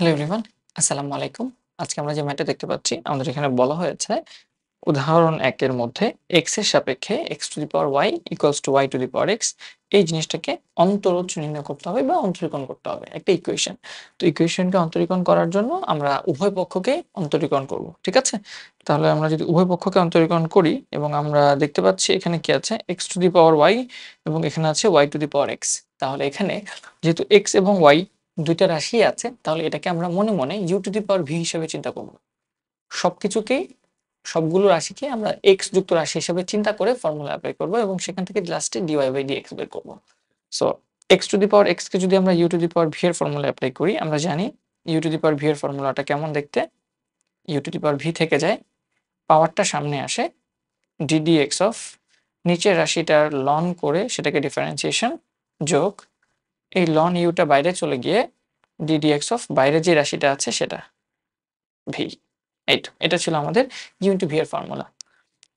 Hello everyone, আসসালামু আলাইকুম। আজকে আমরা যে ম্যাটটা দেখতে পাচ্ছি, আমাদের এখানে বলা হয়েছে উদাহরণ ১ এর মধ্যে x এর সাপেক্ষে x to the power y equals to y to the power x এই জিনিসটাকে অন্তরজ নির্ণয় করতে হবে বা অন্তরীকরণ করতে হবে। একটা ইকুয়েশন। তো ইকুয়েশনকে অন্তরীকরণ করার জন্য আমরা উভয় পক্ষকে অন্তরীকরণ করব। ঠিক আছে? তাহলে আমরা যদি উভয় পক্ষকে অন্তরীকরণ করি এবং আমরা দেখতে পাচ্ছি এখানে কি আছে x to the power y এবং এখানে আছে y to the power x। তাহলে এখানে যেহেতু x এবং y ২ টা রাশি আছে তাহলে এটাকে আমরা মনে, মনে u to the power v হিসেবে চিন্তা করব। সবকিছুকেই সবগুলো রাশিকে আমরা x যুক্ত রাশি হিসেবে চিন্তা করে ফর্মুলা এপ্লাই করব এবং সেখান থেকে লাস্টে dy/dx বের করব। So x to the power x কে যদি আমরা u to the power v এর ফর্মুলা এপ্লাই করি, আমরা জানি u to the power v এর ফর্মুলাটা কেমন দেখতে? u to the power v থেকে যায়, পাওয়ারটা সামনে আসে ddx অফ নিচের রাশিটার লন করে সেটাকে ডিফারেন্সিয়েশন যোগ এই লন u টা বাইরে চলে গিয়ে ddx অফ বাইরে যে রাশিটা আছে সেটা v। এটা ছিল আমাদের u ইনটু v এর ফর্মুলা।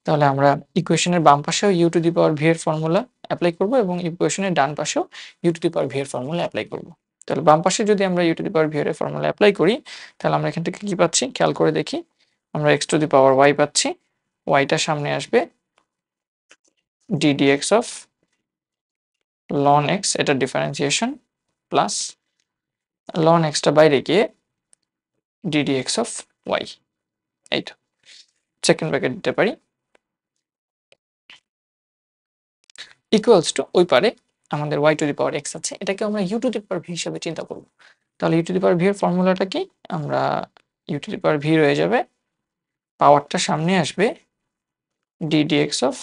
তাহলে আমরা ইকুয়েশনের বাম পাশেও u to the power v এর ফর্মুলা এপ্লাই করব এবং ইকুয়েশনের ডান পাশেও u to the power v এর ফর্মুলা এপ্লাই করব। তাহলে বাম পাশে যদি আমরা u to the power v এর ফর্মুলা এপ্লাই করি, তাহলে আমরা এখান থেকে কি পাচ্ছি খেয়াল করে দেখি। আমরা x to the power y পাচ্ছি, y টা সামনে আসবে ddx অফ ln x এটা ডিফারেন্সিয়েশন প্লাস ln x টা বাইরে গিয়ে ddx অফ y। এইটা সেকেন্ড ব্র্যাকেট দিতে পারি ইকুয়ালস টু ওই পারে আমাদের y to the power x আছে, এটাকে আমরা u to the power v হিসেবে চিন্তা করব। তাহলে u to the power v এর ফর্মুলাটা কি? আমরা u to the power v রয়ে যাবে, পাওয়ারটা সামনে আসবে ddx অফ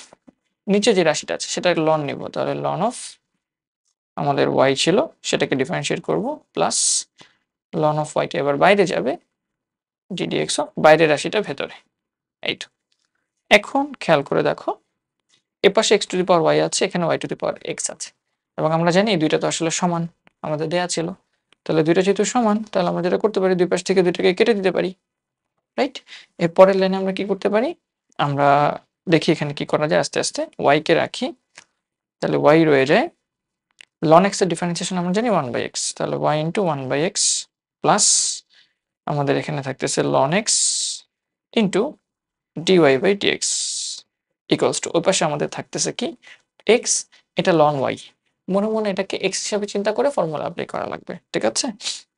নিচে যে রাশিটা আছে সেটার লন নিব। তাহলে লন অফ আমাদের y ছিল সেটাকে ডিফারেন্সিয়েট করব প্লাস লন অফ y টা এবার বাইরে যাবে ddx অফ বাইরের রাশিটা ভেতরে। এইটা এখন খেয়াল করে দেখো, এপাশে x to the power y আছে, এখানে y to the power x আছে এবং আমরা জানি এই দুইটা তো আসলে সমান আমাদের দেয়া ছিল। তাহলে দুইটা যেহেতু সমান তাহলে আমরা যেটা করতে পারি দুই পাশ থেকে দুইটাকে কেটে দিতে পারি, রাইট? এর পরের লাইনে আমরা কি করতে পারি? আমরা দেখি এখানে কি করা যায় আস্তে, আস্তে y কে রাখি, তাহলে y রয়ে যায় ln x এর ডিফারেন্সিয়েশন আমরা জানি 1/x, তাহলে y ইনটু 1/x প্লাস আমাদের এখানে থাকতেছে ln x into dy/dx equals two ওই পাশে আমাদের থাকতেছে কি x, এটা ln y। মনে, মনে এটাকে x হিসাবে চিন্তা করে ফর্মুলা এপ্লাই করা লাগবে। ঠিক আছে?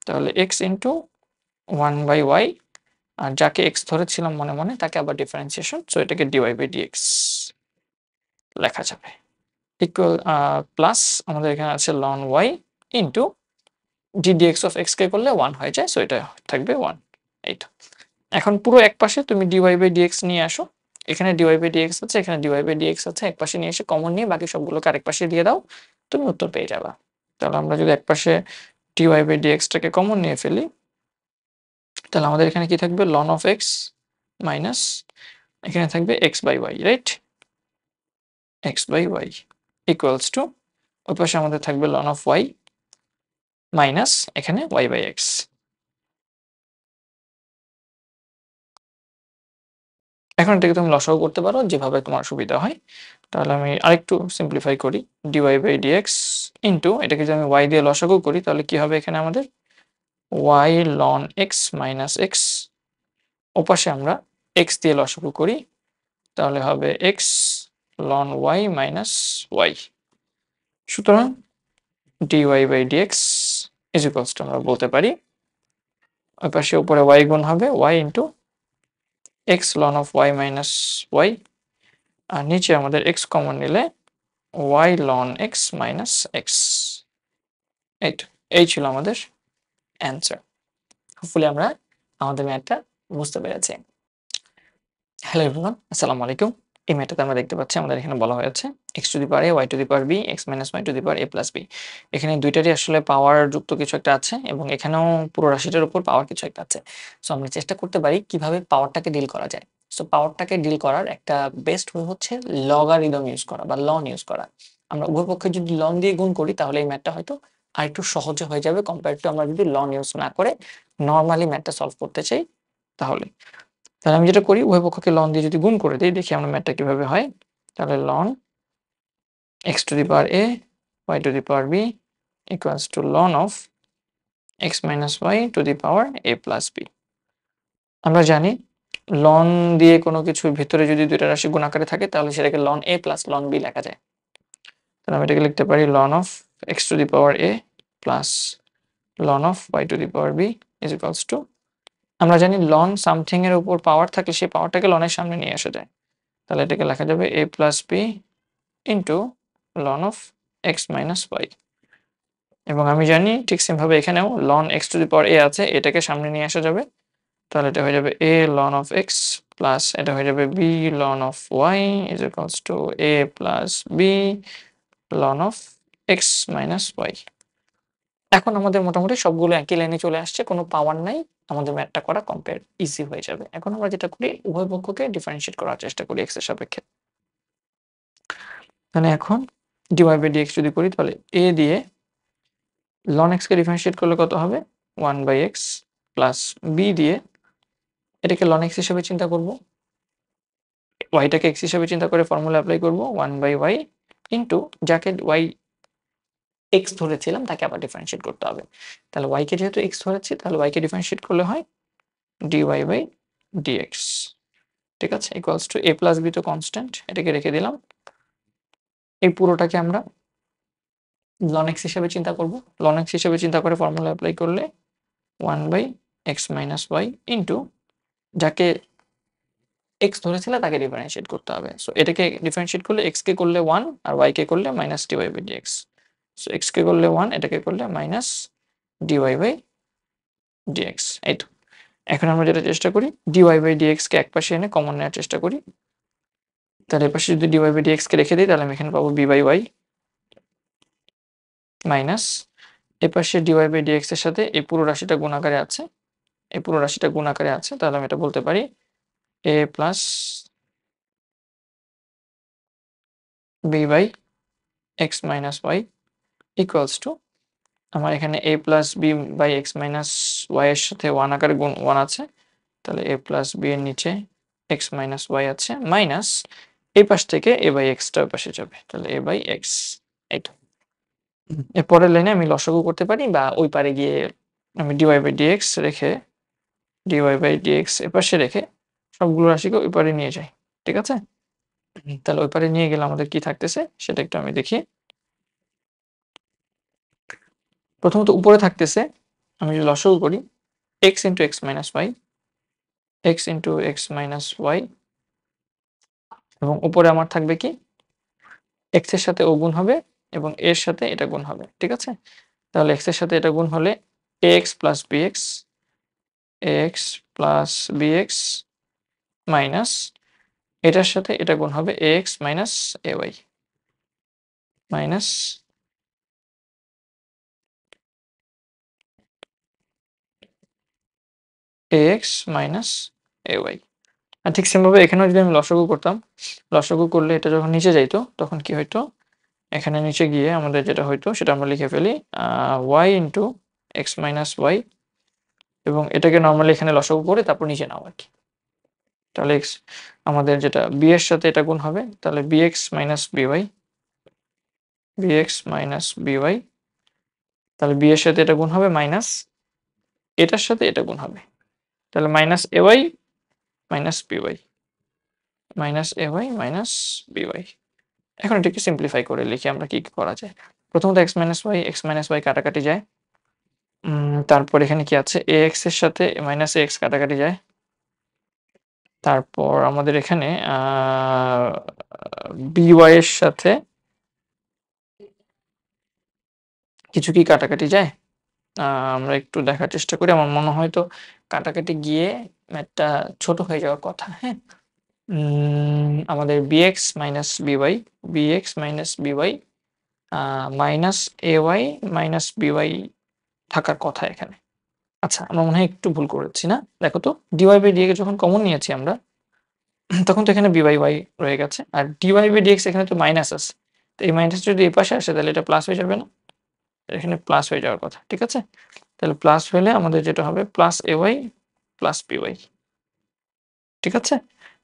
তাহলে x ইনটু 1/y আর যাকে x ধরেছিলাম মনে, মনে তাকে আবার ডিফারেন্সিয়েশন, সো এটাকে dy/dx লেখা যাবে। ইকুয়াল প্লাস আমাদের এখানে আছে ln y into ddx of x কে করলে 1 হয়ে যায়, সো এটা থাকবে 1। এইটা এখন পুরো একপাশে তুমি dy/dx নিয়ে আসো। এখানে dy/dx আছে, এখানে dy/dx আছে, একপাশে নিয়ে এসে কমন নিয়ে বাকি সবগুলোকে আরেক পাশে দিয়ে দাও, তুমি উত্তর পেয়ে যাবা। তাহলে আমরা যদি একপাশে dy/dx টাকে কমন নিয়ে ফেলি, তাহলে আমাদের এখানে কি থাকবে ln অফ x মাইনাস এখানে থাকবে x/y, right? x/y equals two ওই পাশে আমাদের থাকবে ln অফ y মাইনাস এখানে y/x। এখন এটাকে তুমি লসাগু করতে পারো যেভাবে তোমার সুবিধা হয়। তাহলে আমি আরেকটু সিম্পলিফাই করি, dy/dx ইনটু এটাকে যদি আমি y দিয়ে লসাগু করি তাহলে কি হবে এখানে আমাদের y ln x minus x, ওপাশে আমরা x দিয়ে লসাগু করি তাহলে হবে x ln y minus y। সুতরাং dy/dx ইজ ইকুয়ালস টু আমরা বলতে পারি ওই পাশে উপরে y গুণ হবে y into x ln of y minus y আর নিচে আমাদের x কমন নিলে y ln x minus x। এই ছিল আমাদের অ্যান্সার। হোপফুলি আমরা আমাদের ম্যাথটা বুঝতে পেরেছি। হ্যালো এভরিওয়ান, আসসালামু আলাইকুম। এই ম্যাথটাতে আমরা দেখতে পাচ্ছি আমাদের এখানে বলা হয়েছে x to the power a y to the power b x minus y to the power a plus b। এখানে দুইটারই আসলে পাওয়ার যুক্ত কিছু একটা আছে এবং এখানেও পুরো রাশিটার উপর পাওয়ার কিছু একটা আছে। সো আমরা চেষ্টা করতে পারি কিভাবে পাওয়ারটাকে ডিল করা যায়। সো পাওয়ারটাকে ডিল করার একটা বেস্ট ওয়ে হচ্ছে লগারিদম ইউজ করা বা লন ইউজ করা। আমরা উভয় পক্ষে যদি লন দিয়ে গুণ করি তাহলে এই ম্যাথটা হয়তো আরেকটু সহজে হয়ে যাবে কম্পেয়ার টু আমরা যদি লন ইউজ না করে নরমালি ম্যাথটা সলভ করতে চাই তাহলে। তাহলে আমি যেটা করি উভয় পক্ষকে ln দিয়ে যদি গুণ করে দেই, দেখি আমরা ম্যাথটা কিভাবে হয়। তাহলে ln x to the power a y to the power b equals to ln of x minus y to the power a plus b. আমরা জানি লন দিয়ে কোনো কিছুর ভিতরে যদি দুইটা রাশি গুণ আকারে থাকে তাহলে সেটাকে ln a plus ln b লেখা যায়। তাহলে আমি এটাকে লিখতে পারি ln of x to the power a plus ln of y to the power b is equals to, আমরা জানি লন সামথিং এর উপর পাওয়ার থাকলে সেই পাওয়ারটাকে লনের সামনে নিয়ে আসা যায়। তাহলে এটাকে লেখা যাবে a plus b into ln of x minus y. এবং আমি জানি ঠিক সেমভাবে এখানেও ln x to the power a আছে, এটাকে সামনে নিয়ে আসা যাবে। তাহলে এটা হয়ে যাবে a ln of x plus এটা হয়ে যাবে b ln of y is equals to a plus b ln of x minus y. এখন আমাদের মোটামুটি সবগুলো একই লাইনে চলে আসছে, কোনো পাওয়ার নাই, আমাদের ম্যাথটা করা কম্পেয়ার ইজি হয়ে যাবে। এখন আমরা যেটা করি উভয় পক্ষকে ডিফারেন্সিয়েট করার চেষ্টা করি এক্স এর সাপেক্ষে। তাহলে এখন ডিওয়াই বাই ডিএক্স যদি করি তাহলে এ দিয়ে লন এক্স কে ডিফারেন্সিয়েট করলে কত হবে 1/x প্লাস বি দিয়ে এটাকে লন এক্স হিসেবে চিন্তা করব, ওয়াইটাকে এক্স হিসেবে চিন্তা করে ফর্মুলা অ্যাপ্লাই করব 1/y ইন্টু যাকে ওয়াই এক্স ধরেছিলাম তাকে আবার ডিফারেন্সিয়েট করতে হবে। তাহলে ওয়াই কে যেহেতু এক্স ধরেছি তাহলে ওয়াই কে ডিফারেন্সিয়েট করলে হয় dy বাই dx, ঠিক আছে, equals to a plus b তো কনস্ট্যান্ট, এটাকে রেখে দিলাম। এই পুরোটাকে আমরা লন এক্স হিসেবে চিন্তা করব, লন এক্স হিসেবে চিন্তা করে ফর্মুলা অ্যাপ্লাই করলে 1/x মাইনাস ওয়াই ইন্টু যাকে এক্স ধরেছিল তাকে ডিফারেন্সিয়েট করতে হবে। সো এটাকে ডিফারেন্সিয়েট করলে এক্স কে করলে 1 আর ওয়াই কে করলে minus dy by dx। So x কে করলে 1, এটাকে করলে মাইনাস dy বাই dx। এই তো, এখন আমরা যেটা চেষ্টা করি dy বাই dx কে একপাশে এনে কমন নেওয়ার চেষ্টা করি। তাহলে এপাশে যদি dy বাই dx কে রেখে দিই তাহলে আমি এখানে পাবো b বাই y মাইনাস এপাশে dy বাই dx এর সাথে এই পুরো রাশিটা গুণ আকারে আছে, এই পুরো রাশিটা গুণ আকারে আছে, তাহলে আমি এটা বলতে পারি a plus b by x minus y equals to, আমার এখানে a plus b by x minus y এর সাথে 1 আকারে গুণ 1 আছে, তাহলে a প্লাস বি এর নিচে এক্স মাইনাস ওয়াই আছে মাইনাস এই পাশ থেকে a বাই এক্সটা ওই পাশে যাবে, তাহলে a বাই এক্স। এই তো, এর পরের লাইনে আমি লসাগু করতে পারি বা ওই পারে গিয়ে আমি dy বাই dx রেখে dy বাই dx এপাশে রেখে সবগুলো রাশিকে ওই পারে নিয়ে যাই, ঠিক আছে। তাহলে ওই পারে নিয়ে গেলে আমাদের কি থাকতেছে সেটা একটু আমি দেখি। প্রথমত উপরে থাকতেছে, আমি যদি লসাগু করি x into x minus y, x into x minus y, এবং উপরে আমার থাকবে কি x এর সাথে ও গুণ হবে এবং এর সাথে এটা গুণ হবে, ঠিক আছে। তাহলে x এর সাথে এটা গুণ হলে ax plus bx, ax plus bx minus এটার সাথে এটা গুণ হবে ax minus ay minus ax minus ay। আর ঠিক সেমভাবে এখানেও যদি আমি লসাগু করতাম, লসাগু করলে এটা যখন নিচে যাইতো তখন কি হইতো, এখানে নিচে গিয়ে আমাদের যেটা হইতো সেটা আমরা লিখে ফেলি y into x minus y, এবং এটাকে নর্মালি এখানে লসাগু করে তারপর নিচে নাও আর কি। তাহলে এক্স আমাদের যেটা বি এর সাথে এটা গুণ হবে, তাহলে bx minus by, bx minus by, তাহলে বি এর সাথে এটা গুণ হবে মাইনাস এটার সাথে এটা গুণ হবে, তাহলে minus ay minus by, minus ay minus by. এখন এটাকে সিম্পলিফাই করে লিখি আমরা কি করা যায়। প্রথমত এক্স মাইনাস ওয়াই কাটাকাটি যায়, তারপর এখানে কি আছে ax এর সাথে মাইনাস ax কাটাকাটি যায়, তারপর আমাদের এখানে by এর সাথে কিছু কি কাটাকাটি যায়, আমরা একটু দেখার চেষ্টা করি। আমার মনে হয় তো কাটাকাটি গিয়ে ম্যাথটা ছোট হয়ে যাওয়ার কথা। হ্যাঁ, আমাদের bx minus by, bx minus by minus ay minus by থাকার কথা এখানে। আচ্ছা, আমরা মনে হয় একটু ভুল করেছি না? দেখো তো dy বাই dx যখন কমন নিয়েছি আমরা তখন তো এখানে b বাই y রয়ে গেছে, আর dy বাই dx এখানে তো মাইনাস আছে, তো এই মাইনাস যদি এই পাশে আসে তাহলে এটা প্লাস হয়ে যাবে না? এখানে প্লাস হয়ে যাওয়ার কথা, ঠিক আছে। তাহলে প্লাস হলে আমাদের যেটা হবে প্লাস ay প্লাস by, ঠিক আছে।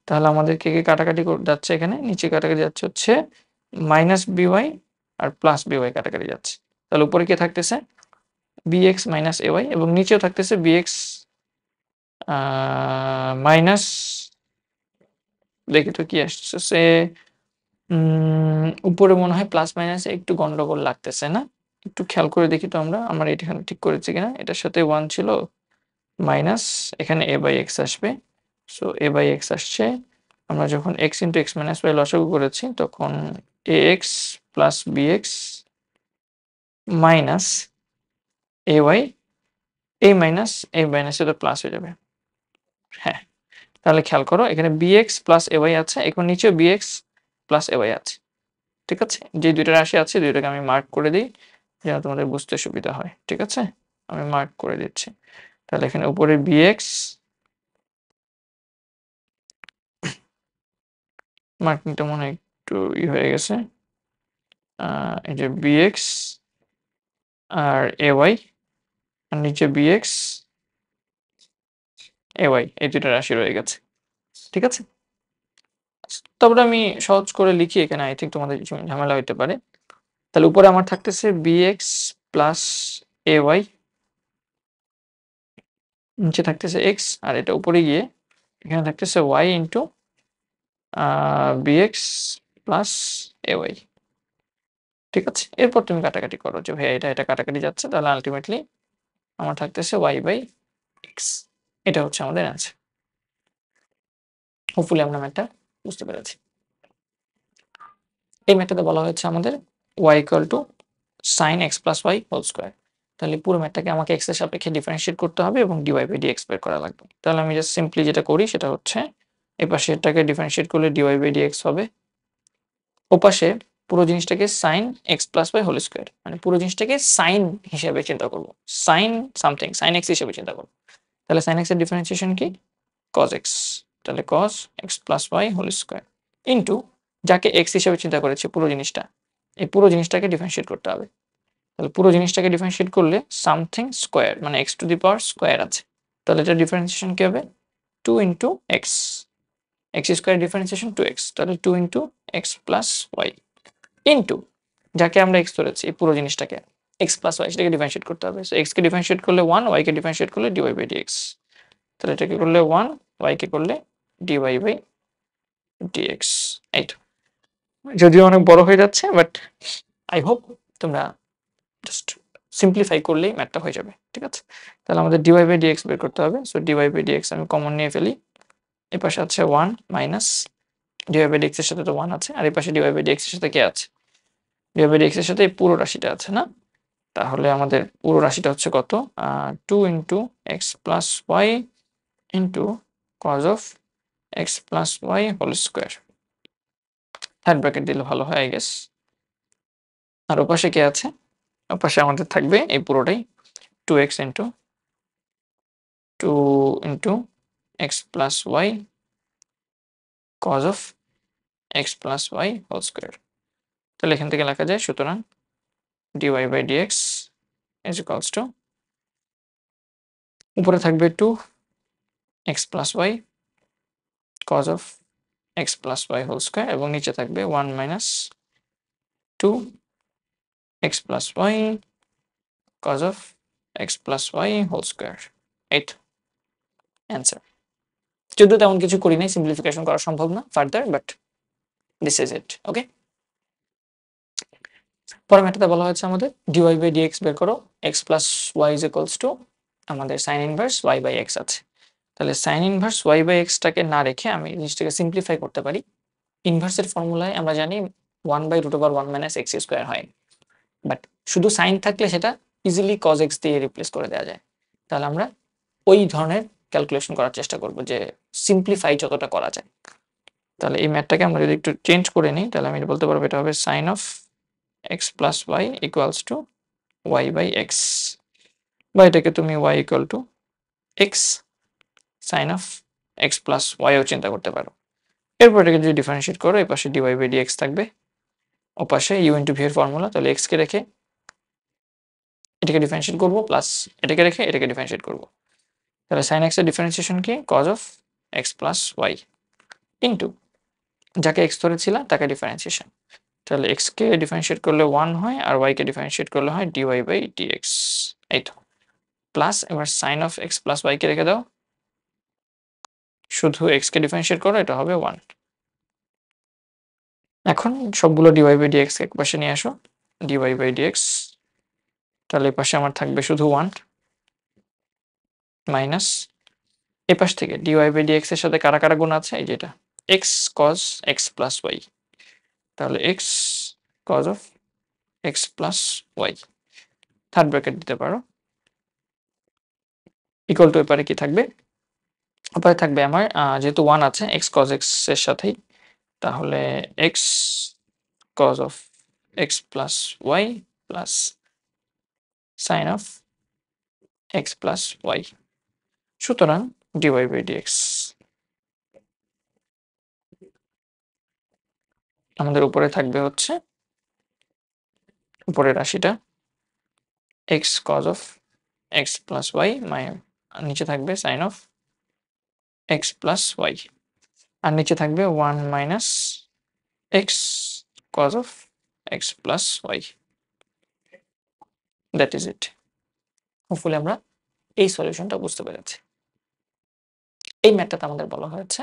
তাহলে আমাদের কে কে কাটাকাটি যাচ্ছে, এখানে নিচে কাটাকাটি যাচ্ছে হচ্ছে মাইনাস by আর প্লাস by কাটাকাটি যাচ্ছে, তাহলে উপরে কে থাকতেছে বিএক্স মাইনাস এওয়াই এবং নিচেও থাকতেছে বিএক্স মাইনাস, দেখি তো কি আসছে, উপরে মনে হয় প্লাস মাইনাস একটু গন্ডগোল লাগতেছে না? একটু খেয়াল করে দেখি তো আমরা, আমার এখানে ঠিক করেছি কিনা? এটার সাথে 1 ছিল, মাইনাস এখানে a বাই x আসবে। সো a বাই x আসছে। আমরা যখন x into x minus y লসাগু করেছি তখন ax plus bx minus ay, a minus a মাইনাসে তো প্লাস হয়ে যাবে। হ্যাঁ, তাহলে খেয়াল করো এখানে bx প্লাস ay আছে, এখন নিচেও bx প্লাস ay আছে। ঠিক আছে? যে ২ টা রাশি আছে ২ টাকে আমি মার্ক করে দিই যেন তোমাদের বুঝতে সুবিধা হয়। ঠিক আছে? আমি মার্ক করে দিচ্ছি। তাহলে এখানে উপরে bx, মার্কিংটা মনে হয় একটু হয়ে গেছে। এই যে bx আর ay, আর নিচে bx ay, এই ২ টা রাশি রয়ে গেছে। ঠিক আছে? তারপরে আমি সহজ করে লিখি, এখানে আই থিংক তোমাদের কিছু ঝামেলা হইতে পারে। তাহলে উপরে আমার থাকতেছে bx প্লাস ay, নিচে থাকতেছে x, আর এটা উপরে গিয়ে এখানে থাকতেছে y into bx plus ay। ঠিক আছে? এরপর তুমি কাটাকাটি করো যে ভাইয়া এটা কাটাকাটি যাচ্ছে, তাহলে আল্টিমেটলি আমার থাকতেছে y বাই x। এটা হচ্ছে আমাদের অ্যান্সার। হোপফুলি আমরা ম্যাথটা বুঝতে পেরেছি। এই ম্যাথটাতে বলা হয়েছে আমাদের y equal to sin x plus y whole square. তাহলে পুরো ম্যাথটাকে আমাকে x এর সাপেক্ষে ডিফারেনশিয়েট করতে হবে এবং dy বাই dx বের করা লাগবে। তাহলে আমি জাস্ট সিম্পলি যেটা করি সেটা হচ্ছে এপাশে এটাকে ডিফারেনশিয়েট করলে dy বাই dx হবে। ওপাশে পুরো জিনিসটাকে sin x plus y whole square, মানে পুরো জিনিসটাকে sin হিসেবে চিন্তা করব। sin সামথিং sin x হিসেবে চিন্তা করব। তাহলে sin x এর ডিফারেন্সিয়েশন কি? cos x। তাহলে cos x plus y whole square into যাকে x হিসেবে চিন্তা করেছি পুরো জিনিসটা, এই পুরো জিনিসটাকে ডিফারেন্সিয়েট করতে হবে। তাহলে পুরো জিনিসটাকে ডিফারেন্সিয়েট করলে সামথিং স্কয়ার, মানে x to the power square আছে। তাহলে এটা ডিফারেন্সিয়েশন কি হবে? 2 into x, x square differentiation 2x, তাহলে 2 into x plus y into যাকে আমরা x ধরেছি এই পুরো জিনিসটাকে x প্লাস y, সেটাকে ডিফারেন্সিয়েট করতে হবে। সো x কে ডিফারেন্সিয়েট করলে 1, y কে ডিফারেন্সিয়েট করলে dy বাই dx। তাহলে এটাকে করলে 1, y কে করলে dy বাই dx। এই তো। যদিও অনেক বড় হয়ে যাচ্ছে, বাট আই হোপ তোমরা জাস্ট সিম্পলিফাই করলেই ম্যাথটা হয়ে যাবে। ঠিক আছে? তাহলে আমাদের dy বাই dx বের করতে হবে। সো dy বাই dx আমি কমন নিয়ে ফেলি। এপাশে আছে 1 মাইনাস dy বাই dx এর সাথে তো 1 আছে, আর এপাশে dy বাই dx এর সাথে কি আছে? dy বাই dx এর সাথে এই পুরো রাশিটা আছে না? তাহলে আমাদের পুরো রাশিটা হচ্ছে কত? 2 into x plus y into cos of x plus y whole square. Third bracket দিলে ভালো হয় আই গেস। আর ওপাশে কি আছে? ওপাশে আমাদের থাকবে এই পুরোটাই 2x into 2 into x plus y cos of x plus y whole square. তাহলে এখান থেকে লেখা যায় সুতরাং dy by dx is equals to, উপরে থাকবে 2 x plus y cos of x plus y whole square এবং নিচে থাকবে 1 minus 2 x plus y cos of x plus y whole square. এই তো অ্যান্সার। যদিও তেমন কিছু করি নাই, সিম্পলিফিকেশন করা সম্ভব না further, but this is it. Okay, পরের ম্যাথটাতে বলা হয়েছে আমাদের dy বাই dx বের করো, x plus y is equals to আমাদের sin inverse y by x আছে। তাহলে sin inverse y by x টাকে না রেখে আমি জিনিসটাকে সিম্পলিফাই করতে পারি। ইনভার্সের ফর্মুলায় আমরা জানি 1 by root over 1 minus x square হয়, বাট শুধু সাইন থাকলে সেটা ইজিলি cos x দিয়ে রিপ্লেস করে দেওয়া যায়। তাহলে আমরা ওই ধরনের ক্যালকুলেশন করার চেষ্টা করব যে সিম্পলিফাই যতটা করা যায়। তাহলে এই ম্যাথটাকে আমরা যদি একটু চেঞ্জ করে নিই তাহলে আমি বলতে পারবো এটা হবে sin of x plus y equals to y by x, বা এটাকে তুমি y equal to x sin of x plus y ও চিন্তা করতে পারো। এরপর এটাকে যদি ডিফারেন্সিয়েট করো এই পাশে dy বাই dx থাকবে, ও পাশে u ইন্টু v এর ফর্মুলা, তাহলে x কে রেখে এটাকে ডিফারেন্সিয়েট করবো প্লাস এটাকে রেখে এটাকে ডিফারেন্সিয়েট করবো। তাহলে sin x এর ডিফারেন্সিয়েশন কি? cos of x plus y into যাকে x ধরেছিলাম তাকে ডিফারেন্সিয়েশন। তাহলে x কে ডিফারেন্সিয়েট করলে 1 হয় আর y কে ডিফারেন্সিয়েট করলে হয় dy বাই dx। এই তো প্লাস, এবার sine of x plus y কে রেখে দাও, শুধু এক্স কে ডিফারেন্সিয়েট করো, এটা হবে 1। এখন সবগুলো ডিওয়াই বাই ডিএক্স এক পাশে নিয়ে আসো, ডিওয়াই বাই ডিএক্স, তাহলে এই পাশে আমার থাকবে শুধু 1 মাইনাস এই পাশ থেকে ডিওয়াই বাই ডিএক্স এর সাথে কারা কারা গুণ আছে, এই যেটা x cos x plus y, তাহলে x cos of x plus y, third bracket দিতে পারো, ইকুয়াল টু এপারে কি থাকবে, এপারে থাকবে আমার যেহেতু 1 আছে এক্স কজ এক্স এর সাথেই, তাহলে x cos of x plus y plus sine of x plus y, সুতরাং ডিওয়াই বাই ডিএক্স আমাদের উপরে থাকবে হচ্ছে উপরের রাশিটা x cos of x plus y, নিচে থাকবে sine of x plus y, আর নিচে থাকবে 1 minus x cos of x plus y. That is it. Hopefully আমরা এই সলিউশনটা বুঝতে পেরেছি। এই ম্যাথটাতে আমাদের বলা হয়েছে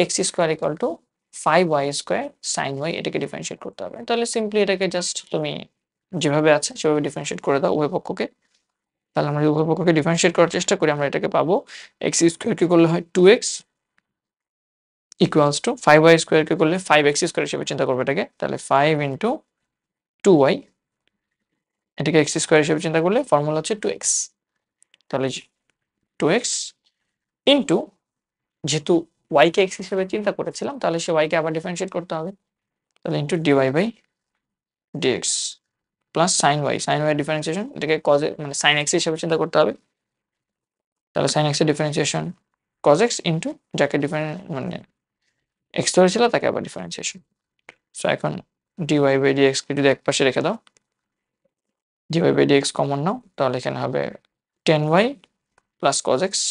x square equal to 5y square sine y, এটাকে ডিফারেন্সিয়েট করতে হবে। তাহলে সিম্পলি এটাকে জাস্ট তুমি যেভাবে আছে সেভাবে ডিফারেন্সিয়েট করে দাও উভয় পক্ষকে। তাহলে আমরা উভয় পক্ষকে ডিফারেন্সিয়েট করার চেষ্টা করি, আমরা এটাকে পাবো এক্স স্কোয়ারকে করলে হয় 2x ইকুয়ালস টু 5y স্কোয়ারকে করলে 5x স্কোয়ার হিসেবে চিন্তা করবো এটাকে, তাহলে 5 ইন্টু 2y, এটাকে এক্স স্কোয়ার হিসেবে চিন্তা করলে ফর্মুলা হচ্ছে 2x, তাহলে 2x ইন্টু, যেহেতু y কে x হিসেবে চিন্তা করেছিলাম তাহলে সে y কে আবার ডিফারেন্সিয়েট করতে হবে, তাহলে into dy by dx plus sine y differentiation, এটাকে কজ মানে সাইন এক্স হিসেবে চিন্তা করতে হবে, তাহলে সাইন এক্স এর ডিফারেন্সিয়েশন কজ এক্স ইন্টু যাকে মানে এক্স ধরেছিল তাকে আবার ডিফারেন্সিয়েশন। সো এখন ডিওয়াই বাই ডিএক্স কে যদি এক পাশে রেখে দাও, ডিওয়াই বাই ডিএক্স কমন নাও, তাহলে এখানে হবে 10y প্লাস কজ এক্স,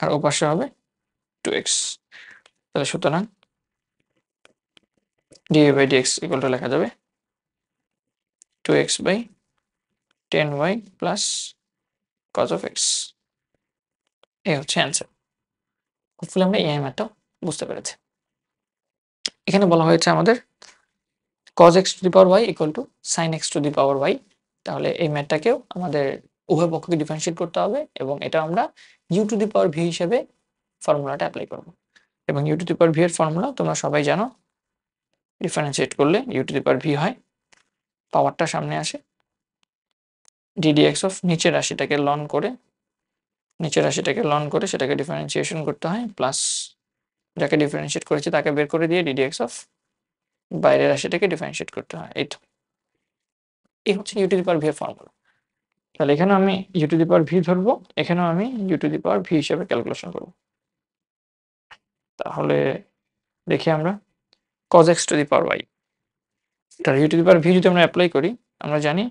আর ও পাশে হবে 2x, তাহলে সুতরাং dy by dx equal to লেখা যাবে 2x by 10y plus cos of x. এই হচ্ছে অ্যান্সার। হোপফুলি আমরা এই ম্যাথটাও বুঝতে পেরেছি। এখানে বলা হয়েছে আমাদের cos x to the power y equal to sin x to the power y, তাহলে এই ম্যাথটাকেও আমাদের উভয় পক্ষকে ডিফারেন্সিয়েট করতে হবে এবং এটা আমরা u to the power v হিসেবে ফর্মুলাটা অ্যাপ্লাই করব। এবং u to the power v এর ফর্মুলা তোমরা সবাই জানো, ডিফারেন্সিয়েট করলে u to the power v হয়, পাওয়ারটা সামনে আসে, ddx অফ নিচের রাশিটাকে লন করে সেটাকে ডিফারেন্সিয়েশন করতে হয়, প্লাস যাকে ডিফারেন্সিয়েট করেছি তাকে বের করে দিয়ে ddx অফ বাইরের রাশিটাকে ডিফারেন্সিয়েট করতে হয়। এই হচ্ছে u to the power v এর ফর্মুলা। তাহলে এখানে আমি u to the power v ধরবো, এখানেও আমি u to the power v হিসেবে ক্যালকুলেশন করব। তাহলে দেখি আমরা cos x to the power y, তাহলে u to the power v যদি আমরা অ্যাপ্লাই করি, আমরা জানি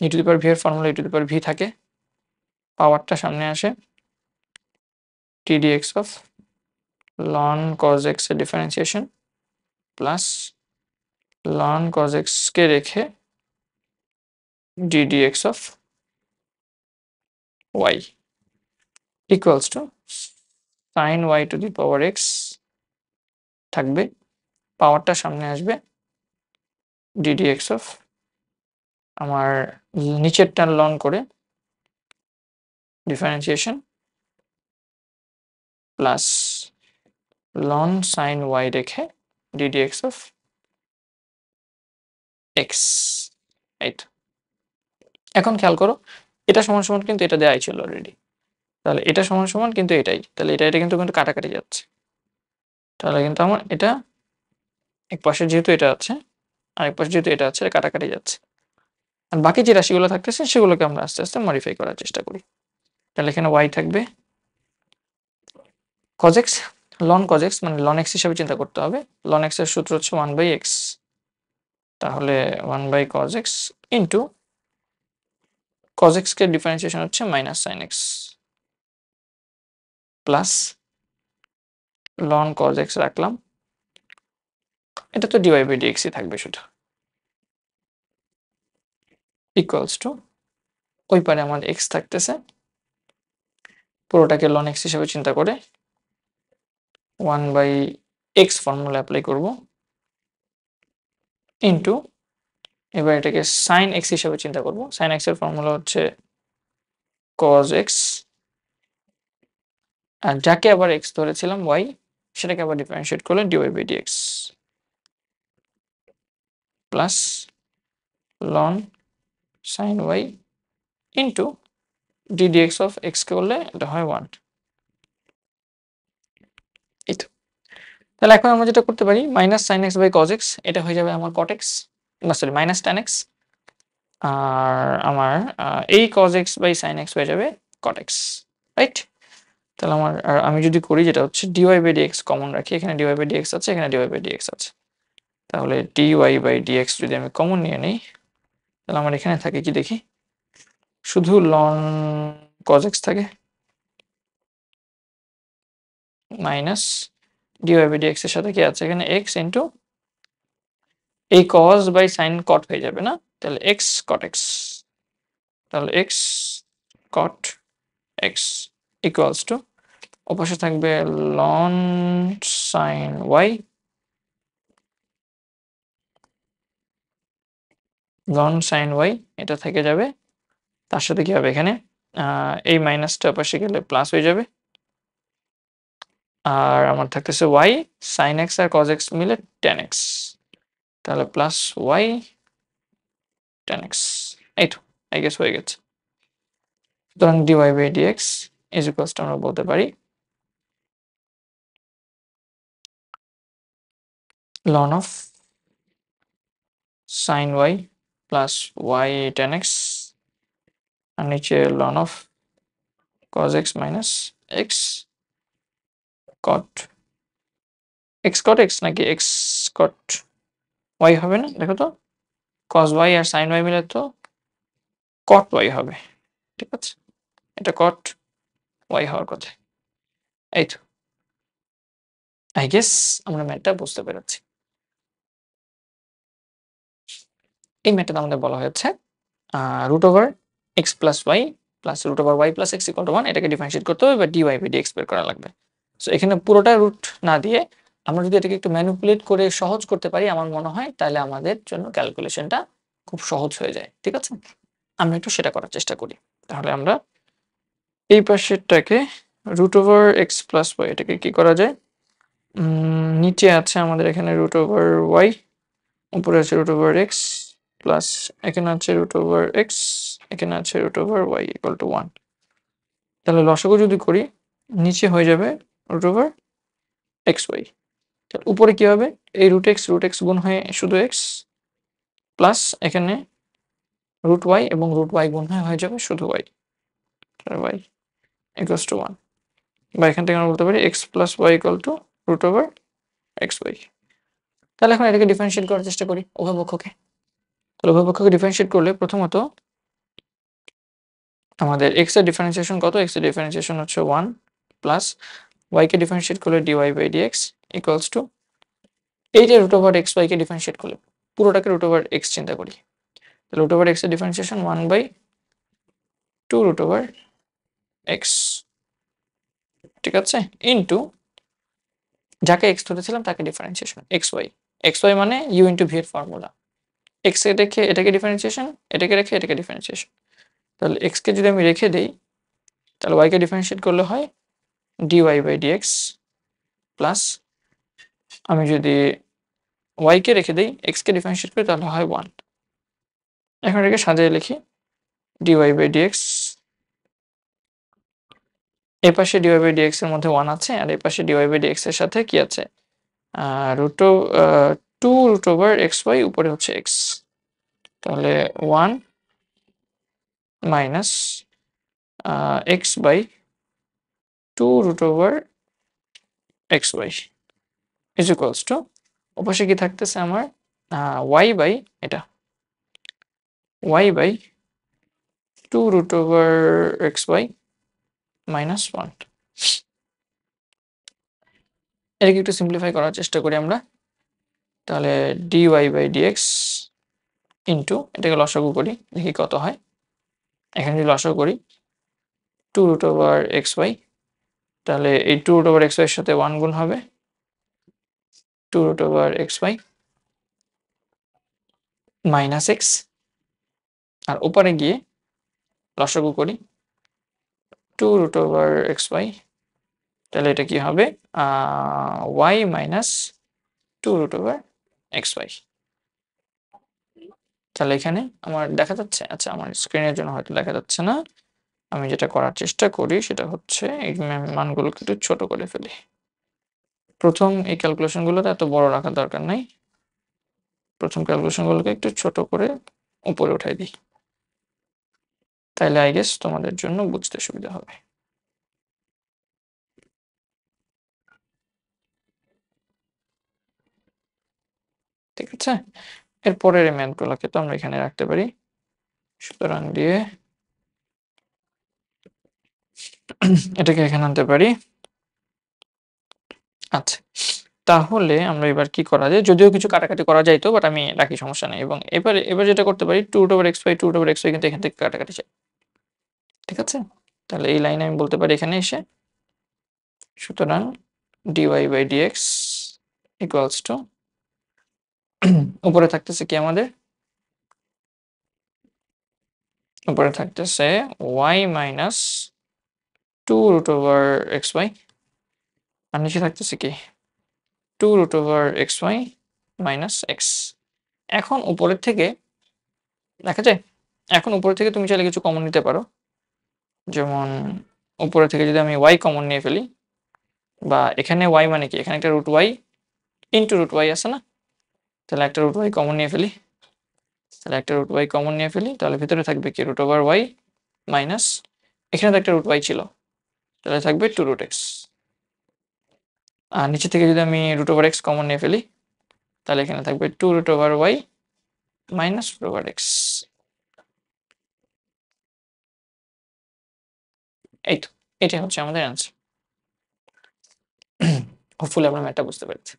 u to the power v এর formula u to the power v থাকে, পাওয়ারটা সামনে আসে ddx of ln cos x এর differentiation plus ln cos x কে রেখে ddx of y equals two sin y to the power x থাকবে, পাওয়ারটা সামনে আসবে ddx অফ আমার নিচেরটা লন করে differentiation plus ln sine y রেখে ddx অফ x। এই তো, এখন খেয়াল করো এটা সমান সমান কিন্তু এটা দেওয়াই ছিল অলরেডি, তাহলে এটা সমান সমান কিন্তু এটাই, তাহলে এটা কিন্তু কাটাকাটি যাচ্ছে, তাহলে কিন্তু আমার এটা এক পাশে যেহেতু এটা আছে আরেক পাশে যেহেতু এটা আছে, এটা কাটাকাটি যাচ্ছে, আর বাকি যে রাশিগুলো থাকতেছে সেগুলোকে আমরা আস্তে আস্তে মডিফাই করার চেষ্টা করি। তাহলে এখানে y থাকবে cos x ln cos x মানে ln x হিসাবে চিন্তা করতে হবে, ln x এর সূত্র হচ্ছে 1/x, তাহলে 1/cos x into cos x কে ডিফারেন্সিয়েশন হচ্ছে minus sin x plus ln cos x রাখলাম, এটা তো dy বাই dx থাকবে শুধু, ইকুয়ালস টু ওই পারে আমার এক্স থাকতেছে, পুরোটাকে লন এক্স হিসেবে চিন্তা করে 1/x ফর্মুলা অ্যাপ্লাই করব ইন্টু, এবার এটাকে সাইন এক্স হিসেবে চিন্তা করব। সাইন এক্স এর ফর্মুলা হচ্ছে cos x, আর যাকে আবার এক্স ধরেছিলাম y, সেটাকে আবার ডিফারেন্সিয়েট করলে dy/dx plus ln sine y into ddx of x কে করলে এটা হয় 1। এই তো। তাহলে এখন আমরা যেটা করতে পারি, minus sine x by cos x, এটা হয়ে যাবে আমার কট এক্স, না সরি মাইনাস ট্যান এক্স, আর আমার এই cos x by sine x হয়ে যাবে কট এক্স, রাইট? তাহলে আমার, আর আমি যদি করি যেটা হচ্ছে dy/dx কমন রাখি, এখানে dy/dx আছে, এখানে dy/dx আছে, তাহলে dy/dx যদি আমি কমন নিয়ে নিই, তাহলে আমার এখানে থাকে কি দেখি, শুধু লন cos x থাকে মাইনাস dy/dx এর সাথে কি আছে এখানে x ইন্টু এই cos বাই সাইন কট হয়ে যাবে না, তাহলে x cot x, তাহলে x cot x equals to ওপাশে থাকবে loan sine y, loan sine y এটা থেকে যাবে, তার সাথে কি হবে এখানে এই মাইনাসটা পাশে গেলে প্লাস হয়ে যাবে, আর আমার থাকতেছে y সাইন এক্স আর cos x মিলে tan x, তাহলে প্লাস y tan x। এই তো, আই গেস হয়ে গেছে। সুতরাং dy/dx ইজ ইকুয়ালস টু আমরা বলতে পারি ln of sign y plus y tan x, আর নিচে ln of cos x minus x cot x নাকি x cot y হবে না, দেখো তো, cos y আর sin y মিলে তো cot y হবে, ঠিক আছে, এটা cot y হওয়ার কথা। এই তো, আই গেস আমরা ম্যাথটা বুঝতে পেরেছি। এই ম্যাথটা আমাদের বলা হয়েছে root over x plus y plus root over y plus x equal to 1, এটাকে ডিফারেন্সিয়েট করতে হবে, বা dy/dx বের করা লাগবে। সো এখানে পুরোটা রুট না দিয়ে আমরা যদি এটাকে একটু ম্যানিপুলেট করে সহজ করতে পারি, আমার মনে হয় তাহলে আমাদের জন্য ক্যালকুলেশনটা খুব সহজ হয়ে যায়, ঠিক আছে? আমরা একটু সেটা করার চেষ্টা করি। তাহলে আমরা এই পাশেরটাকে root over x plus y, এটাকে কি করা যায়, নিচে আছে আমাদের এখানে রুট ওভার ওয়াই, উপরে আছে রুট ওভার এক্স, প্লাস এখানে আছে রুট ওভার এক্স, এখানে আছে root over y equal to 1। তাহলে লসাগু যদি করি, নিচে হয়ে যাবে রুট ওভার এক্স ওয়াই, উপরে কি হবে, এই রুট এক্স গুণ হয়ে শুধু এক্স, প্লাস এখানে রুট ওয়াই এবং রুট ওয়াই গুণ হয়ে যাবে শুধু ওয়াই, ওয়াই ইকুয়ালস টু 1, বা এখান থেকে আমরা বলতে পারি x plus y equal to root over x y. তাহলে এখন এটাকে ডিফারেন্সিয়েট করার চেষ্টা করি উভয় পক্ষকে। তাহলে উভয় পক্ষকে ডিফারেন্সিয়েট করলে প্রথমত আমাদের x এর ডিফারেন্সিয়েশন কত, x এর ডিফারেন্সিয়েশন হচ্ছে 1, প্লাস y কে ডিফারেন্সিয়েট করলে dy/dx ইকুয়ালস টু এই যে রুট ওভার এক্স ওয়াই কে ডিফারেন্সিয়েট করলে পুরোটাকে রুট ওভার এক্স চিন্তা করি, তাহলে রুট ওভার এক্স এর ডিফারেন্সিয়েশন 1/2 রুট ওভার এক্স, ঠিক আছে, ইন্টু যাকে এক্স ধরেছিলাম তাকে ডিফারেন্সিয়েশন এক্স ওয়াই মানে ইউ ইন্টু ভি এর ফর্মুলা, এক্স এ রেখে এটাকে ডিফারেন্সিয়েশন, এটাকে রেখে এটাকে ডিফারেন্সিয়েশন, তাহলে এক্স কে যদি আমি রেখে দেই, তাহলে ওয়াই কে ডিফারেন্সিয়েট করলে হয় dy/dx, প্লাস আমি যদি ওয়াই কে রেখে দেই, এক্স কে ডিফারেন্সিয়েট করি, তাহলে হয় 1। এখন এটাকে সাজিয়ে লিখি dy/dx, এ পাশে dy/dx এর মধ্যে 1 আছে, আর এই পাশে dy/dx এর সাথে কি আছে, root 2 root over x y, উপরে হচ্ছে এক্স, তাহলে 1 minus x by 2 root over x y is equals to ওপাশে কি থাকতেছে আমার ওয়াই বাই এটা y by 2 root over x y minus 1। এটাকে একটু সিম্পলিফাই করার চেষ্টা করি আমরা, তাহলে dy/dx ইন্টু এটাকে লসাগু করি, দেখি কত হয়। এখানে যদি লসাগু করি 2√xy, তাহলে এই 2√xy এর সাথে 1 গুণ হবে 2√xy মাইনাস এক্স, আর ওপারে গিয়ে লসাগু করি 2√xy, তাহলে এটা কি হবে y মাইনাস 2√xy। তাহলে এখানে আমার দেখা যাচ্ছে, আচ্ছা আমার স্ক্রিনের জন্য হয়তো দেখা যাচ্ছে না। আমি যেটা করার চেষ্টা করি সেটা হচ্ছে এই মানগুলোকে একটু ছোট করে ফেলি। প্রথম এই ক্যালকুলেশনগুলোতে এত বড় রাখার দরকার নাই, প্রথম ক্যালকুলেশনগুলোকে একটু ছোট করে উপরে উঠাই দিই, তাইলে আই গেস তোমাদের জন্য বুঝতে সুবিধা হবে। ঠিক আছে, এরপরের এই ম্যাথগুলোকে তো আমরা এখানে রাখতে পারি, সুতরাং দিয়ে এটাকে এখানে আনতে পারি। আচ্ছা, তাহলে আমরা এবার কি করা যায়, যদিও কিছু কাটাকাটি করা যাইতো বাট আমি রাখি, সমস্যা নেই। এবং এবার যেটা করতে পারি 2/xy কিন্তু এখান থেকে কাটাকাটি যায়। ঠিক আছে, তাহলে এই লাইনে আমি বলতে পারি এখানে এসে, সুতরাং dy/dx ইকুয়ালস টু উপরে থাকতেছে কি আমাদের, উপরে থাকতেছে y মাইনাস 2√xy, আর নিচে থাকতেছে কি 2√xy মাইনাস এক্স। এখন উপরের থেকে দেখা যায়, এখন উপরে থেকে তুমি চাইলে কিছু কমন নিতে পারো, যেমন উপরে থেকে যদি আমি y কমন নিয়ে ফেলি, বা এখানে y মানে কি, এখানে একটা √y ইন্টু √y আছে না, তাহলে একটা √y কমন নিয়ে ফেলি, তাহলে একটা √y কমন নিয়ে ফেলি, তাহলে ভিতরে থাকবে কি √y মাইনাস, এখানে তো একটা √y ছিল, তাহলে থাকবে 2√x। আর নিচে থেকে যদি আমি √x কমন নিয়ে ফেলি, তাহলে এখানে থাকবে 2√y মাইনাস √x। এই তো, এটাই হচ্ছে আমাদের অ্যান্সার। হোপফুলি আপনার ম্যাথটা বুঝতে পেরেছি।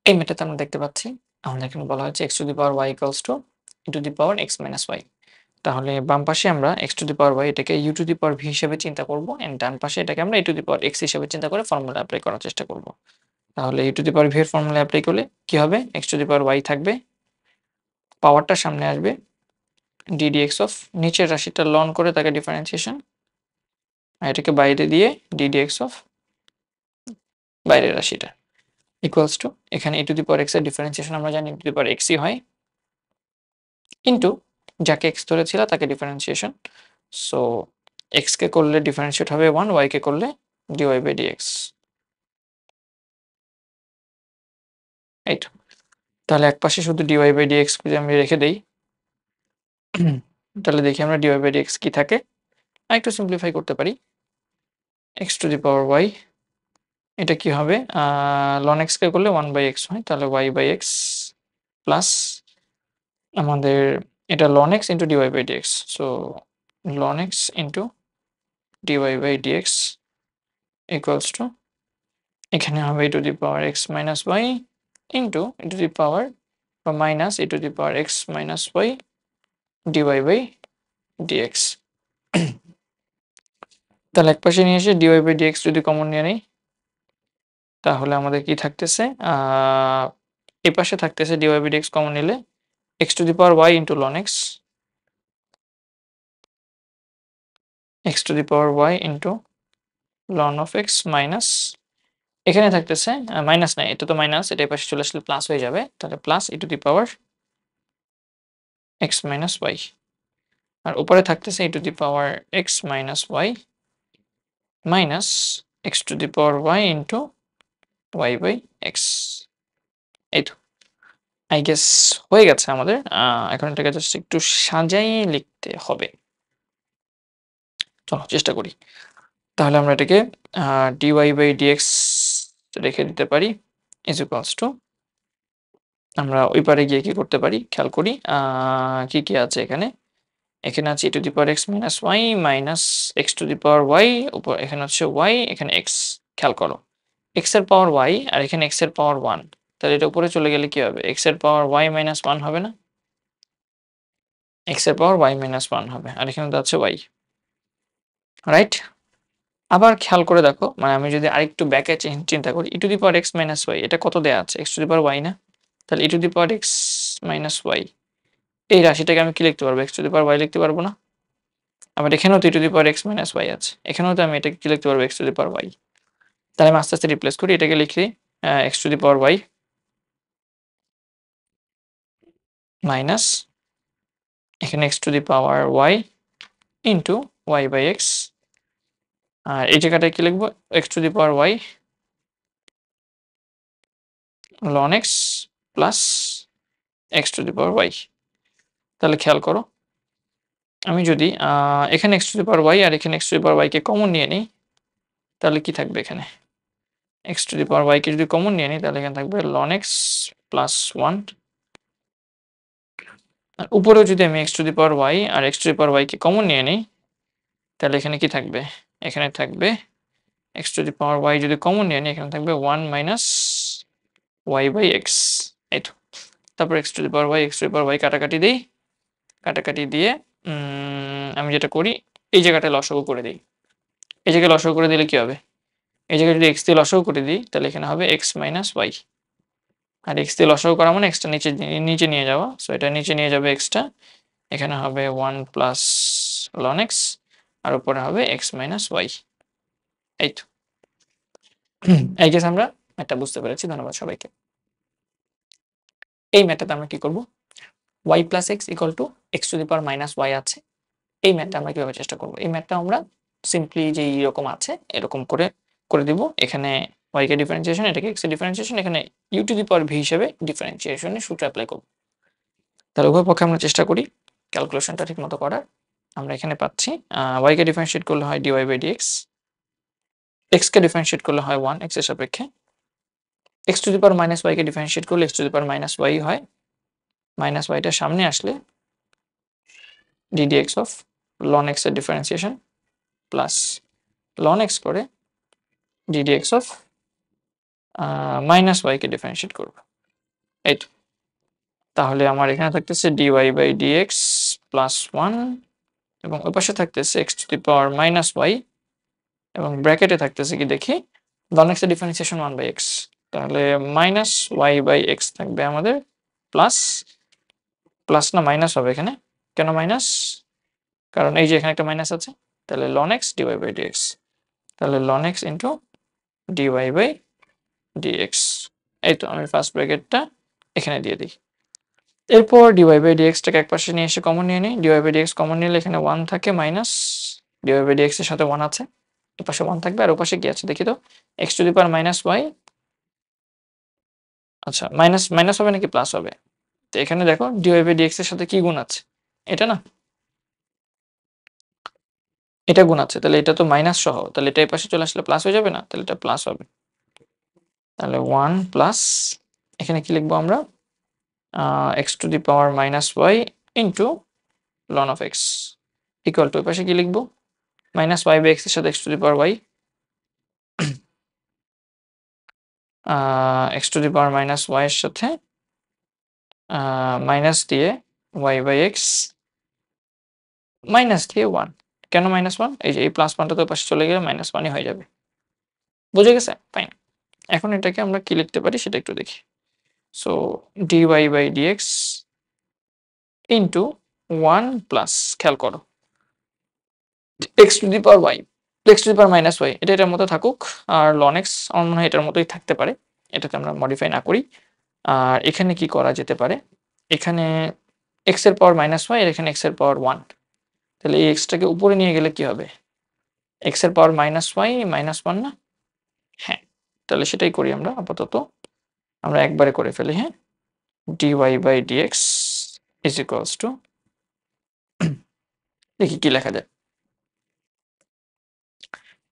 এই ম্যাথটাতে আমরা দেখতে পাচ্ছি আমাদের এখানে বলা হয়েছে x⁻y equals to e⁻x - y। তাহলে বাম পাশে আমরা x⁻y এটাকে u⁻v হিসেবে চিন্তা করব, এন্ড ডান পাশে এটাকে আমরা e⁻x হিসেবে চিন্তা করে ফর্মুলা অ্যাপ্লাই করার চেষ্টা করব। তাহলে u⁻v এর ফর্মুলা অ্যাপ্লাই করলে কি হবে, x⁻y থাকবে, পাওয়ারটা সামনে আসবে ddx অফ নিচের রাশিটা লন করে তাকে ডিফারেন্সিয়েশন, আর এটাকে বাইরে দিয়ে ddx অফ বাইরের রাশিটা ইকুয়ালস টু, এখানে e⁻x এর ডিফারেন্সিয়েশন আমরা জানি e⁻x ই হয়, ইন্টু যাকে x ধরেছিল তাকে ডিফারেন্সিয়েশন, সো x কে করলে ডিফারেন্সিয়েট হবে 1, y কে করলে dy/dx। এই তো, তাহলে একপাশে শুধু dy/dx যদি আমি রেখে দেই, তাহলে দেখি আমরা dy/dx কি থাকে। একটু সিম্পলিফাই করতে পারি, x⁻y এটা কি হবে, ln x কে করলে 1/x হয়, তাহলে y/x প্লাস আমাদের এটা ln x into dy/dx, so ln x into dy/dx equals to, এখানে হবে e⁻x - y ইন্টু বা মাইনাস e⁻x - y dy/dx। তাহলে একপাশে নিয়ে এসে dy/dx যদি কমন নিয়ে নেই, তাহলে আমাদের কি থাকতেছে, এই পাশে থাকতেছে dy/dx কমন নিলে x⁻y into ln x⁻y into ln of x minus, এখানে থাকতেছে মাইনাস নাই, এটা তো মাইনাস, এটা পাশে চলে আসলে প্লাস হয়ে যাবে, তাহলে প্লাস e⁻x - y, আর উপরে থাকতেছে e⁻x - y minus x⁻y into y/x। এই তো, আই গেস হয়ে গেছে আমাদের। এখন এটাকে জাস্ট একটু সাজাই লিখতে হবে, চলো চেষ্টা করি। তাহলে আমরা এটাকে dy/dx রেখে দিতে পারি ইজ ইকুয়ালস টু, আমরা ওই পারে গিয়ে কি করতে পারি খেয়াল করি, কি কি আছে এখানে, এখানে আছে e⁻x - y মাইনাস x⁻y, উপর এখানে হচ্ছে y, এখানে x। খেয়াল করো x এর পাওয়ার y আর এখানে x এর পাওয়ার 1, তাহলে এটা উপরে চলে গেলে কি হবে? x এর পাওয়ার y মাইনাস 1 হবে না? x এর পাওয়ার y মাইনাস 1 হবে। আর এখানে তো আছে y। রাইট? আবার খেয়াল করে দেখো, মানে আমি যদি আরেকটু ব্যাকে চিন্তা করি, e to the power x minus y এটা কত দেয়া আছে? x to the power y না? তাহলে e to the power x minus y এই রাশিটাকে আমি কি লিখতে পারবো? x to the power y লিখতে পারবো না? আবার এখানেও তো e to the power x minus y আছে। এখানেও তো আমি এটাকে কি লিখতে পারবো? x to the power y। তাহলে আমি আস্তে আস্তে রিপ্লেস করি, এটাকে লিখি x to the power y minus এখানে x to the power y into y by x। আর এই জায়গাটায় কি লিখবো? x to the power y ln x plus x to the power y। তাহলে খেয়াল করো, আমি যদি এখানে x to the power y আর এখানে x to the power y কে কমন নিয়ে নিই, তাহলে কি থাকবে এখানে? x to the power y কে যদি কমন নিয়ে নিই, তাহলে এখানে থাকবে ln x প্লাস 1। আর উপরেও যদি আমি x to the power y আর x to the power y কে কমন নিয়ে নিই, তাহলে এখানে কি থাকবে? এখানে থাকবে x to the power y যদি কমন নিয়ে নিই, এখানে থাকবে 1 মাইনাস y বাই x। এই তো। তারপর x to the power y x to the power y কাটাকাটি দিই, কাটাকাটি দিয়ে আমি যেটা করি, এই জায়গাটায় লসাগু করে দিই। এই জায়গায় লসাগু করে দিলে কি হবে? এই জায়গায় যদি x দিয়ে লসাগু করে দিই, তাহলে এখানে হবে x মাইনাস y। আর x দিয়ে লসাগু করা মানে xটা নিচে নিয়ে যাওয়া, সো এটা নিচে নিয়ে যাবে xটা। এখানে হবে 1 প্লাস ln x আর উপরে হবে x মাইনাস y। এই তো। এই কেস আমরা ম্যাথটা বুঝতে পেরেছি। ধন্যবাদ সবাইকে। এই ম্যাথটাতে আমরা কি করব? y plus x equal to x to the power minus y আছে। এই ম্যাথটা আমরা কিভাবে চেষ্টা করব? এই ম্যাথটা আমরা সিম্পলি যে এরকম আছে এরকম করে দিব। এখানে y কে ডিফারেন্সিয়েশন, এটাকে x এর ডিফারেন্সিয়েশন, এখানে u to the power v হিসেবে ডিফারেন্সিয়েশনের সূত্র অ্যাপ্লাই করব। তাহলে উভয় পক্ষে আমরা চেষ্টা করি ক্যালকুলেশনটা ঠিকমতো করার। আমরা এখানে পাচ্ছি y কে ডিফারেন্সিয়েট করলে হয় dy বাই dx, x কে ডিফারেন্সিয়েট করলে হয় 1 x এর সাপেক্ষে, x to the power minus y কে ডিফারেন্সিয়েট করলে x to the power minus y হয়। মাইনাস y টা সামনে আসলে ddx অফ ln x এর ডিফারেন্সিয়েশন প্লাস ln x করে ddx অফ মাইনাস y কে ডিফারেন্সিয়েট করব। এই তো। তাহলে আমার এখানে থাকতেছে dy বাই dx প্লাস 1 এবং ওই পাশে থাকতেছে x to the power minus y এবং ব্র্যাকেটে থাকতেছে কি দেখি ln x এর ডিফারেন্সিয়েশন 1 বাই x। তাহলে মাইনাস y বাই x থাকবে আমাদের প্লাস, প্লাস না মাইনাস হবে এখানে। কেন মাইনাস? কারণ এই যে এখানে একটা মাইনাস আছে। তাহলে ln x dy by dx। তাহলে ln x into dy by dx। এই তো, আমি ফার্স্ট ব্র্যাকেটটা এখানে দিয়ে দিই। এরপর dy বাই dx টাকে একপাশে নিয়ে এসে কমন নিয়ে নিই। dy বাই dx কমন নিলে এখানে 1 থাকে মাইনাস dy বাই dx এর সাথে 1 আছে, এপাশে 1 থাকবে। আর ওপাশে কি আছে দেখি তো? x to the power minus y। আচ্ছা, মাইনাস মাইনাস হবে নাকি প্লাস হবে? তো এখানে দেখো dy বাই dx এর সাথে কি গুণ আছে? এটা না, এটা গুণ আছে। তাহলে এটা তো মাইনাস সহ, তাহলে এটা এপাশে চলে আসলে প্লাস হয়ে যাবে না? তাহলে এটা প্লাস হবে। তাহলে 1 প্লাস এখানে কি লিখবো আমরা? x to the power minus y into ln of x equal two এপাশে কি লিখবো? মাইনাস y বাই x এর সাথে x to the power y, x to the power minus y এর সাথে মাইনাস দিয়ে y বাই x মাইনাস দিয়ে 1। কেন মাইনাস 1? এই যে এই প্লাস 1টা তো পাশে চলে গেলে মাইনাস 1ই হয়ে যাবে। বুঝে গেছে? ফাইন। এখন এটাকে আমরা কি লিখতে পারি সেটা একটু দেখি। So dy by dx into 1 plus, খেয়াল করো, x to the power y, x to the power minus y এটা এটার মতো থাকুক। আর ln x আমার মনে হয় এটার মতোই থাকতে পারে, এটাকে আমরা মডিফাই না করি। আর এখানে কি করা যেতে পারে? এখানে x এর পাওয়ার মাইনাস y আর এখানে x এর পাওয়ার 1। তাহলে এই x টাকে উপরে নিয়ে গেলে কি হবে? x এর পাওয়ার মাইনাস y মাইনাস 1 না? হ্যাঁ, তাহলে সেটাই করি আমরা আপাতত। আমরা একবারে করে ফেলি, হ্যাঁ। dy by dx is equals to, দেখি কি লেখা যায়।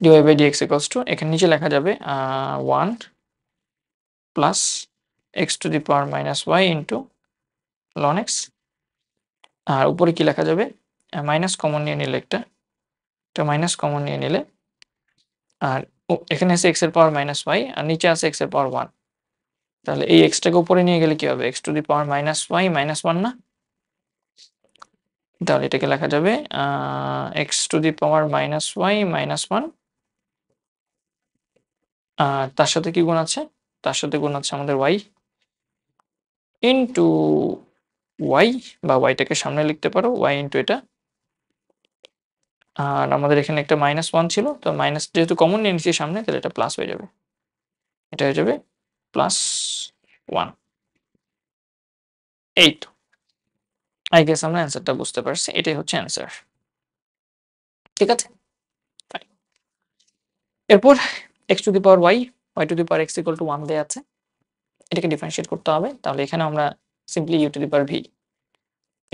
dy by dx equals to, এখানে নিচে লেখা যাবে 1 plus x to the power minus y into ln x। আর উপরে কি লেখা যাবে? মাইনাস কমন নিয়ে নিলে একটা মাইনাস কমন নিয়ে নিলে, আর এখানে আছে x এর পাওয়ার মাইনাস y আর নিচে আছে x এর পাওয়ার 1। তাহলে এই এক্সটাকে উপরে নিয়ে গেলে কি হবে, x to the power minus y minus one না? তাহলে এটাকে লেখা যাবে x to the power minus y minus one, আর তার সাথে কি গুণ আছে, তার সাথে গুণ আছে আমাদের ওয়াই ইন্টু ওয়াই, বা ওয়াইটাকে সামনে লিখতে পারো ওয়াই ইন্টু এটা, আর আমাদের এখানে একটা মাইনাস ওয়ান ছিল, তো মাইনাস যেহেতু কমন নিয়ে নিচ্ছি সামনে, তাহলে এটা প্লাস হয়ে যাবে, এটা হয়ে যাবে প্লাস ওয়ান। এই তো, আই গেস আমরা অ্যান্সারটা বুঝতে পারছি, এটাই হচ্ছে অ্যান্সার। ঠিক আছে, এরপর x to the power y y to the power x equal to one দেওয়া আছে, এটাকে ডিফারেন্সিয়েট করতে হবে। তাহলে এখানে আমরা simply u to the power v,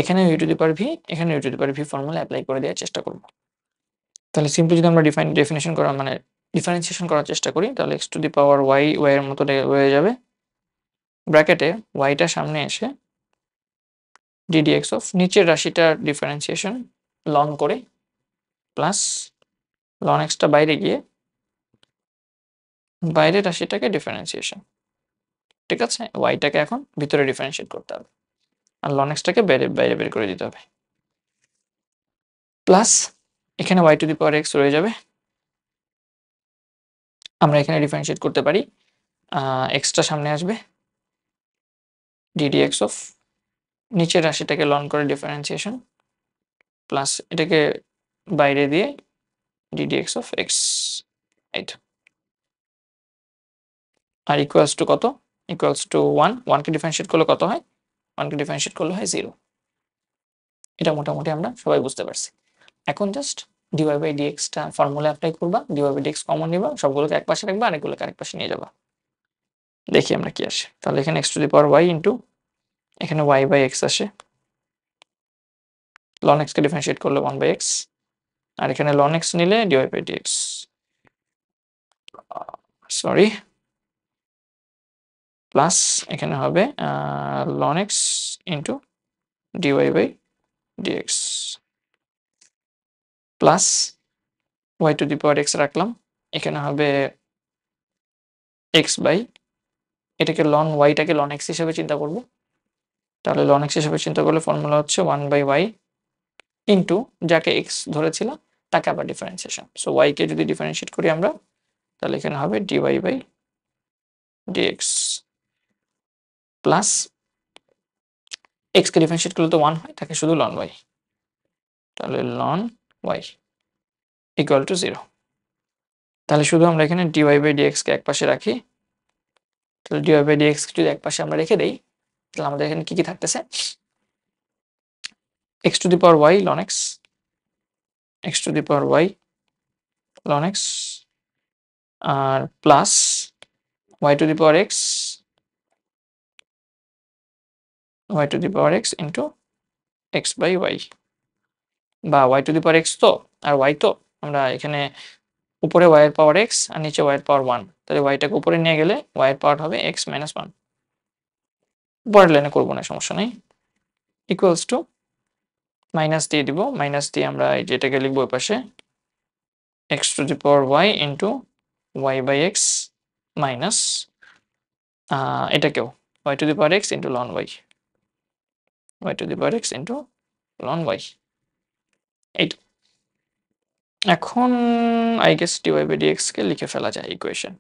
এখানে u to the power v, এখানে u to the power v formula apply করে দেওয়ার চেষ্টা করব। তাহলে সিম্পলি যদি আমরা ডেফিনেশন করা মানে ডিফারেন্সিয়েশন করার চেষ্টা করি, তাহলে x to the power y y এর মতো হয়ে যাবে, ব্র্যাকেটে ওয়াইটা সামনে এসে ডিডিএক্স অফ নিচের রাশিটার ডিফারেন্সিয়েশন লন করে, প্লাস লন এক্সটা বাইরে গিয়ে বাইরের রাশিটাকে ডিফারেন্সিয়েশন। ঠিক আছে, ওয়াইটাকে এখন ভিতরে ডিফারেন্সিয়েট করতে হবে, আর লন এক্সটাকে বাইরে বাইরে বের করে দিতে হবে, প্লাস এখানে y to the power x রয়ে যাবে। আমরা এখানে ডিফারেন্সিয়েট করতে পারি, এক্সটা সামনে আসবে, ডিডিএক্স অফ নিচের রাশিটাকে লন করে ডিফারেন্সিয়েশন, প্লাস এটাকে বাইরে দিয়ে ডিডিএক্স অফ এক্স, এই তো। আর ইকুয়ালস টু কত, ইকুয়ালস টু ওয়ান, ওয়ানকে ডিফারেন্সিয়েট করলে কত হয়, ওয়ানকে ডিফারেন্সিয়েট করলে হয় জিরো। এটা মোটামুটি আমরা সবাই বুঝতে পারছি। এখন জাস্ট ডিওয়াই বাই ডিএক্সটা ফর্মুলা অ্যাপ্লাই করবা, ডিওয়াই বাই ডিএক্স কমন নিবা, সবগুলোকে এক পাশে রাখবা, আরেকগুলোকে আরেক পাশে নিয়ে যাবা, দেখি আমরা কি আসে। তাহলে এখানে x to the power y into এখানে ওয়াই বাই এক্স আসে, লন এক্সকে ডিফারেন্সিয়েট করলে ওয়ান বাই এক্স, আর এখানে লন এক্স নিলে dy by dx, sorry, plus এখানে হবে ln x into dy by dx, plus y to the power x রাখলাম, এখানে হবে এক্স বাই, এটাকে লন ওয়াইটাকে লন এক্স হিসেবে চিন্তা করব, তাহলে লন এক্স হিসেবে চিন্তা করলে ফর্মুলা হচ্ছে ওয়ান বাই ওয়াই ইন্টু যাকে এক্স ধরেছিল তাকে আবার ডিফারেন্সিয়েশন, সো ওয়াইকে যদি ডিফারেন্সিয়েট করি আমরা, তাহলে এখানে হবে ডিওয়াই বাই ডিএক্স, প্লাস এক্সকে ডিফারেন্সিয়েট করলে তো ওয়ান হয়, তাকে শুধু লন ওয়াই, তাহলে ln y equal to zero. তাহলে শুধু আমরা এখানে ডিওয়াই বাই ডিএক্সকে এক পাশে রাখি, তাহলে ডিওয়াই বাই ডিএক্স যদি এক পাশে আমরা রেখে দেই, তাহলে আমাদের এখানে কি কি থাকতেছে, x to the power y ln x, x to the power y ln x, আর plus y to the power x, y to the power x into x by y, বা y to the power x তো আর Y তো, আমরা এখানে উপরে Y এর power x আর নিচে ওয়াই এর পাওয়ার ওয়ান, তাহলে ওয়াইটাকে উপরে নিয়ে গেলে ওয়াই এর পাওয়ার হবে এক্স মাইনাস ওয়ান, পরের লাইনে করবো না, সমস্যা নেই, ইকুয়ালস টু মাইনাস দিয়ে দিব, মাইনাস দিয়ে আমরা এই যেটাকে লিখবো ওই পাশে x to the power y into y by x minus এটাকেও y to the power x into ln y, y to the power x into ln y, এইটা। এখন I guess dy by dx কে লিখে ফেলা যায় equation.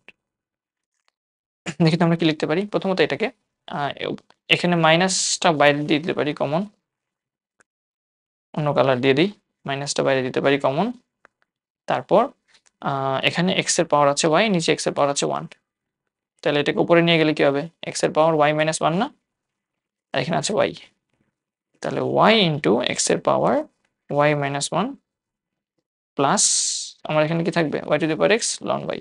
দেখি তো আমরা কি লিখতে পারি, প্রথমত এটাকে এখানে মাইনাসটা বাইরে দিয়ে দিতে পারি কমন, অন্য কালার দিয়ে দিই, মাইনাসটা বাইরে দিতে পারি কমন, তারপর এখানে এক্স এর পাওয়ার আছে ওয়াই, নিচে এক্স এর পাওয়ার আছে ওয়ান, তাহলে এটাকে উপরে নিয়ে গেলে কি হবে, এক্স এর পাওয়ার ওয়াই মাইনাস ওয়ান না, আর এখানে আছে ওয়াই, তাহলে ওয়াই ইন্টু এক্স এর power y minus one, plus আমার এখানে কি থাকবে y to the power x ln y,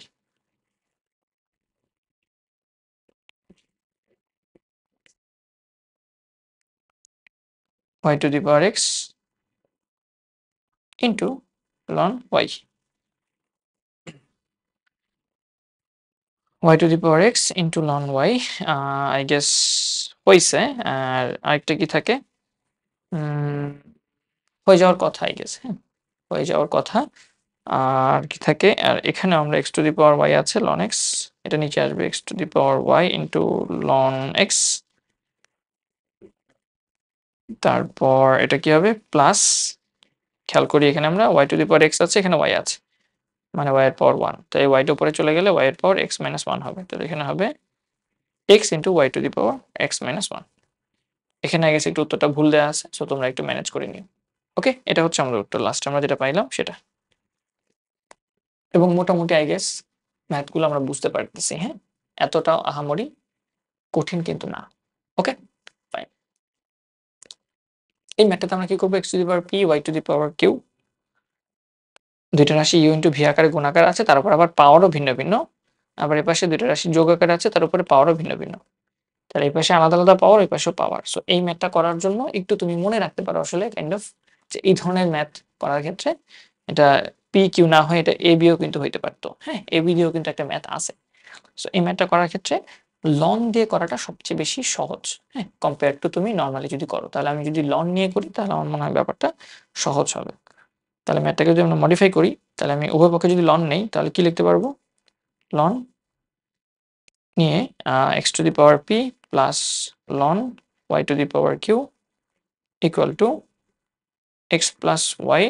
y to the power x into ln y, y to the power x into ln y, I guess হয়েছে। আর আরেকটা কি থাকে, হয়ে যাওয়ার কথা আই গেস, হ্যাঁ হয়ে যাওয়ার কথা, আর কি থাকে, আর এখানে আমরা x to the power y আছে লন এক্স এটা নিচে আসবে x to the power y into ln x, তারপর এটা কি হবে প্লাস, খেয়াল করি এখানে আমরা y to the power x আছে, এখানে y আছে, মানে y এর পাওয়ার 1, তাই y টা উপরে চলে গেলে y এর পাওয়ার x মাইনাস 1 হবে, তাহলে এখানে হবে x into y to the power x minus 1। এখানে আগে একটু উত্তরটা ভুল দেওয়া আছে, সো তোমরা একটু ম্যানেজ করে নিও। ওকে, এটা হচ্ছে আমাদের উত্তর, লাস্ট আমরা যেটা পাইলাম সেটা। এবং মোটামুটি আই গেস ম্যাথগুলো আমরা বুঝতে পারতেছি, হ্যাঁ, এতটাও আহামরি কঠিন কিন্তু না। Okay fine. এই ম্যাথটাতে আমরা কি করবো, x to the power p y to the power q, দুইটা রাশি u ইন্টু v আকারে গুণাকার আছে, তার উপর আবার পাওয়ারও ভিন্ন ভিন্ন, আবার এই পাশে দুইটা রাশি যোগ আকারে আছে, তার উপরে পাওয়ারও ভিন্ন ভিন্ন, তাহলে এই পাশে আলাদা আলাদা পাওয়ার, এই পাশেও পাওয়ার। সো এই ম্যাথটা করার জন্য একটু তুমি মনে রাখতে পারো আসলে কাইন্ড অফ, যে এই ধরনের ম্যাথ করার ক্ষেত্রে এটা পি কিউ না হয় এটা এ বিও কিন্তু হইতে পারতো, হ্যাঁ, এ বি দিয়েও কিন্তু একটা ম্যাথ আছে। সো এই ম্যাথটা করার ক্ষেত্রে লন দিয়ে করাটা সবচেয়ে বেশি সহজ, হ্যাঁ, কম্পেয়ার টু তুমি নর্মালি যদি করো, তাহলে আমি যদি লন নিয়ে করি তাহলে আমার মনে হয় ব্যাপারটা সহজ হবে। তাহলে ম্যাথটাকে যদি আমরা মডিফাই করি, তাহলে আমি উভয় পক্ষে যদি লন নেই তাহলে কি লিখতে পারবো, লন নিয়ে x to the power p plus ln y to the power q equal to x plus y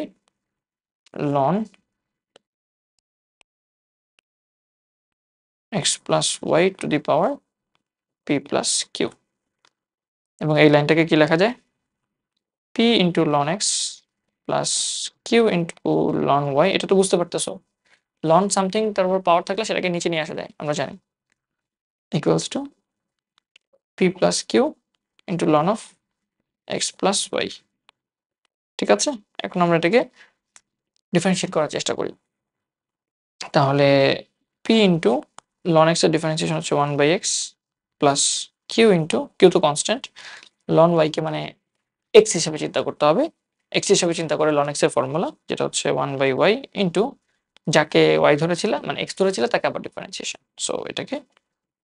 ln x plus y to the power p plus q. এবং এই লাইনটাকে কি লেখা যায়, p into ln x plus q into ln y, এটা তো বুঝতে পারতেছো, লন সামথিং তারপর পাওয়ার থাকলে সেটাকে নিচে নিয়ে আসা যায় আমরা জানি, equals to p plus q into ln of x plus y. ঠিক আছে, এখন আমরা এটাকে ডিফারেন্সিয়েট করার চেষ্টা করি। তাহলে পি ইন্টু লন এক্স এর ডিফারেন্সিয়েশন হচ্ছে 1/x plus q into, q তো কনস্ট্যান্ট, লন ওয়াই কে মানে এক্স হিসেবে চিন্তা করতে হবে, এক্স হিসেবে চিন্তা করে লন এক্স এর ফর্মুলা যেটা হচ্ছে 1/y ইন্টু যাকে ওয়াই ধরেছিল মানে এক্স ধরেছিল তাকে আবার ডিফারেন্সিয়েশন, সো এটাকে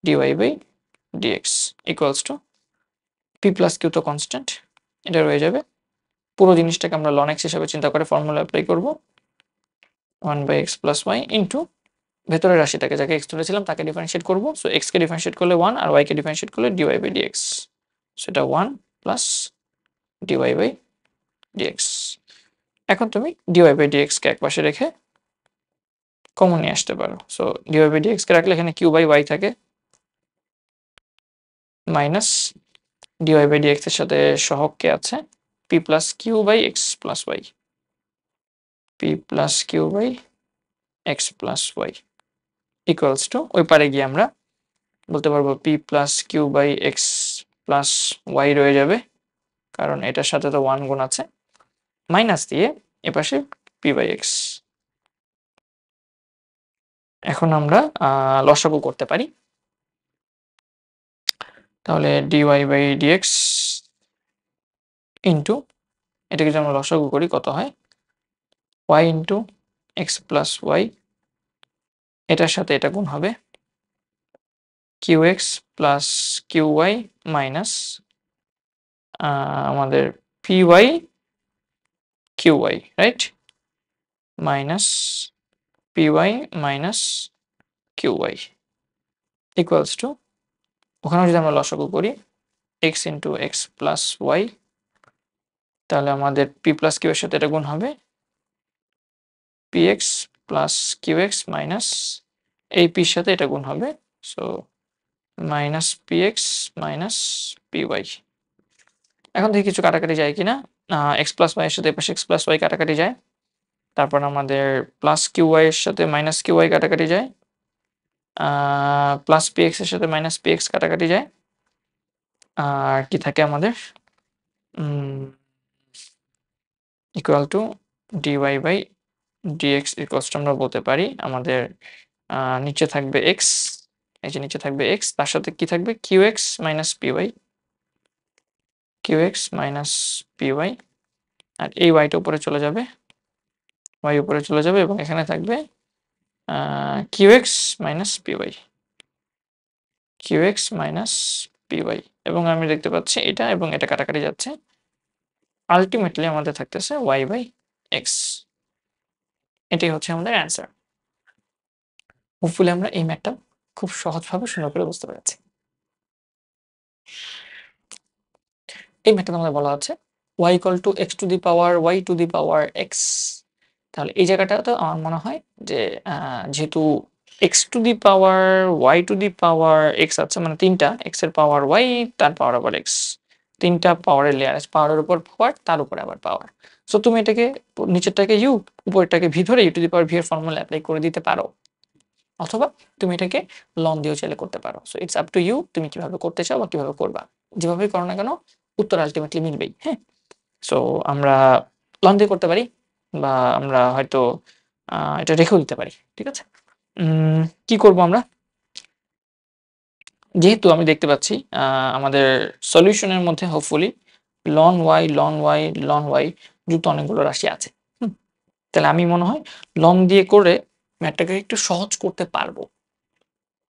dy/dx equals to p plus q তো কনস্ট্যান্ট, এটা রয়ে যাবে, পুরো জিনিসটাকে আমরা লন এক্স হিসেবে চিন্তা করে ফর্মুলা অ্যাপ্লাই করব, 1/x প্লাস ওয়াই ইন্টু ভেতরের রাশিটাকে যাকে এক্স ধরেছিলাম তাকে ডিফারেন্সিয়েট করব, সো এক্স কে ডিফারেন্সিয়েট করলে 1 আর ওয়াই কে ডিফারেন্সিয়েট করলে dy/dx, সেটা 1 প্লাস dy/dx। এখন তুমি dy/dx কে একপাশে রেখে কমন নিয়ে আসতে পারো, সো dy/dx কে রাখলে এখানে q/y থাকে, মাইনাস dy/dx এর সাথে সহগ কে আছে p plus q/x plus y, p plus q/x plus y equals two, ওই পারে গিয়ে আমরা বলতে পারবো p plus q/x plus y রয়ে যাবে, কারণ এটার সাথে তো 1 গুণ আছে, মাইনাস দিয়ে এপাশে p/x। এখন আমরা লসাগু করতে পারি, তাহলে dy/dx ইন্টু, এটাকে যদি আমরা লসাগু করি কত হয়, y into x plus y, এটার সাথে এটা গুণ হবে qx প্লাস qy মাইনাস আমাদের py qy, right, minus py minus qy equals to, ওখানেও যদি আমরা লসাগু করি x into x plus y, তাহলে আমাদের p প্লাস কিউ এর সাথে এটা গুণ হবে px প্লাস qx মাইনাস এই p এর সাথে এটা গুণ হবে, so minus px minus py। এখন দেখি কিছু কাটাকাটি যায় কিনা, এক্স প্লাস ওয়াই এর সাথে এপাশে এক্স প্লাস ওয়াই কাটাকাটি যায়, তারপর আমাদের প্লাস কিউ ওয়াই এর সাথে মাইনাস কিউ ওয়াই কাটাকাটি যায়, প্লাস পি এক্স এর সাথে মাইনাস পি এক্স কাটাকাটি যায়, আর কি থাকে আমাদের equal to dy/dx equals to, আমরা বলতে পারি আমাদের নিচে থাকবে এক্স, এই যে নিচে থাকবে এক্স, তার সাথে কি থাকবে qx minus py, qx minus py, আর এই ওয়াইটা উপরে চলে যাবে, y উপরে চলে যাবে এবং এখানে থাকবে qx minus py, qx minus py, এবং আমি দেখতে পাচ্ছি এটা এবং এটা কাটাকাটি যাচ্ছে, আলটিমেটলি আমাদের থাকতেছে y/x। এটাই হচ্ছে আমাদের অ্যান্সার। হোপফুলি আমরা এই ম্যাথটা খুব সহজভাবে সুন্দর করে বুঝতে পেরেছি। এই ম্যাথড আমাদের বলা হচ্ছে y equal to x to the power y to the power x। তাহলে এই জায়গাটাতে আমার মনে হয় যে যেহেতু x to the power y to the power x আছে, মানে 3টা x এর পাওয়ার y তার পাওয়ার আবার x, 3টা পাওয়ারের লেয়ার আছে, পাওয়ারের উপর পাওয়ার তার উপরে আবার পাওয়ার। সো তুমি এটাকে নিচেরটাকে u উপরেরটাকে v ধরে u to the power v এর ফর্মুলা অ্যাপ্লাই করে দিতে পারো, অথবা তুমি এটাকে লন দিয়েও চাইলে করতে পারো। So it's up to you, তুমি কিভাবে করতে চাও বা কিভাবে করবা। যেভাবেই করো না কেন উত্তর আলটিমেটলি মিলবেই। হ্যাঁ, সো আমরা লন দিয়ে করতে পারি বা আমরা হয়তো এটা রেখেও দিতে পারি। ঠিক আছে, কি করব আমরা, যেহেতু আমি দেখতে পাচ্ছি আমাদের সলিউশনের মধ্যে hopefully ln y ln y ln y যুক্ত অনেকগুলো রাশি আছে। তাহলে আমি মনে হয় লন দিয়ে করে ম্যাথটাকে একটু সহজ করতে পারবো।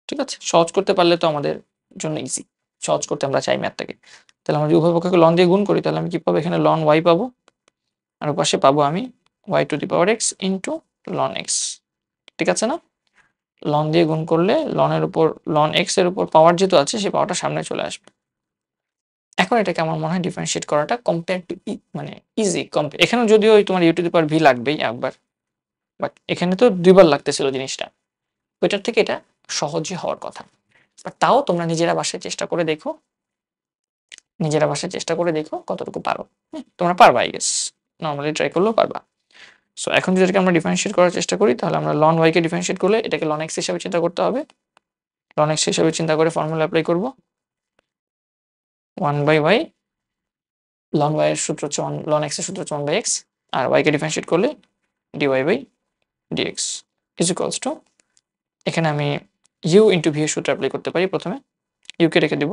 ঠিক আছে, সহজ করতে পারলে তো আমাদের জন্য ইজি, সহজ করতে আমরা চাই ম্যাথটাকে। তাহলে আমরা যদি উভয় পক্ষকে লন দিয়ে গুণ করি তাহলে আমি কি পাবো, এখানে লন ওয়াই পাবো, আর ওপাশে পাবো আমি y to the power x into ln x. ঠিক আছে না, লন দিয়ে গুণ করলে লনের উপর লন এক্স এর উপর পাওয়ার যেহেতু আছে সেই পাওয়ারটা সামনে চলে আসবে। এখন এটাকে আমার মনে হয় ডিফারেন্সিয়েট করাটা কম্পেয়ার টু মানে ইজি কম্পেয়ার, এখানে যদিও তোমার u to the power v লাগবেই একবার, বাট এখানে তো দুইবার লাগতেছিল জিনিসটা, ওইটার থেকে এটা সহজই হওয়ার কথা। বাট তাও তোমরা নিজেরা বাসায় চেষ্টা করে দেখো, নিজেরা বাসায় চেষ্টা করে দেখো কতটুকু পারো। তোমরা পারবা, আই গেস নর্মালি ট্রাই করলেও পারবা। সো এখন যদি এটাকে আমরা ডিফারেন্সিয়েট করার চেষ্টা করি তাহলে আমরা লন ওয়াই কে ডিফারেন্সিয়েট করলে এটাকে লন এক্স হিসাবে চিন্তা করতে হবে। লন এক্স হিসাবে চিন্তা করে ফর্মুলা অ্যাপ্লাই করব, 1/y, লন ওয়াই এর সূত্র হচ্ছে লন এক্স এর সূত্র হচ্ছে 1/x, আর ওয়াই কে ডিফারেন্সিয়েট করলে dy/dx ইজ ইকুয়ালস টু, এখানে আমি u ইন্টু v এর সূত্র অ্যাপ্লাই করতে পারি। প্রথমে u কে রেখে দিব,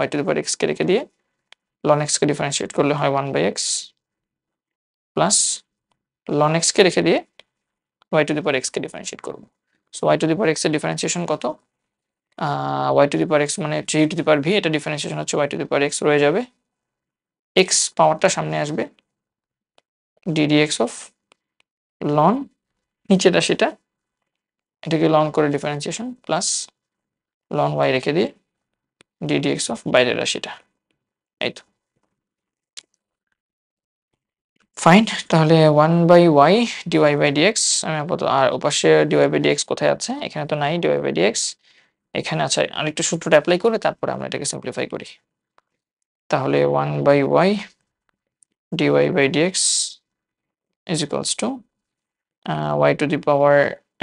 y to the power x কে রেখে দিয়ে লন x কে ডিফারেন্সিয়েট করলে হয় 1/x প্লাস লন x কে রেখে দিয়ে y to the power x কে ডিফারেন্সিয়েট করব। So y to the power x এর ডিফারেন্সিয়েশন কত, y to the power x মানে 3 টু দি পাওয়ার v, এটা ডিফারেন্সিয়েশন হচ্ছে y to the power x রয়ে যাবে, x পাওয়ারটা সামনে আসবে ddx অফ লন নিচের রাশিটা, এটাকে লন করে ডিফারেন্সিয়েশন প্লাস লন y রেখে দিয়ে ddx অফ বাইরের রাশিটা। এই তো ফাইন, তাহলে 1/y dy/dx আমি আপাতত, আর ওপাশে dy/dx কোথায় আছে, এখানে তো নাই dy/dx, এখানে আছে। আরেকটু সূত্রটা অ্যাপ্লাই করে তারপরে আমরা এটাকে সিম্পলিফাই করি। তাহলে 1/y dy/dx is equals to y to the power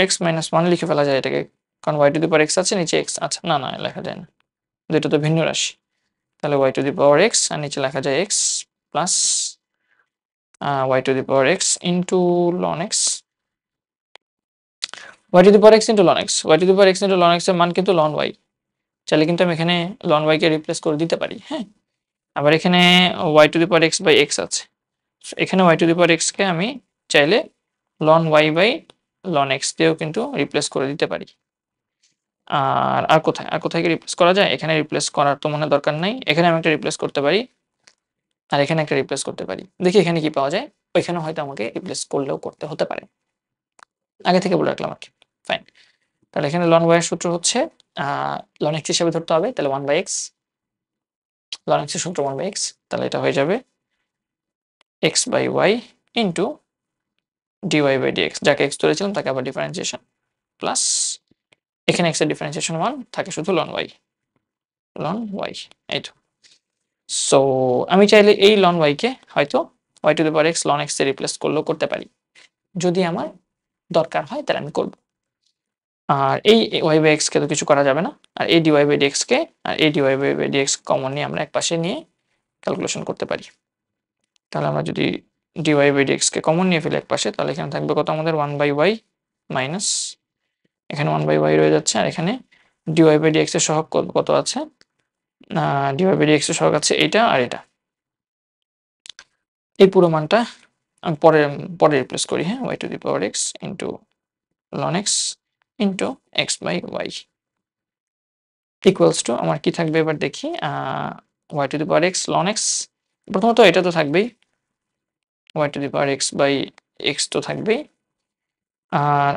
x minus 1 লিখে ফেলা যায় এটাকে, কারণ y to the power x আছে, নিচে x আছে, না না লেখা যায় না, দুটো তো ভিন্ন রাশি। তাহলে y to the power x আর নিচে লেখা যায় x plus y to the power x into ln x, y to the power x into ln x, y to the power x into ln x এর মান কিন্তু loan y, চাইলে কিন্তু আমি এখানে লন y কে রিপ্লেস করে দিতে পারি। হ্যাঁ, আবার এখানে y to the power x by x আছে, এখানে y to the power x কে আমি চাইলে ln y by ln x দিয়েও কিন্তু রিপ্লেস করে দিতে পারি। আর কোথায়, আর কোথায় কি রিপ্লেস করা যায়, এখানে রিপ্লেস করার তো মনে দরকার নাই, এখানে আমি একটা রিপ্লেস করতে পারি আর এখানে একটা রিপ্লেস করতে পারি, দেখি এখানে কি পাওয়া যায়। ওইখানে হয়তো আমাকে রিপ্লেস করলেও করতে হতে পারে, আগে থেকে বলে রাখলাম আর কি। ফাইন, তাহলে এখানে লন ওয়াই এর সূত্র হচ্ছে লন এক্স হিসেবে ধরতে হবে, তাহলে 1/x, লন এক্স এর সূত্র 1/x, তাহলে এটা হয়ে যাবে x/y ইন্টু dy/dx, যাকে x ধরেছিলাম তাকে আবার ডিফারেন্সিয়েশন প্লাস এখানে x এর ডিফারেন্সিয়েশন 1 থাকে শুধু লন y, লন y। এই তো, সো আমি চাইলে এই লন y কে হয়তো y to the power x ln x এ রিপ্লেস করলেও করতে পারি, যদি আমার দরকার হয় তাহলে আমি করব। আর এই y/x কে তো কিছু করা যাবে না, আর এই dy/dx কে আর এই dy/dx কমন নিয়ে আমরা একপাশে নিয়ে ক্যালকুলেশন করতে পারি। তাহলে আমরা যদি dy/dx কে কমন নিয়ে ফেলি একপাশে, তাহলে এখানে থাকবে কত আমাদের 1/y মাইনাস, এখানে 1/y রয়ে যাচ্ছে, আর এখানে dy/dx এর সহগ কত আছে, dy/dx এর সহগ আছে এটা আর এটা, এই পুরো মানটা আমি পরে পরে রিপ্লেস করি। হ্যাঁ, y to the power x into ln x into x/y equals to আমার কি থাকবে এবার দেখি, y to the power x ln x, প্রথমত এটা তো থাকবেই, y to the power x/x তো থাকবেই,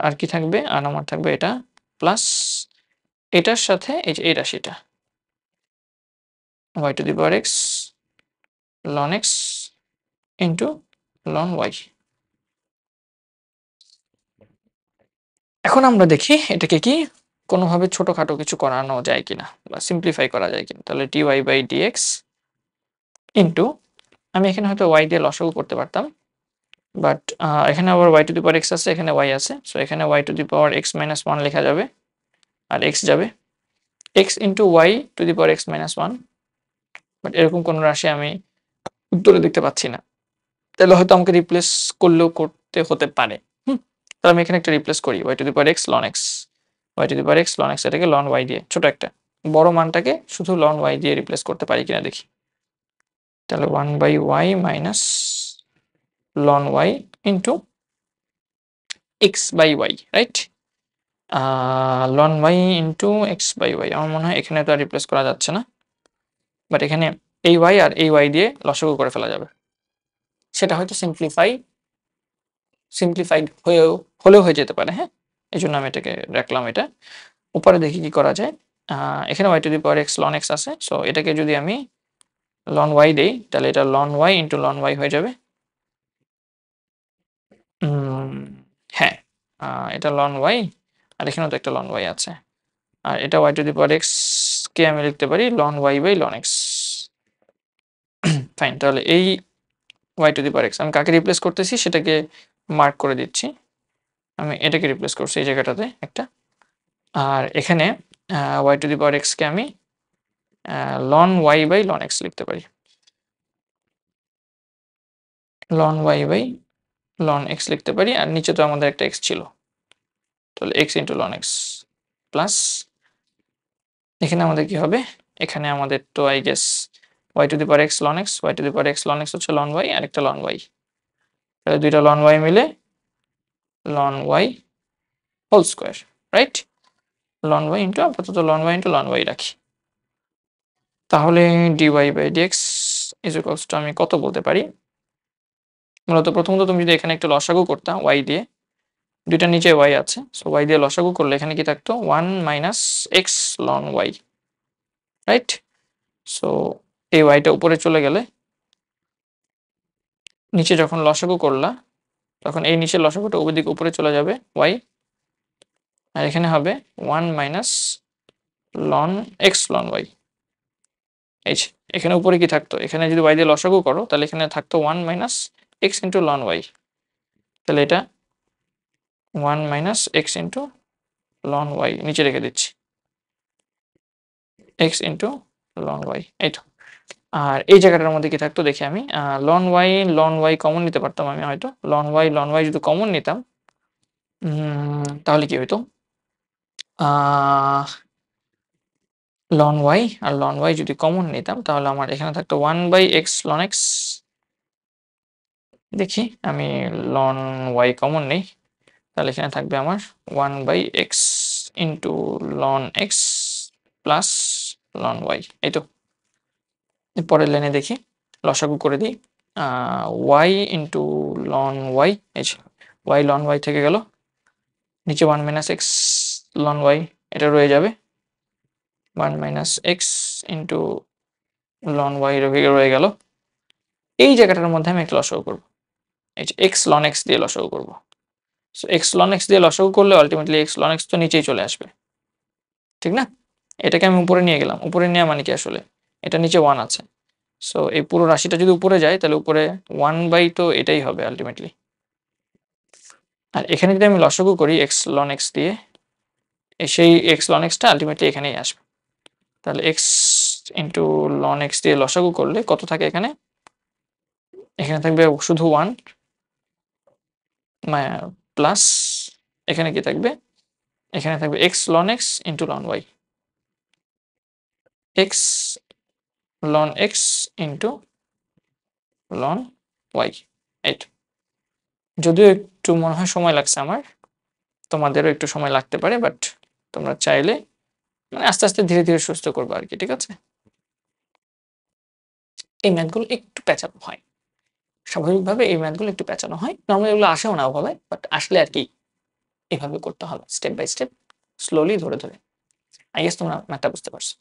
আর কি থাকবে, আর আমার থাকবে এটা প্লাস এটার সাথে এই যে এই রাশিটা y to the power x ln x into ln y। এখন আমরা দেখি এটাকে কি কোনোভাবে ছোটখাটো কিছু করানো যায় কিনা বা সিম্পলিফাই করা যায় কিনা। তাহলে dy বাই dx ইন্টু আমি এখানে হয়তো y দিয়ে লসাগু করতে পারতাম, বাট এখানে আবার y to the power x আছে, এখানে y আছে, সো এখানে y to the power x minus 1 লেখা যাবে আর x যাবে x into y to the power x minus 1। But এরকম কোনো রাশি আমি উত্তরে দেখতে পাচ্ছি না, তাহলে হয়তো আমাকে রিপ্লেস করলেও করতে হতে পারে। তাহলে আমি এখানে একটা রিপ্লেস করি y to the power x ln x, y to the power x ln x এটাকে ln y দিয়ে ছোট একটা, বড় মানটাকে শুধু ln y দিয়ে রিপ্লেস করতে পারি কিনা দেখি। তাহলে 1 by y minus ln y into x by y, right? ln y into x by y আমার মনে হয় এখানে তো আর রিপ্লেস করা যাচ্ছে না, বাট এখানে এই y আর এই y দিয়ে লসাগু করে ফেলা যাবে। সেটা হয়তো সিম্পলিফাইড হলেও হয়ে যেতে পারে। হ্যাঁ, এই জন্য আমি এটাকে রাখলাম। এটা উপরে দেখি কি করা যায়। এখানে y to the power x ln x আছে, সো এটাকে যদি আমি ln y দেই তাহলে এটা ln y into ln y হয়ে যাবে। হ্যাঁ, এটা ln y আর এখানেও তো একটা ln y আছে, আর এটা y to the power x কে আমি লিখতে পারি ln y by ln x। Fine, তাহলে এই y to the power x আমি কাকে রিপ্লেস করতেছি সেটাকে মার্ক করে দিচ্ছি। আমি এটাকে রিপ্লেস করছি এই জায়গাটাতে একটা, আর এখানে y to the power x কে আমি ln y by ln x লিখতে পারি, ln y by ln x লিখতে পারি। আর নিচে তো আমাদের একটা x ছিল, তাহলে x into ln x plus এখানে আমাদের কি হবে, এখানে আমাদের তো I guess y to the power x ln x, y to the power x ln x হচ্ছে ln y আর একটা ln y, তাহলে দুইটা ln y মিলে ln y whole square, right? ln y into আপাতত ln y into ln y রাখি। তাহলে dy by dx is equals to আমি কত বলতে পারি, মূলত প্রথমত তুমি যদি এখানে একটা লসাগু করতা y দিয়ে, দুইটা নিচে y আছে, সো y দিয়ে লসাগু করলে এখানে কি থাকতো 1 minus x ln y, right? So এই yটা উপরে চলে গেলে নিচে যখন লসাগু করলা তখন এই নিচের লসাগুটা ওদিকে উপরে চলে যাবে y, আর এখানে হবে 1 minus ln x ln y। এই যে এখানে উপরে কি থাকতো, এখানে যদি y দিয়ে লসাগু করো তাহলে এখানে থাকতো 1 minus x into ln y, তাহলে এটা 1 minus x into ln y নিচে রেখে দিচ্ছি, x ইন্টু ln y, এই তো। আর এই জায়গাটার মধ্যে কি থাকতো দেখি আমি, ln y কমন নিতে পারতাম আমি হয়তো, ln y যদি কমন নিতাম তাহলে কি হইতো, ln y আর ln y যদি কমন নিতাম তাহলে আমার এখানে থাকতো 1 বাই x ln x। দেখি আমি ln y কমন নেই, তাহলে এখানে থাকবে আমার 1 by x into ln x plus ln y, এই তো। পরের লাইনে দেখি লসাগু করে দিই, y ইন্টু ln y, এই যে y ln y থেকে গেল, নিচে 1 মাইনাস x ln y এটা রয়ে যাবে, 1 minus x into ln y রয়ে গেল। এই জায়গাটার মধ্যে আমি একটা লসাগু করবো, এই যে x ln x দিয়ে লসাগু করবো। সো x ln x দিয়ে লসাগু করলে আলটিমেটলি x ln x তো নিচেই চলে আসবে, ঠিক না? এটাকে আমি উপরে নিয়ে গেলাম, উপরে নেওয়া মানে কি আসলে এটা নিচে 1 আছে, সো এই পুরো রাশিটা যদি উপরে যায় তাহলে উপরে 1 বাই তো এটাই হবে আলটিমেটলি। আর এখানে যদি আমি লসাগু করি x ln x দিয়ে, সেই x ln x টা আলটিমেটলি এখানেই আসবে। তাহলে x ইন্টু ln x দিয়ে লসাগু করলে কত থাকে এখানে, এখানে থাকবে শুধু 1 প্লাস এখানে কি থাকবে, এখানে থাকবে x ln x into ln y, x ln x into ln y, এই তো। যদিও একটু মনে হয় সময় লাগছে আমার, তোমাদেরও একটু সময় লাগতে পারে, বাট তোমরা চাইলে মানে আস্তে আস্তে ধীরে ধীরে সুস্থ করবে আর কি, ঠিক আছে? এই ম্যাথগুলো একটু পেঁচানো হয়, স্বাভাবিকভাবে এই ম্যাথগুলো একটু পেঁচানো হয়, নর্মালি এগুলো আসেও না ওভাবে, বাট আসলে আর কি এভাবে করতে হবে স্টেপ বাই স্টেপ, স্লোলি ধরে ধরে। আই গেস তোমরা ম্যাথটা বুঝতে পারছো।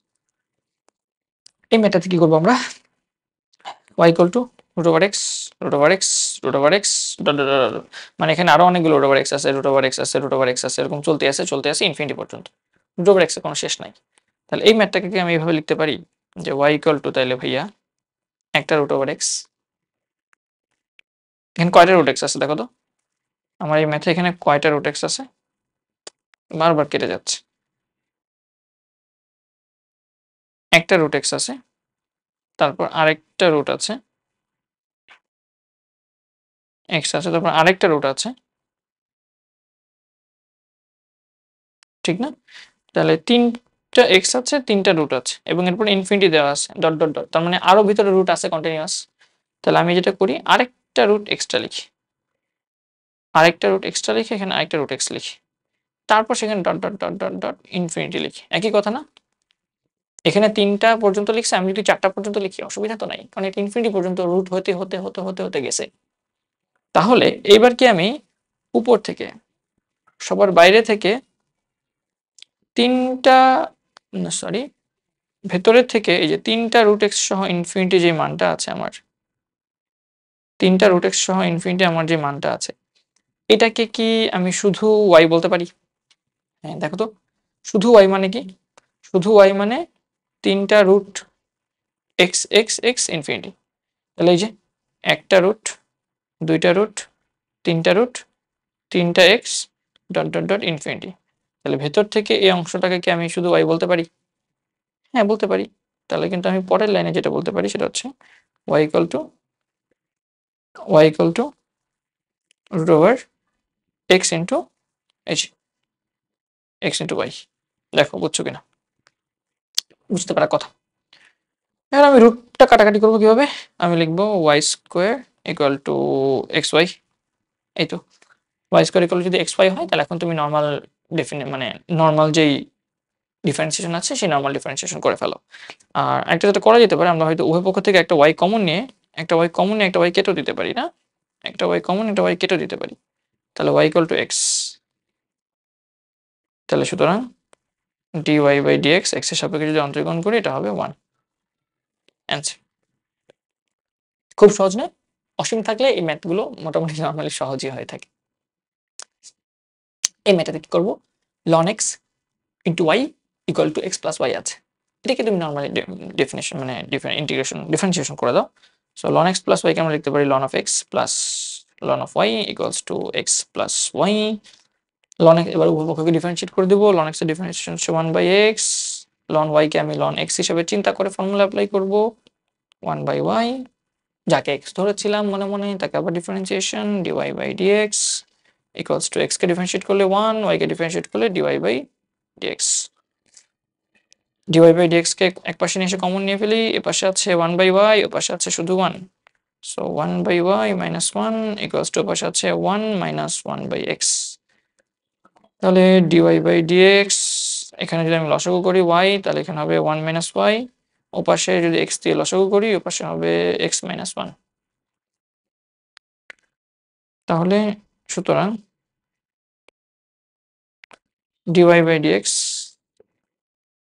এই ম্যাথটাতে কি করবো আমরা, y equal to root over x, root over x, root over x, মানে এখানে আরো অনেকগুলো রুট ওভার এক্স আছে, রুট ওভার এক্স আছে, রুট ওভার এক্স আছে, এরকম চলতে আছে ইনফিনিটি পর্যন্ত। রুট ওভার এক্সের কোনো শেষ নাই। তাহলে এই ম্যাথটাকে কি আমি এইভাবে লিখতে পারি যে y ইকুয়াল টু, তাইলে ভাইয়া একটা রুট ওভার এক্স, এখানে কয়টা রুট এক্স আছে দেখো তো, আমার এই ম্যাথে এখানে কয়টা রুট এক্স আছে, বারবার কেটে যাচ্ছে, একটা রুট এক্স আছে, তারপর আরেকটা রুট আছে এক্স আছে, তারপর আরেকটা রুট আছে, ঠিক না? তাহলে তিনটা এক্স আছে, তিনটা রুট আছে, এবং এরপর ইনফিনিটি দেওয়া আছে, ডট ডট ডট, তার মানে আরো ভিতরে রুট আছে কন্টিনিউয়াস। তাহলে আমি যেটা করি, আরেকটা রুট এক্সট্রা লিখি, আরেকটা রুট এক্সট্রা লিখি, এখানে আরেকটা রুট এক্স লিখি, তারপর সেখানে dot dot dot dot dot infinity লিখি। একই কথা না? এখানে তিনটা পর্যন্ত লিখছে, আমি যদি চারটা পর্যন্ত লিখি অসুবিধা তো নাই, কারণ এটা ইনফিনিটি পর্যন্ত রুট হতে হতে হতে হতে হতে গেছে। তাহলে এইবার কি আমি উপর থেকে, সবার বাইরে থেকে তিনটা, সরি, ভেতরের থেকে এই যে তিনটা রুট এক্স সহ ইনফিনিটি যে মানটা আছে আমার, তিনটা রুট এক্স সহ ইনফিনিটি আমার যে মানটা আছে, এটাকে কি আমি শুধু ওয়াই বলতে পারি? হ্যাঁ দেখো তো, শুধু ওয়াই মানে কি? শুধু ওয়াই মানে তিনটা root x x x infinity. তাহলে এই যে একটা রুট, দুইটা রুট, তিনটা রুট, তিনটা x, dot dot dot infinity. তাহলে ভেতর থেকে এই অংশটাকে কি আমি শুধু ওয়াই বলতে পারি? হ্যাঁ বলতে পারি। তাহলে কিন্তু আমি পরের লাইনে যেটা বলতে পারি সেটা হচ্ছে y equal to, y equal to root over x into h, x into y. দেখো বুঝছো কিনা, বুঝতে পারার কথা। এখন আমি রুটটা কাটাকাটি করবো কিভাবে, আমি লিখবো y square equal to x y. এই তো ওয়াই স্কোয়ার ইকুয়াল যদি এক্স ওয়াই হয়, তাহলে এখন তুমি নর্মাল মানে নর্মাল যেই ডিফারেন্সিয়েশন আছে সেই নর্মাল ডিফারেন্সিয়েশন করে ফেলো। আর একটা যেটা করা যেতে পারে, আমরা হয়তো উভয় পক্ষ থেকে একটা ওয়াই কমন নিয়ে, একটা ওয়াই কমন নিয়ে একটা ওয়াই কেটেও দিতে পারি না, একটা ওয়াই কমন একটা ওয়াই কেটেও দিতে পারি। তাহলে ওয়াই ইকুয়াল টু এক্স, তাহলে সুতরাং dy বাই dx, এক্স এর সাপেক্ষে যদি অন্তরীকরণ করি এটা হবে 1। অ্যান্সার। খুব সহজ নয়? অসীম থাকলে এই ম্যাথগুলো মোটামুটি নর্মালি সহজই হয়ে থাকে। এই ম্যাথটাতে কি করবো, ln x into y equal to x plus y আছে, এটাকে তুমি নর্মালি ডেফিনেশন মানে ইন্টিগ্রেশন ডিফারেন্সিয়েশন করে দাও। So ln x plus y কে আমরা লিখতে পারি ln of x plus ln of y equals to x plus y. ln x এবার উভয় পক্ষকে ডিফারেন্সিয়েট করে দেবো, ln x এর ডিফারেন্সিয়েশন হচ্ছে 1 বাই x, ln y কে আমি ln x হিসেবে চিন্তা করে ফর্মুলা অ্যাপ্লাই করব 1 বাই y, যাকে x ধরেছিলাম মনে মনে তাকে আবার differentiation dy by dx equals to x কে ডিফারেন্সিয়েট করলে 1, y কে ডিফারেন্সিয়েট করলে dy by dx। dy by dx কে একপাশে নিয়ে এসে কমন নিয়ে ফেলি, এপাশে আছে 1 বাই y, ওপাশে আছে শুধু 1, so 1 by y minus 1 equals to ওপাশে আছে 1 মাইনাস 1 বাই x। তাহলে dy বাই dx, এখানে যদি আমি লসাগু করি y, তাহলে এখানে হবে 1 মাইনাস y, ওপাশে যদি x দিয়ে লসাগু করি ওপাশে হবে x মাইনাস 1। তাহলে সুতরাং dy by dx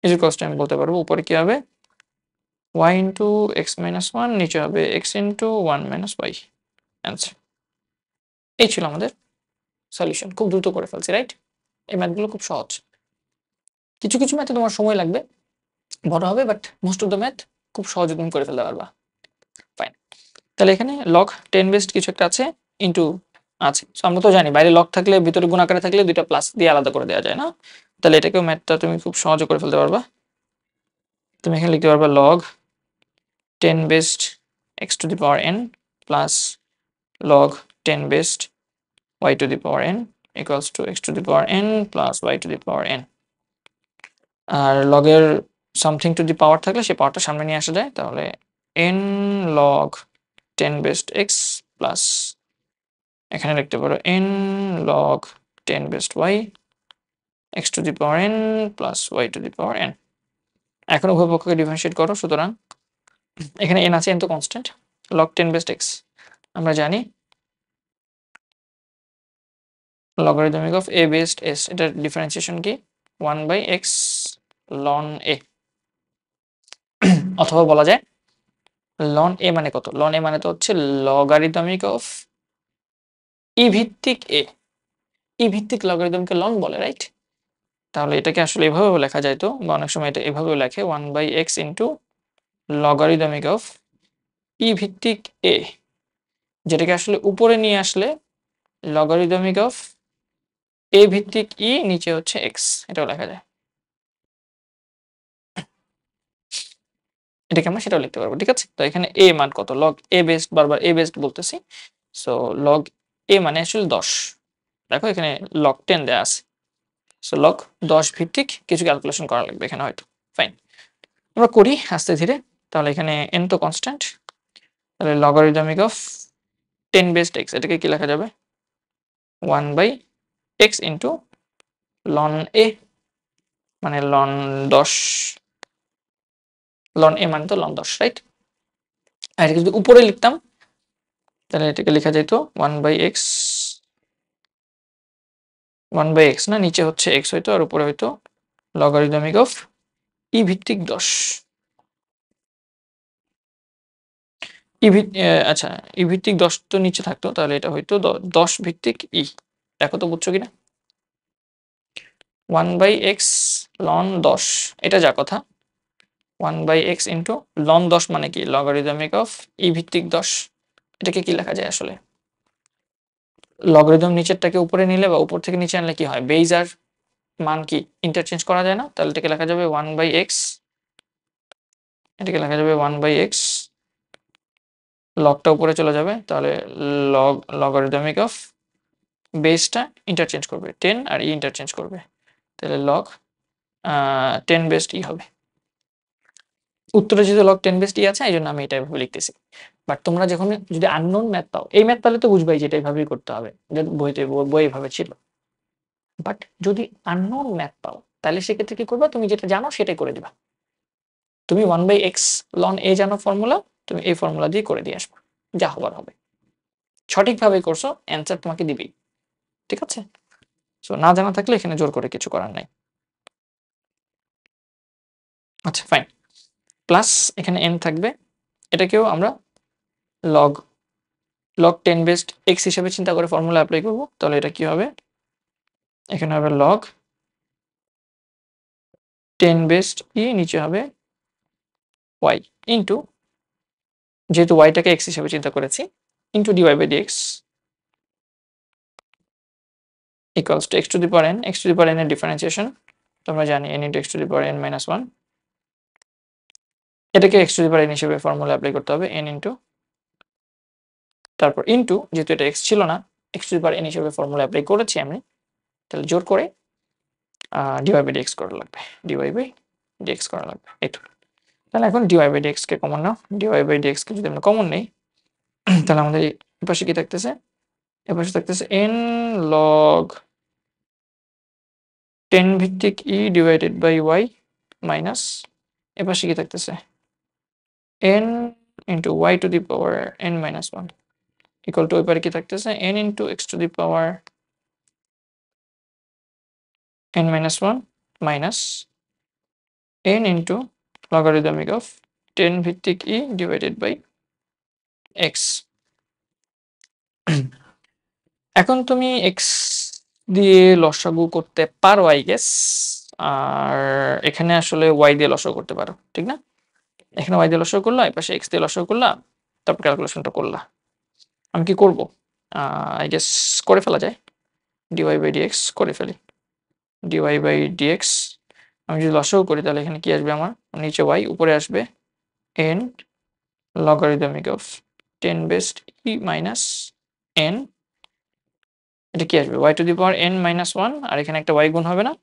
is equals to, আমি বলতে পারবো উপরে কি হবে y ইন্টু এক্স মাইনাস 1, নিচে হবে x into 1 minus y। Answer. এই ছিল আমাদের সলিউশন। খুব দ্রুত করে ফেলছি, রাইট? এই ম্যাথগুলো খুব সহজ, কিছু কিছু ম্যাথে তোমার সময় লাগবে, বড় হবে, but most of the math খুব সহজে তুমি করে ফেলতে পারবা। ফাইন। তাহলে এখানে লগ 10 বেসড কিছু একটা আছে, ইন্টু আছে, সো আমরা তো জানি বাইরে লগ থাকলে ভিতরে গুণ আকারে থাকলে দুইটা প্লাস দিয়ে আলাদা করে দেওয়া যায় না? তাহলে এটাকেও ম্যাথটা তুমি খুব সহজে করে ফেলতে পারবা। তুমি এখানে লিখতে পারবা log 10 based x to the power n plus log 10 based y to the power n equals to x to the power n plus y to the power n। আর লগের সামথিং টু দি পাওয়ার থাকলে সেই পাওয়ারটা সামনে নিয়ে আসা যায়, তাহলে n log 10 based x plus এখানে লিখতে পারো n log 10 based y x to the power n plus y to the power n। এখন উভয় পক্ষকে ডিফারেন্সিয়েট করো, সুতরাং এখানে n আছে, n তো কনস্ট্যান্ট, log 10 বেসড x আমরা জানি logarithm of a based s, এটার ডিফারেন্সিয়েশন কি 1 বাই x লন এ, অথবা বলা যায় লন এ মানে কত? লন এ মানে তো হচ্ছে লগারিদমিক অফ ই ভিত্তিক এ। ই ভিত্তিক লগারিদমকে লন বলে, রাইট? তাহলে এটাকে আসলে এভাবেও লেখা যায়, তো বা অনেক সময় এটা এভাবেও লেখে 1/x ইন্টু লগারিদমিক অফ ই ভিত্তিক এ, যেটাকে আসলে উপরে নিয়ে আসলে লগারিদমিক অফ এ ভিত্তিক ই, নিচে হচ্ছে এক্স, এটাও লেখা যায়। এটাকে আমরা সেটাও লিখতে পারবো, ঠিক আছে? তো এখানে এ মান কত? লগ এ বেসড, বারবার এ বেসড বলতেছি। সো লগ এ মানে আসলে 10। দেখো এখানে লগ 10 দেয়া আছে। সো লগ 10 ভিত্তিক কিছু ক্যালকুলেশন করা লাগবে এখানে হয়তো। ফাইন, আমরা করি আস্তে ধীরে। তাহলে এখানে এন তো কনস্ট্যান্ট, তাহলে লগারিদমিক অফ 10 বেসড এক্স, এটাকে কি লেখা যাবে? 1/x ইন্টু লন এ, মানে লন 10, লন এ মানে তো লন 10, রাইট? আর এটাকে যদি উপরে লিখতাম তাহলে এটাকে লেখা যেত 1/x, 1/x না, নিচে হচ্ছে x হইতো আর উপরে হইতো লগারিদমিক অফ ই ভিত্তিক 10। আচ্ছা, ই ভিত্তিক 10 তো নিচে থাকতো, তাহলে এটা হইতো 10 ভিত্তিক ই। দেখো তো বুঝছো কিনা? 1/x লন 10, এটা যা কথা। 1/x ইন্টু লন 10 মানে কি? লগারিদমিক অফ ই ভিত্তিক 10। এটাকে কি লেখা যায় আসলে? লগারিদম নিচেরটাকে উপরে নিলে বা উপর থেকে নিচে আনলে কি হয়? বেজ আর মান কি ইন্টারচেঞ্জ করা যায় না? তাহলে এটাকে লেখা যাবে 1/x, এটাকে লেখা যাবে 1/x, লগটা উপরে চলে যাবে, তাহলে লগারিদমিক অফ বেসটা ইন্টারচেঞ্জ করবে, 10 আর ই ইন্টারচেঞ্জ করবে, তাহলে লগ 10 বেসড ই হবে। উত্তরে যেহেতু লগ 10 বেসড ই আছে, এই জন্য আমি এটা এভাবে লিখতেছি। বাট তোমরা যখন যদি আননোন ম্যাথ পাও, এই ম্যাথ পালে তো বুঝবাই যে এটা এইভাবেই করতে হবে, বইতে বই এভাবে ছিল। বাট যদি আননোন ম্যাথ পাও, তাহলে সেক্ষেত্রে কি করবা? তুমি যেটা জানো সেটাই করে দিবা। তুমি 1/x লন এ জানো ফর্মুলা, তুমি এই ফর্মুলা দিয়ে করে দিয়ে আসবা, যা হবার হবে। সঠিকভাবে করছো, অ্যান্সার তোমাকে দিবেই, ঠিক আছে? সো না জানা থাকলে এখানে জোর করে কিছু করার নাই। আচ্ছা ফাইন, প্লাস এখানে n থাকবে, এটাকেও আমরা লগ 10 বেসড x হিসেবে চিন্তা করে ফর্মুলা অ্যাপ্লাই করব। তাহলে এটা কি হবে? এখানে হবে লগ 10 বেসড ই, নিচে হবে y ইন্টু, যেহেতু yটাকে x হিসেবে চিন্তা করেছি, into dy/dx equals to x to the power n। x to the power n এর ডিফারেন্সিয়েশন তোমরা জানি, n into x to the power n minus 1। এটাকে x to the power n হিসেবে formula apply করতে হবে, n ইন্টু, তারপর into, যেহেতু এটা x ছিল না, x to the power n হিসেবে ফর্মুলা অ্যাপ্লাই করেছি আমি, তাহলে জোর করে dy/dx করা লাগবে, dy/dx করা লাগবে, এই তো। তাহলে এখন dy/dx কে কমন নাও, dy/dx কে যদি আমরা কমন নেই, তাহলে আমাদের এই পাশে কি থাকতেছে? এর পাশে থাকতেছে n log 10 ভিত্তিক e divided by y minus, এর পাশে কি থাকতেছে? n into y to the power n minus 1 equal to, ওই পারে কি থাকতেছে? n into x to the power n minus 1 minus n into logarithmic of 10 ভিত্তিক ই ডিভাইডেড বাই x। এখন তুমি x দিয়ে লসাগু করতে পারো আই গেস, আর এখানে আসলে y দিয়ে লসাগু করতে পারো, ঠিক না? এখানে y দিয়ে লসাগু করলা, এই পাশে x দিয়ে লসাগু করলা, তারপর ক্যালকুলেশনটা করলা। আমি কি করব? আই গেস করে ফেলা যায়, dy/dx করে ফেলি। dy/dx আমি যদি লসাগু করি তাহলে এখানে কি আসবে আমার? নিচে y, উপরে আসবে n logarithmic of 10 based E minus n, এটা কি আসবে? y to the power n minus 1, আর এখানে একটা y গুণ হবে না,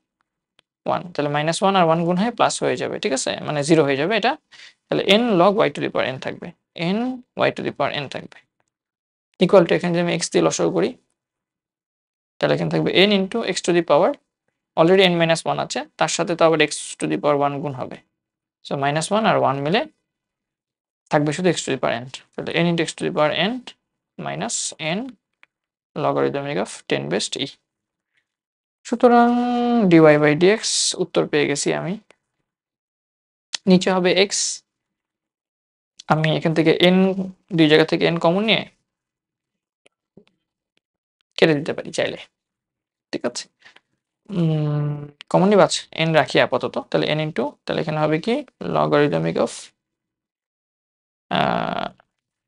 1, তাহলে মাইনাস 1 আর 1 গুণ হয়ে প্লাস হয়ে যাবে, ঠিক আছে? মানে 0 হয়ে যাবে এটা। তাহলে n log y to the power n থাকবে, n y to the power n থাকবে ইকুয়াল টু, এখানে যদি আমি x দিয়ে লসাগু করি তাহলে এখানে থাকবে n into x to the power, already n minus 1 আছে, তার সাথে তো আবার x টু দি পাওয়ার 1 গুণ হবে। সো মাইনাস 1 আর 1 মিলে থাকবে শুধু x to the power n। তাহলে n into x to the power n minus n logarithmic of 10 based ই। সুতরাং dy/dx উত্তর পেয়ে গেছি আমি নিচে হবে x, আমি এখান থেকে n, দুই জায়গা থেকে n কমন নিয়ে কেটে দিতে পারি চাইলে, ঠিক আছে? কমন নিবা? n রাখি আপাতত, তাহলে n ইন্টু, তাহলে এখানে হবে কি logarithmic of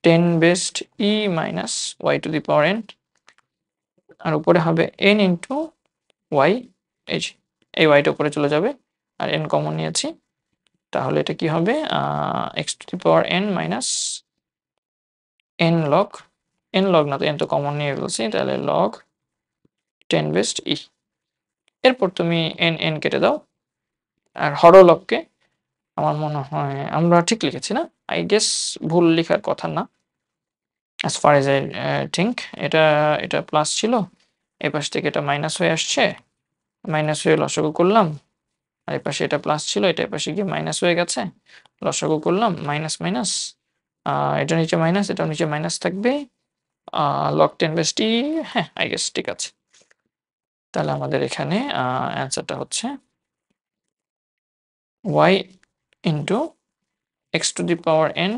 10 based e minus y to the power n, আর উপরে হবে n ইন্টু y, এই যে এই y টা উপরে চলে যাবে আর n কমন নিয়েছি, তাহলে এটা কি হবে x to the power n minus n log, n log না তো n তো কমন নিয়ে ফেলছি, তাহলে লগ 10 বেসড e। এরপর তুমি n n কেটে দাও, আর হরলগকে আমার মনে হয় আমরা ঠিক লিখেছি না? আই গেস ভুল লেখার কথা না, as far age I think. এটা এটা প্লাস ছিল, এই পাশ থেকে এটা মাইনাস হয়ে আসছে, মাইনাস হয়ে লসাগু করলাম, আর এই পাশে এটা প্লাস ছিল, এটা পাশে গিয়ে মাইনাস হয়ে গেছে, লসাগু করলাম, মাইনাস মাইনাস, এটা নিচে মাইনাস, এটাও নিচে মাইনাস থাকবে, লগ 10 বেস টি। হ্যাঁ, আই গেস ঠিক আছে। তাহলে আমাদের এখানে অ্যান্সারটা হচ্ছে y into x to the power n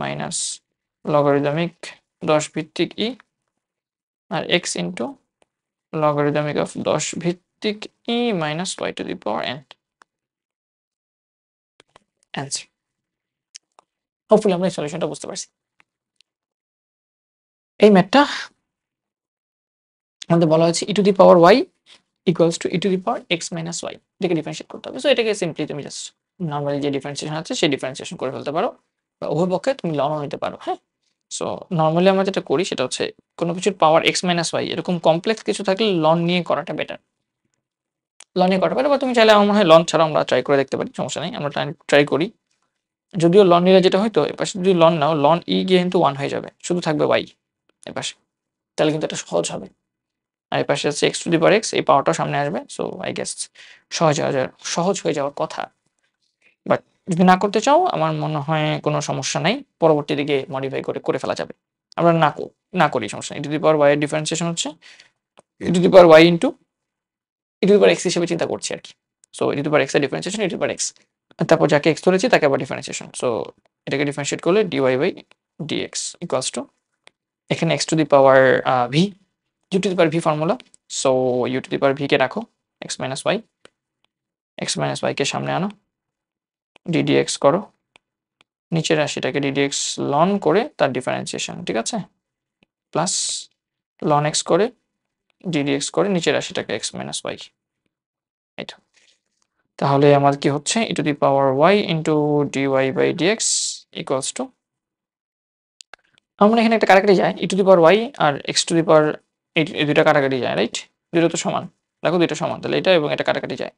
minus logarithmic 10 ভিত্তিক e, আর x ইন্টু লগারিদমিক অফ 10 ভিত্তিক e minus y to the power n। Answer. Hopefully আমরা এই সলিউশনটা বুঝতে পারছি। এই ম্যাথটা আমাদের বলা হয়েছে e to the power y equals two e to the power x minus y, এটাকে ডিফারেন্সিয়েট করতে হবে। সো এটাকে সিম্পলি তুমি জাস্ট নরমালি যে ডিফারেন্সিয়েশন আছে সেই ডিফারেন্সিয়েশন করে ফেলতে পারো, বা উভয় পক্ষে তুমি লনও নিতে পারো। হ্যাঁ, সো নরমালি আমরা যেটা করি সেটা হচ্ছে কোনো কিছুর পাওয়ার x মাইনাস y এরকম কমপ্লেক্স কিছু থাকলে লন নিয়ে করাটা বেটার, লন নিয়ে করাটা বেটার। বা তুমি চাইলে আমার মনে হয় লন ছাড়া আমরা ট্রাই করে দেখতে পারি, সমস্যা নেই, আমরা ট্রাই করি। যদিও লন নিলে যেটা হয়তো এপাশে যদি লন নাও, লন ই গিয়ে কিন্তু 1 হয়ে যাবে, শুধু থাকবে y এপাশে, তাহলে কিন্তু এটা সহজ হবে। আর এপাশে আছে x to the power x, এই পাওয়ারটাও সামনে আসবে, সো আই গেস সহজ হয়ে যাওয়ার কথা। বাট যদি না করতে চাও আমার মনে হয় কোনো সমস্যা নাই, পরবর্তী দিকে মডিফাই করে ফেলা যাবে। আমরা না করি সমস্যা নেই। e to the power y এর ডিফারেন্সিয়েশন হচ্ছে e to the power y into e to the power x হিসেবে চিন্তা করছি আর কি। So e to the power x এর differentiation e to the power x, তারপর যাকে x ধরেছি তাকে আবার ডিফারেন্সিয়েশন। সো এটাকে ডিফারেন্সিয়েট করলে dy by dx equals to, এখানে x to the power v, u to the power v formula, so u to the power v কে রাখো, x minus y কে সামনে আনো, ddx করো, নিচের রাশিটাকে ddx লন করে তার ডিফারেন্সিয়েশন, ঠিক আছে, প্লাস লন x করে ddx করে নিচের রাশিটাকে x মাইনাস y, এটা। তাহলে আমার কি হচ্ছে e to the power y into dy by dx equals to, আমরা এখানে একটা কাটাকাটি যায়, e to the power y আর x টু দি পাওয়ার, এই দুইটা কাটাকাটি যায়, রাইট? দুটো তো সমান, দেখো দুইটা সমান, তাহলে এটা এবং এটা কাটাকাটি যায়,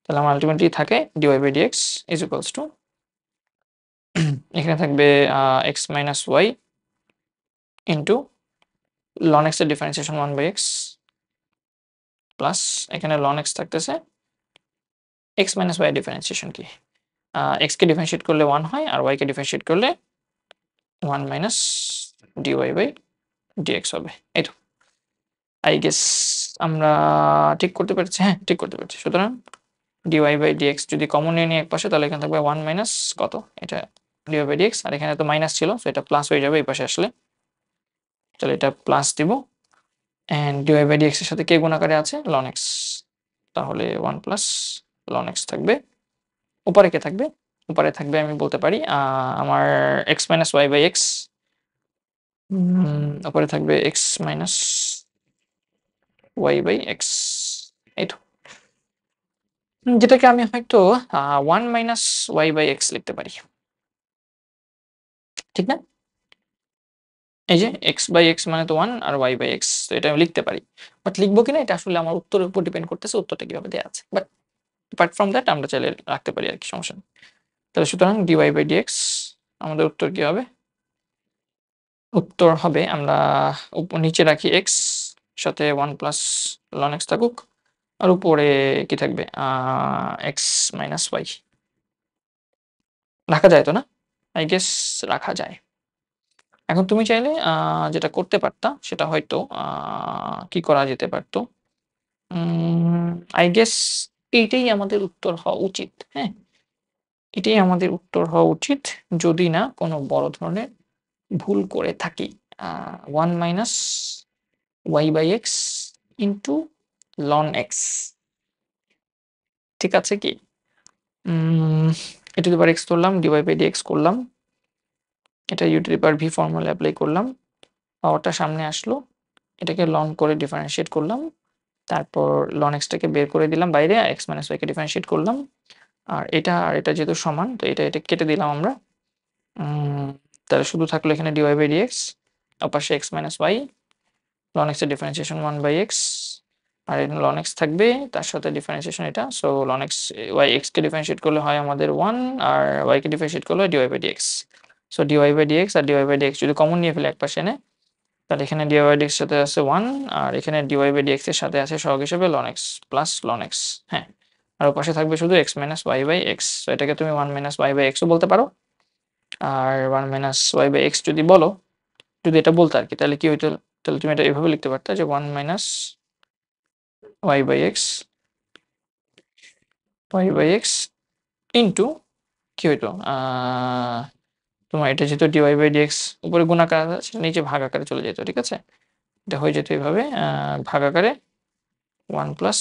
তাহলে আমার আলটিমেটলি থাকে dy by dx is equals to, এখানে থাকবে x minus y into ln x এর ডিফারেন্সিয়েশন 1 বাই x, প্লাস এখানে লন x থাকতেছে x মাইনাস y এর ডিফারেন্সিয়েশন কি, x কে ডিফারেন্সিয়েট করলে 1 হয়, আর y কে ডিফারেন্সিয়েট করলে 1 মাইনাস dy বাই dx হবে। এই তো, আই গেস আমরা ঠিক করতে পেরেছি। হ্যাঁ, ঠিক করতে পেরেছি। সুতরাং dy বাই dx যদি কমন নিয়ে নিই একপাশে, তাহলে এখানে থাকবে 1 মাইনাস কত, এটা dy বাই dx, আর এখানে তো মাইনাস ছিল, সো এটা প্লাস হয়ে যাবে এই পাশে আসলে, তাহলে এটা প্লাস দিব, এন্ড dy বাই dx এর সাথে কে গুণ আকারে আছে, ln x, তাহলে 1 প্লাস ln x থাকবে। উপরে কে থাকবে? উপরে থাকবে আমি বলতে পারি আমার x minus y by x, উপরে থাকবে x minus y by x, এই তো, যেটাকে আমি হয়তো 1 মাইনাস y বাই x লিখতে পারি, ঠিক না? এই যে x বাই x মানে তো 1 আর y বাই x, তো এটা আমি লিখতে পারি। বাট লিখবো কিনা এটা আসলে আমার উত্তরের উপর ডিপেন্ড করতেছে, উত্তরটা কিভাবে দেয়া আছে। বাট অ্যাপার্ট ফ্রম দ্যাট আমরা চাইলে রাখতে পারি আরকি, সমস্যা নেই। তাহলে সুতরাং dy বাই dx আমাদের উত্তর কি হবে? উত্তর হবে আমরা নিচে রাখি x, সাথে 1 প্লাস ln x থাকুক, আর উপরে কি থাকবে x মাইনাস y। রাখা যায় তো না? আই গেস রাখা যায়। এখন তুমি চাইলে যেটা করতে পারতা সেটা হয়তো কি করা যেতে পারত? আই গেস এইটাই আমাদের উত্তর হওয়া উচিত। হ্যাঁ? এটাই আমাদের উত্তর হওয়া উচিত যদি না কোনো বড় ধরনের ভুল করে থাকি। 1 minus y/x into ln x ঠিক আছে কি? a two the power x ধরলাম, dy/dx করলাম। এটা u to the power v formula apply করলাম। পাওয়ারটা সামনে আসলো। এটাকে ln করে ডিফারেনশিয়েট করলাম। তারপর ln x টাকে বের করে দিলাম বাইরে, আর x - y কে ডিফারেনশিয়েট করলাম। আর এটা যেহেতু সমান, তো এটা কেটে দিলাম আমরা। তাহলে শুধু থাকলো এখানে dy/dx, ওপাশে x - y, ln x এর ডিফারেনশিয়েশন 1/x, আর এখানে ln x থাকবে, তার সাথে ডিফারেনশিয়েশন এটা। সো ln x x কে ডিফারেনশিয়েট করলে হয় আমাদের 1, আর y কে ডিফারেনশিয়েট করলে হয় dy/dx। সো dy/dx আর dy/dx যদি কমন নিয়ে ফেলে একপাশে এনে, তাহলে এখানে dy/dx এর সাথে আছে 1, আর এখানে dy/dx এর সাথে আছে সহগ হিসেবে ln x plus ln x। হ্যাঁ, আর ওপাশে থাকবে শুধু x - y/x। সো এটাকে তুমি 1 - y/x ও বলতে পারো। আর 1 - y/x যদি বলো, যদি এটা বলতে আরকি, তাহলে কি হইতো? তাহলে তুমি এটা এভাবে লিখতে পারতা যে 1 - y/x ইনটু কি হইতো? তোমার এটা যেহেতু dy/dx উপরে গুণাকার আছে, নিচে ভাগ আকারে চলে যেত। ঠিক আছে? এটা হয়ে যেত এভাবে ভাগ আকারে 1 প্লাস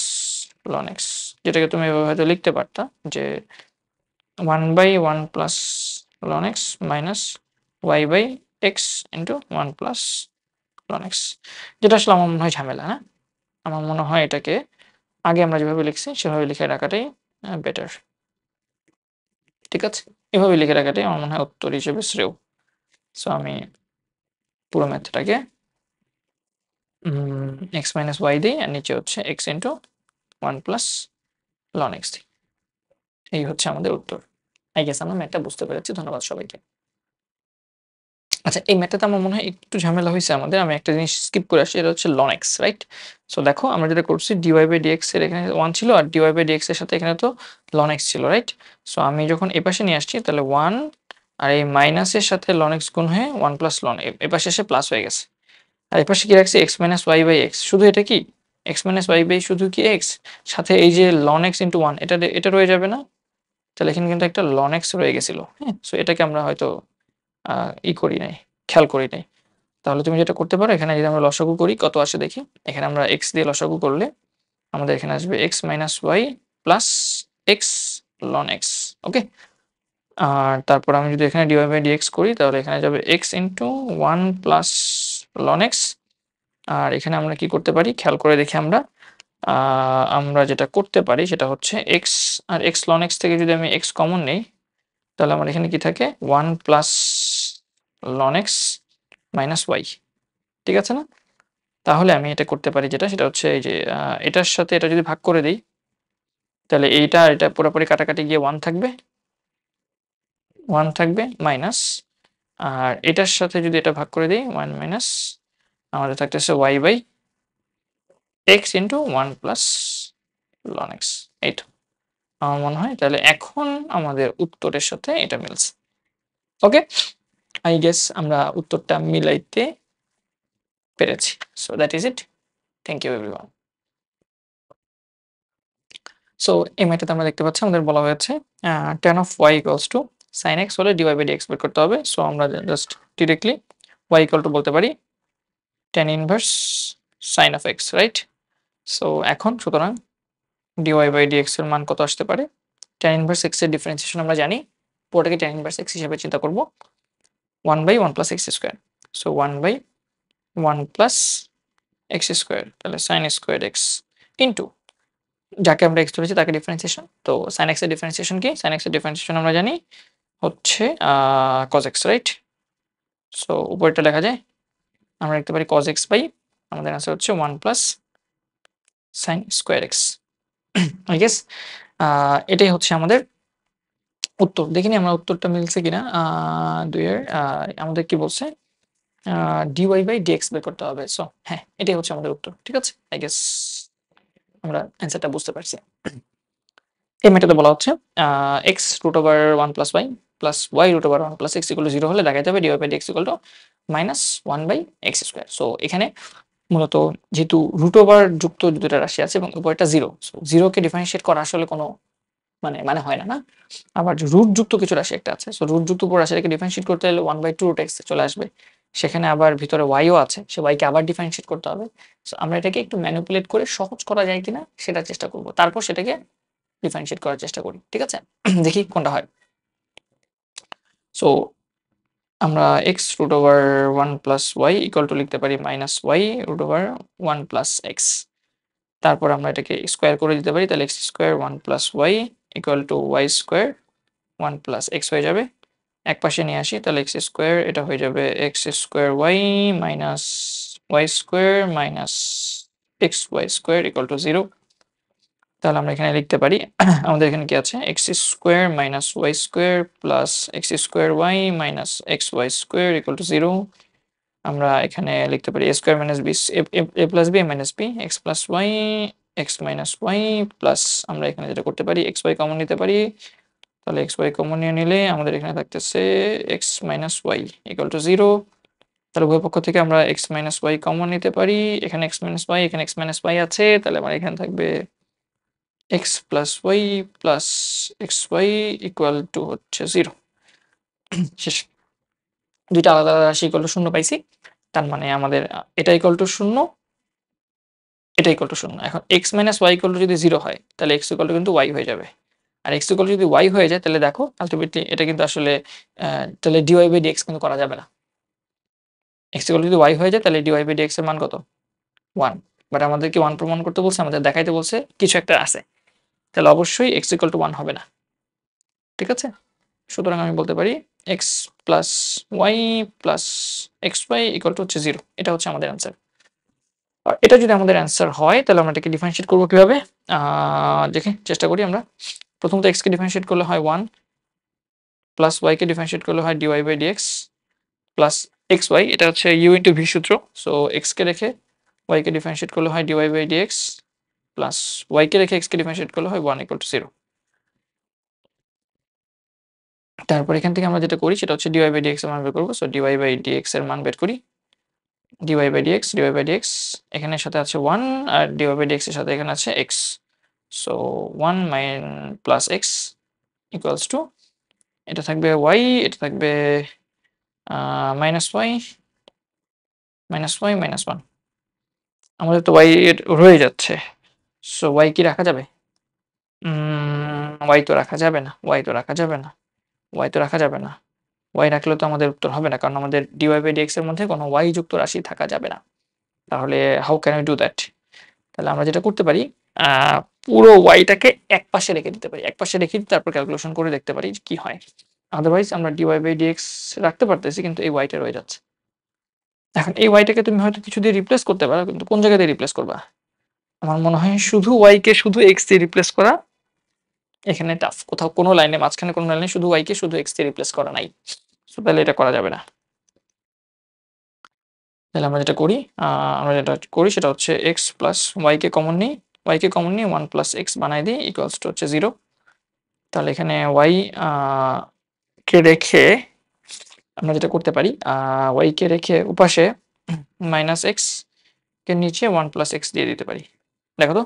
ln x, যেটাকে তুমি এভাবে হয়তো লিখতে পারতা যে 1/1 plus ln x minus y/x into 1 plus ln x, যেটা আসলে আমার মনে হয় ঝামেলা, হ্যাঁ? আমার মনে হয় এটাকে আগে আমরা যেভাবে লিখছি সেভাবে লিখে রাখাটাই বেটার। ঠিক আছে? এভাবে লিখে রাখাটাই আমার মনে হয় উত্তর হিসেবে শ্রেয়। সো আমি পুরো ম্যাথটাকে x - y দিই, আর নিচে হচ্ছে x into 1 plus ln x দিই। এই হচ্ছে আমাদের উত্তর। আই গেস আমরা ম্যাথটা বুঝতে পেরেছি। ধন্যবাদ সবাইকে। আচ্ছা, এই ম্যাথটাতে আমার মনে হয় একটু ঝামেলা হইছে আমাদের। আমি একটা জিনিস স্কিপ করে আসি। এটা হচ্ছে ln x, রাইট? সো দেখো আমরা যেটা করছি dy/dx এর এখানে 1 ছিল, আর dy/dx এর সাথে এখানে তো ln x ছিল, রাইট? সো আমি যখন এপাশে নিয়ে আসছি তাহলে 1 আর এই মাইনাসের সাথে ln x গুণ হয়ে 1 প্লাস ln এপাশে এসে প্লাস হয়ে গেছে। আর এপাশে কি রাখছি x - y/x, শুধু এটা কি x - y/, শুধু কি x, সাথে এই যে ln x * 1 এটা রয়ে যাবে না? তাহলে এখানে কিন্তু একটা ln x রয়ে গেছিল। হ্যাঁ? সো এটাকে আমরা হয়তো করি নাই, খেয়াল করি নাই। তাহলে তুমি যেটা করতে পারো, এখানে যদি আমরা লসাগু করি কত আসে দেখি। এখানে আমরা x দিয়ে লসাগু করলে আমাদের এখানে আসবে x - y plus x ln x। ওকে? আর তারপর আমি যদি এখানে dy/dx করি তাহলে এখানে যাবে x into 1 plus ln x। আর এখানে আমরা কি করতে পারি খেয়াল করে দেখি আমরা। আমরা যেটা করতে পারি সেটা হচ্ছে x, আর x ln x থেকে যদি আমি x কমন নেই, তাহলে আমার এখানে কি থাকে 1 plus ln x minus y। ঠিক আছে না? তাহলে আমি এটা করতে পারি যেটা, সেটা হচ্ছে এই যে এটার সাথে এটা যদি ভাগ করে দেই, তাহলে এইটা আর এটা পুরোপুরি কাটাকাটি গিয়ে 1 থাকবে, 1 থাকবে মাইনাস, আর এটার সাথে যদি এটা ভাগ করে দেই 1 মাইনাস, আমাদের থাকতেছে y/x into 1 plus ln x। এই তো আমার মনে হয় তাহলে এখন আমাদের উত্তরের সাথে এটা মিলছে। ওকে? আই গেস আমরা উত্তরটা মিলাইতে পেরেছি। So that is it. Thank you everyone. So এই ম্যাথটাতে আমরা দেখতে পাচ্ছি আমাদের বলা হয়েছে tan of y equals to sin x হলে dy/dx বের করতে হবে। সো আমরা just directly y equal to বলতে পারি tan inverse sin of x, right? So এখন সুতরাং dy/dx এর মান কত আসতে পারে? tan inverse x এর ডিফারেন্সিয়েশন আমরা জানি। পুরোটাকে tan inverse x হিসেবে চিন্তা করব। 1/1 plus x square। So 1/1 plus x square, তাহলে sin squared x ইনটু যাকে আমরা x ধরেছি তাকে ডিফারেন্সিয়েশন। তো sin x এর ডিফারেন্সিয়েশন কি? sin x এর ডিফারেন্সিয়েশন আমরা জানি হচ্ছে cos x, রাইট? সো উপরেরটা লেখা যায়। আমরা লিখতে পারি cos x বাই আমাদের আনসার হচ্ছে 1 plus sin square x। I guess এটাই হচ্ছে আমাদের উত্তর। দেখিনি আমরা উত্তরটা মিলছে কিনা। ২ এর আমাদের কি বলছে? dy/dx বের করতে হবে। সো হ্যাঁ, এটাই হচ্ছে আমাদের উত্তর। ঠিক আছে? আই গেস আমরা অ্যান্সারটা বুঝতে পারছি। এই ম্যাথডে বলা হচ্ছে x √1 + y plus y √1 + x = 0 হলে দেখাইতে হবে dy/dx = -1/x²। সো এখানে মূলত যেহেতু √ওভার যুক্ত দুটো রাশি আছে এবং উপরেরটা 0, সো 0 কে ডিফারেনশিয়েট করা আসলে কোনো মানে হয় না, না? আবার রুট যুক্ত কিছু রাশি একটা আছে। সো রুট যুক্ত পুরো রাশিটাকে ডিফারেনশিয়েট করতে হলে 1/2 রুট x চলে আসবে। সেখানে আবার ভিতরে y ও আছে। সে y কে আবার ডিফারেনশিয়েট করতে হবে। সো আমরা এটাকে একটু ম্যানিপুলেট করে সহজ করা যায় কিনা সেটার চেষ্টা করব। তারপর সেটাকে ডিফারেনশিয়েট করার চেষ্টা করি। ঠিক আছে? দেখি কোনটা হয়। সো আমরা x root over 1 plus y equal to লিখতে পারি minus y root over 1 plus x। তারপর আমরা এটাকে স্কোয়ার করে দিতে পারি, তাহলে x square 1 plus y equal two y square 1 plus x হয়ে যাবে। এক পাশে নিয়ে আসি, তাহলে x স্কোয়ার এটা হয়ে যাবে x square y minus y square minus x y square equal to 0। তাহলে আমরা এখানে লিখতে পারি আমাদের এখানে কি আছে, x square minus y square plus x square y minus x y square equal to 0। আমরা এখানে লিখতে পারি a square minus b, a plus b minus b, x plus y x minus y plus আমরা এখানে যেটা করতে পারি x Y common নিতে পারি। তাহলে এক্স ওয়াই কমন নিয়ে নিলে আমাদের এখানে থাকতেছে x minus y equal to 0। তাহলে উভয় পক্ষ থেকে আমরা এক্স মাইনাস ওয়াই কমন নিতে পারি। এখানে এক্স মাইনাস ওয়াই, এখানে এক্স মাইনাস ওয়াই আছে, তাহলে আমার এখানে থাকবে x plus y plus x y equal to হচ্ছে 0। শেষ। দুইটা আলাদা আলাদা রাশি ইকুয়াল টু 0 পাইছি। তার মানে আমাদের এটা ইকুয়াল টু 0, এটা ইকুয়াল টু 0। এখন x minus y equal to যদি 0 হয় তাহলে x ইকুয়াল টু কিন্তু y হয়ে যাবে। আর x ইকুয়াল টু যদি y হয়ে যায় তাহলে দেখো আলটিমেটলি এটা কিন্তু আসলে তাহলে dy বাই dx কিন্তু করা যাবে না। x ইকুয়াল টু যদি y হয়ে যায় তাহলে dy বাই dx এর মান কত? 1। বাট আমাদেরকে 1 প্রমাণ করতে বলছে, আমাদের দেখাইতে বলছে কিছু একটা আছে। তাহলে অবশ্যই x ইকুয়াল টু 1 হবে না। ঠিক আছে? সুতরাং আমি বলতে পারি x plus y plus x y equal to হচ্ছে 0। এটা হচ্ছে আমাদের অ্যান্সার। আর এটা যদি আমাদের অ্যান্সার হয় তাহলে আমরা এটাকে ডিফারেন্সিয়েট করবো কিভাবে? দেখি চেষ্টা করি আমরা। প্রথমত x কে ডিফারেন্সিয়েট করলে হয় 1 প্লাস y কে ডিফারেন্সিয়েট করলে হয় dy by dx plus xy, এটা হচ্ছে u ইন্টু v সূত্র। সো x কে রেখে y কে ডিফারেন্সিয়েট করলে হয় dy by dx plus y কে রেখে x কে ডিফারেন্সিয়েট করলে হয় 1 ইকুয়াল টু 0। তারপর এখান থেকে আমরা যেটা করি সেটা হচ্ছে dy বাই dx এর মান বের করবো। সো dy বাই dx এর মান বের করি। dy বাই dx এখানের সাথে আছে 1 আর dy বাই dx এর সাথে এখানে আছে x। So 1 minus plus x equals to এটা থাকবে y, এটা থাকবে minus y minus y minus 1। আমাদের তো y এর রয়ে যাচ্ছে। সো y কি রাখা যাবে? y তো রাখা যাবে না, y তো রাখা যাবে না, y তো রাখা যাবে না। y রাখলে তো আমাদের উত্তর হবে না, কারণ আমাদের dy বাই dx এর মধ্যে কোনো y যুক্ত রাশি থাকা যাবে না। তাহলে how can we do that? তাহলে আমরা যেটা করতে পারি পুরো ওয়াইটাকে এক পাশে রেখে দিতে পারি, এক পাশে রেখে তারপর ক্যালকুলেশন করে দেখতে পারি কি হয়। আদারওয়াইজ আমরা dy বাই dx রাখতে পারতেছি কিন্তু এই ওয়াইটা রয়ে যাচ্ছে। এখন এই ওয়াইটাকে তুমি হয়তো কিছু দিয়ে রিপ্লেস করতে পারো, কিন্তু কোন জায়গা দিয়ে রিপ্লেস করবা? আমার মনে হয় শুধু ওয়াই কে শুধু এক্স দিয়ে রিপ্লেস করা এখানে টাফ। কোথাও কোনো লাইনে মাঝখানে কোনো লাইনে শুধু ওয়াই কে শুধু এক্স দিয়ে রিপ্লেস করা নাই। সো তাহলে এটা করা যাবে না। তাহলে আমরা যেটা করি সেটা হচ্ছে এক্স প্লাস ওয়াইকে কমন নিই, ওয়াইকে কমন নিয়ে 1 প্লাস এক্স বানাই দিই ইকুয়ালস টু হচ্ছে 0। তাহলে এখানে ওয়াই কে রেখে আমরা যেটা করতে পারি ওয়াই কে রেখে উপাশে মাইনাস এক্স কে নিচে 1 প্লাস এক্স দিয়ে দিতে পারি। দেখো তো,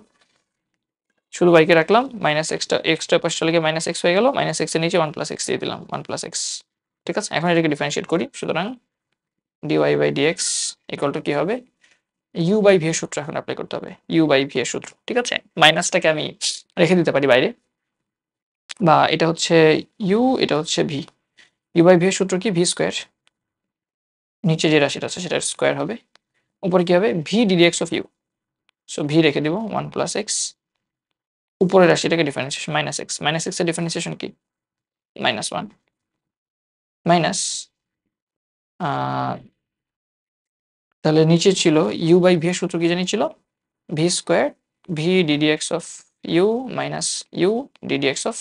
শুধু ওয়াই কে রাখলাম, মাইনাস এক্সটা পাশে চলে গিয়ে মাইনাস এক্স হয়ে গেল, মাইনাস এক্স এর নিচে 1 প্লাস এক্স দিয়ে দিলাম, 1 প্লাস এক্স। ঠিক আছে, এখন এটাকে ডিফারেন্সিয়েট করি। সুতরাং dy by dx equal to কি হবে? u বাই v এর সূত্র এখন অ্যাপ্লাই করতে হবে, u বাই v এর সূত্র। ঠিক আছে, মাইনাসটাকে আমি রেখে দিতে পারি বাইরে, বা এটা হচ্ছে u, এটা হচ্ছে v। u বাই v এর সূত্র কি? v স্কোয়ার, নিচে যে রাশিটা আছে সেটার স্কোয়ার হবে, উপরে কি হবে? v ddx of u। So v রেখে দিব 1 প্লাস এক্স, উপরের রাশিটাকে differentiation minus x, minus x এর ডিফারেন্সিয়েশন কি? মাইনাস 1 মাইনাস তাহলে নিচে ছিল u বাই v এর সূত্র কি জানি ছিল? v square v ddx of u minus u ddx of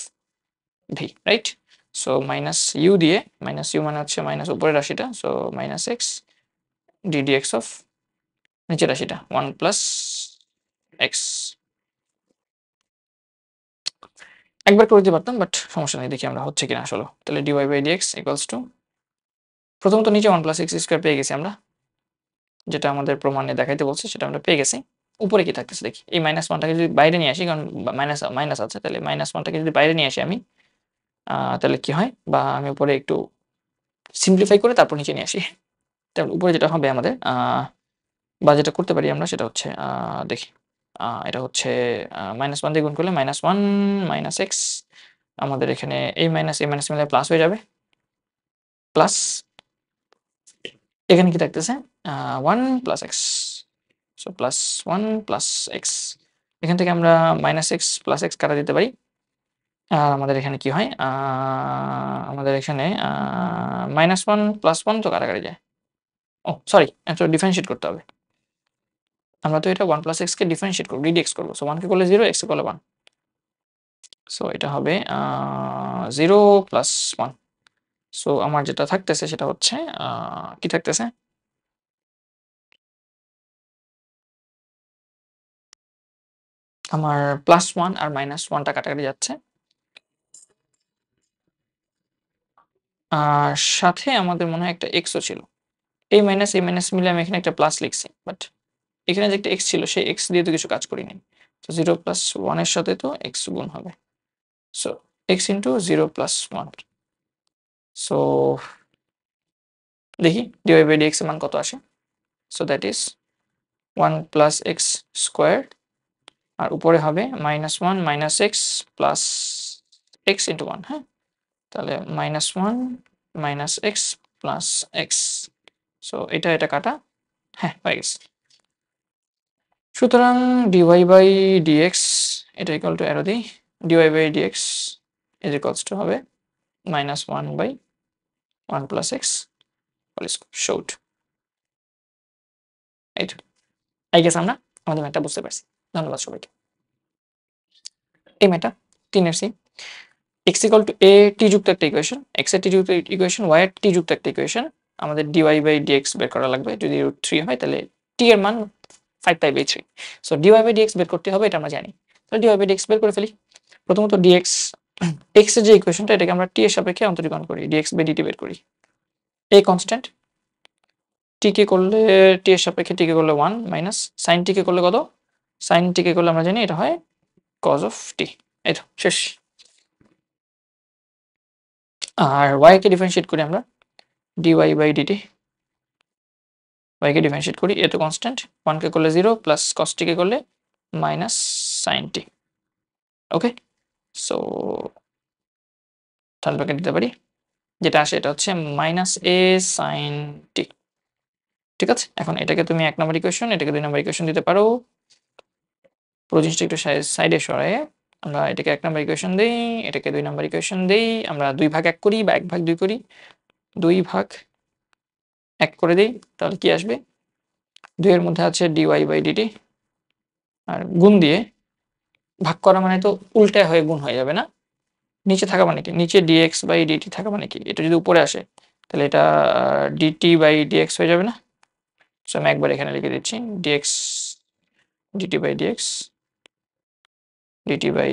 v, right? So minus u দিয়ে, মাইনাস u মানে হচ্ছে মাইনাস উপরের রাশিটা, so minus x ddx of নিচের রাশিটা 1 প্লাস এক্স। একবার করে দিতে পারতাম বাট সমস্যা নেই, দেখি আমরা হচ্ছে কিনা আসলে। তাহলে dy by dx equals to প্রথমত নিচে 1 প্লাস এক্স স্কোয়ার পেয়ে গেছি আমরা, যেটা আমাদের প্রমাণে দেখাইতে বলছে সেটা আমরা পেয়ে গেছি। উপরে কি থাকতেছে দেখি। এই -1টাকে যদি বাইরে নিয়ে আসি, কারণ মাইনাস আছে, তাহলে -1টাকে যদি বাইরে নিয়ে আসি আমি, তাহলে কি হয়, বা আমি উপরে একটু সিম্পলিফাই করে তারপর নিচে নিয়ে আসি। তাহলে উপরে যেটা হবে আমাদের, বা যেটা করতে পারি আমরা সেটা হচ্ছে, দেখি, এটা হচ্ছে -1 দিয়ে গুণ করলে -1 -x, আমাদের এখানে এই মাইনাস মিলে প্লাস হয়ে যাবে। প্লাস এখানে কি থাকতেছে, 1 + x, সো +1 + x, এখান থেকে আমরা -x + x কাটা দিতে পারি। আর আমাদের এখানে কি হয়, আমাদের এখানে -1 + 1 তো কাটাকাটি যায়। ও সরি, এটা ডিফারেনশিয়েট করতে হবে। আমরা তো এটা 1 + x কে ডিফারেনশিয়েট করব, রিডিউস করব। সো 1 কে করলে 0, x কে করলে 1। সো এটা হবে 0 + 1। সো আমার যেটা থাকতেছে সেটা হচ্ছে, কি থাকতেছে, আমার +1 আর -1 টা কাটাকাটি যাচ্ছে। আর সাথে আমাদের মনে হয় একটা x ও ছিল। এই মাইনাস মিলে আমি এখানে একটা প্লাস লিখছি। বাট এখানে যে একটা x ছিল সেই x দিয়ে তো কিছু কাজ করি নাই। তো 0 + 1 এর সাথে তো x গুণ হবে। So x * 0 + 1। সো দেখি dy/dx এর মান কত আসে। So that is 1 + x square, আর উপরে হবে -1 - x প্লাস x * 1, হ্যাঁ? তাহলে -1 - x প্লাস x। সো এটা কাটা, হ্যাঁ, হয়ে গেছে। সুতরাং dy/dx এটা ইকুয়াল টু অ্যারো দিই, dy/dx ইজ ইকুয়ালস টু হবে -1/1 + x হোল স্কয়ার। শোড। এইটা, আই গেস আমরা আমাদের ম্যাথটা বুঝতে পারছি। ধন্যবাদ সবাইকে। এই ম্যাথটা 3 এর সি, x = a t যুক্ত একটা ইকুয়েশন, x এর t যুক্ত ইকুয়েশন, y এর t যুক্ত একটা ইকুয়েশন। আমাদের dy/dx বের করা লাগবে। যদি √3 হয় তাহলে t এর মান 5π/3। সো dy/dx বের করতে হবে, এটা আমরা জানি। তাহলে dy/dx বের করে ফেলি। প্রথমত dx, x এর যে ইকুয়েশনটা এটাকে আমরা t এর সাপেক্ষে অন্তরীকরণ করি, dx/dt বের করি। a কনস্ট্যান্ট, t কে করলে t এর সাপেক্ষে t কে করলে 1 মাইনাস sin t কে করলে কত, sin t কে করলে আমরা জানি এটা হয় cos of t। এই তো শেষ। আর y কে ডিফারেনশিয়েট করি আমরা, dy/dt, y কে ডিফারেনশিয়েট করি, a তো কনস্ট্যান্ট, 1 কে করলে 0 প্লাস cos t কে করলে মাইনাস sin t। ওকে, সো থার্ড ব্র্যাকেট দিতে পারি, যেটা আসে এটা হচ্ছে -a sin t। ঠিক আছে, এখন এটাকে তুমি 1 নম্বর ইকুয়েশন, এটাকে 2 নম্বর ইকুয়েশন দিতে পারো। পুরো জিনিসটা একটু সাইডে সরায়ে আমরা এটাকে 1 নম্বর ইকুয়েশন দেই, এটাকে 2 নম্বর ইকুয়েশন দেই। আমরা 2 ভাগ 1 করি বা 1 ভাগ 2 করি। 2 ভাগ 1 করে দেই, তাহলে কি আসবে? 2 এর মধ্যে আছে dy/dt, আর গুণ দিয়ে ভাগ করা মানে তো উল্টা হয়ে গুণ হয়ে যাবে না? নিচে থাকা মানে কি? নিচে dx/dt থাকা মানে কি? এটা যদি উপরে আসে তাহলে এটা dt/dx হয়ে যাবে না? সো আমি একবার এখানে লিখে দিচ্ছি, dx dt/dx, dt/dx,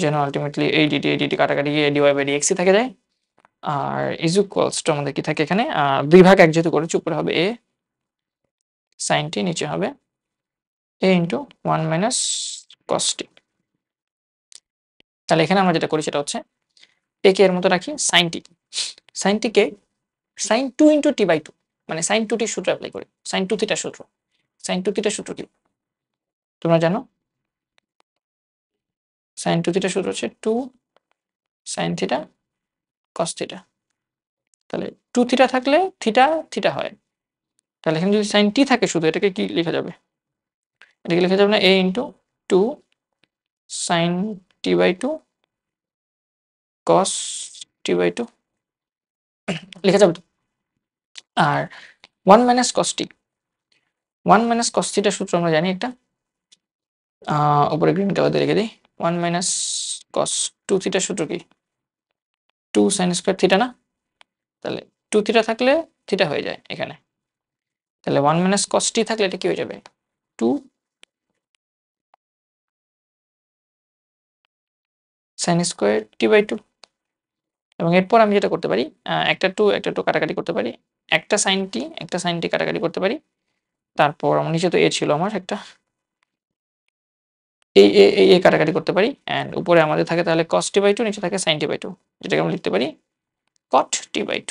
যেন আলটিমেটলি এই dt কাটাকাটি গিয়ে dy/dx ই থেকে যায়। আর ইজ ইকুয়ালস টু আমাদের কি থাকে এখানে, 2 ভাগ 1 যেহেতু করেছি, উপরে হবে a sin t, নিচে হবে a * 1 - cos t। তাহলে এখানে আমরা যেটা করি সেটা হচ্ছে a কে এর মতো রাখি, sin t, sin t কে sin 2 * t/2, মানে sin 2t সূত্র অ্যাপ্লাই করি, sin 2 থিটা সূত্র। sin 2 থিটা সূত্র কি তোমরা জানো? sin 2 থিটা সূত্র হচ্ছে 2 sin থিটা cos থিটা। তাহলে 2 থিটা থাকলে থিটা থিটা হয়। তাহলে এখানে যদি sin t থাকে শুধু, এটাকে কি লেখা যাবে? এটাকে লেখা যাবে না a * 2 sin t/2 cos t/2 লেখা যাবে তো? আর 1 - cos t, 1 - cos থিটা সূত্র আমরা জানি একটা, উপরে গ্রিন কালার দিয়ে রেখে দিই। 1 - cos 2 থিটা সূত্র কি? 2 sin স্কয়ার থিটা না? তাহলে 2 থিটা থাকলে থিটা হয়ে যায় এখানে। তাহলে 1 - cos t থাকলে এটা কি হয়ে যাবে? 2 sin স্কয়ার t/2। এবং এরপর আমি যেটা করতে পারি, একটা 2 কাটাকাটি করতে পারি। একটা sin t কাটাকাটি করতে পারি। তারপর আমার নিচে তো এ ছিল আমার একটা, এই কাটাকাটি করতে পারি অ্যান্ড উপরে আমাদের থাকে তাহলে cos t/2, নিচে থাকে sin t/2, যেটাকে আমরা লিখতে পারি cot t/2।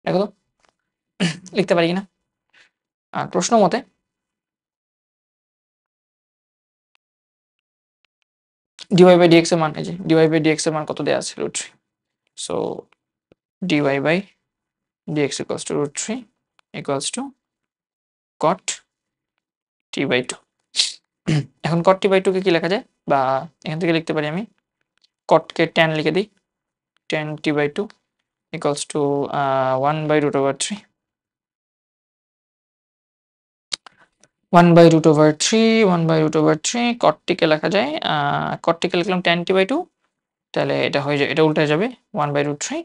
দেখো তো লিখতে পারি কিনা। আর প্রশ্ন মতে dy/dx এর মান, এই যে dy/dx এর মান কত দেয়া আছে √3, so dy/dx equals to √3 equals to cot t/2। এখন cot t/2 কে কি লেখা যায়, বা এখান থেকে লিখতে পারি আমি cot কে tan লিখে দিই, tan t/2 equals to 1/√3, 1/√3 cot টিকে লেখা যায়, cot টিকে লিখলাম tan t/2, তাহলে এটা হয়ে যায়, এটা উল্টে যাবে 1/√3।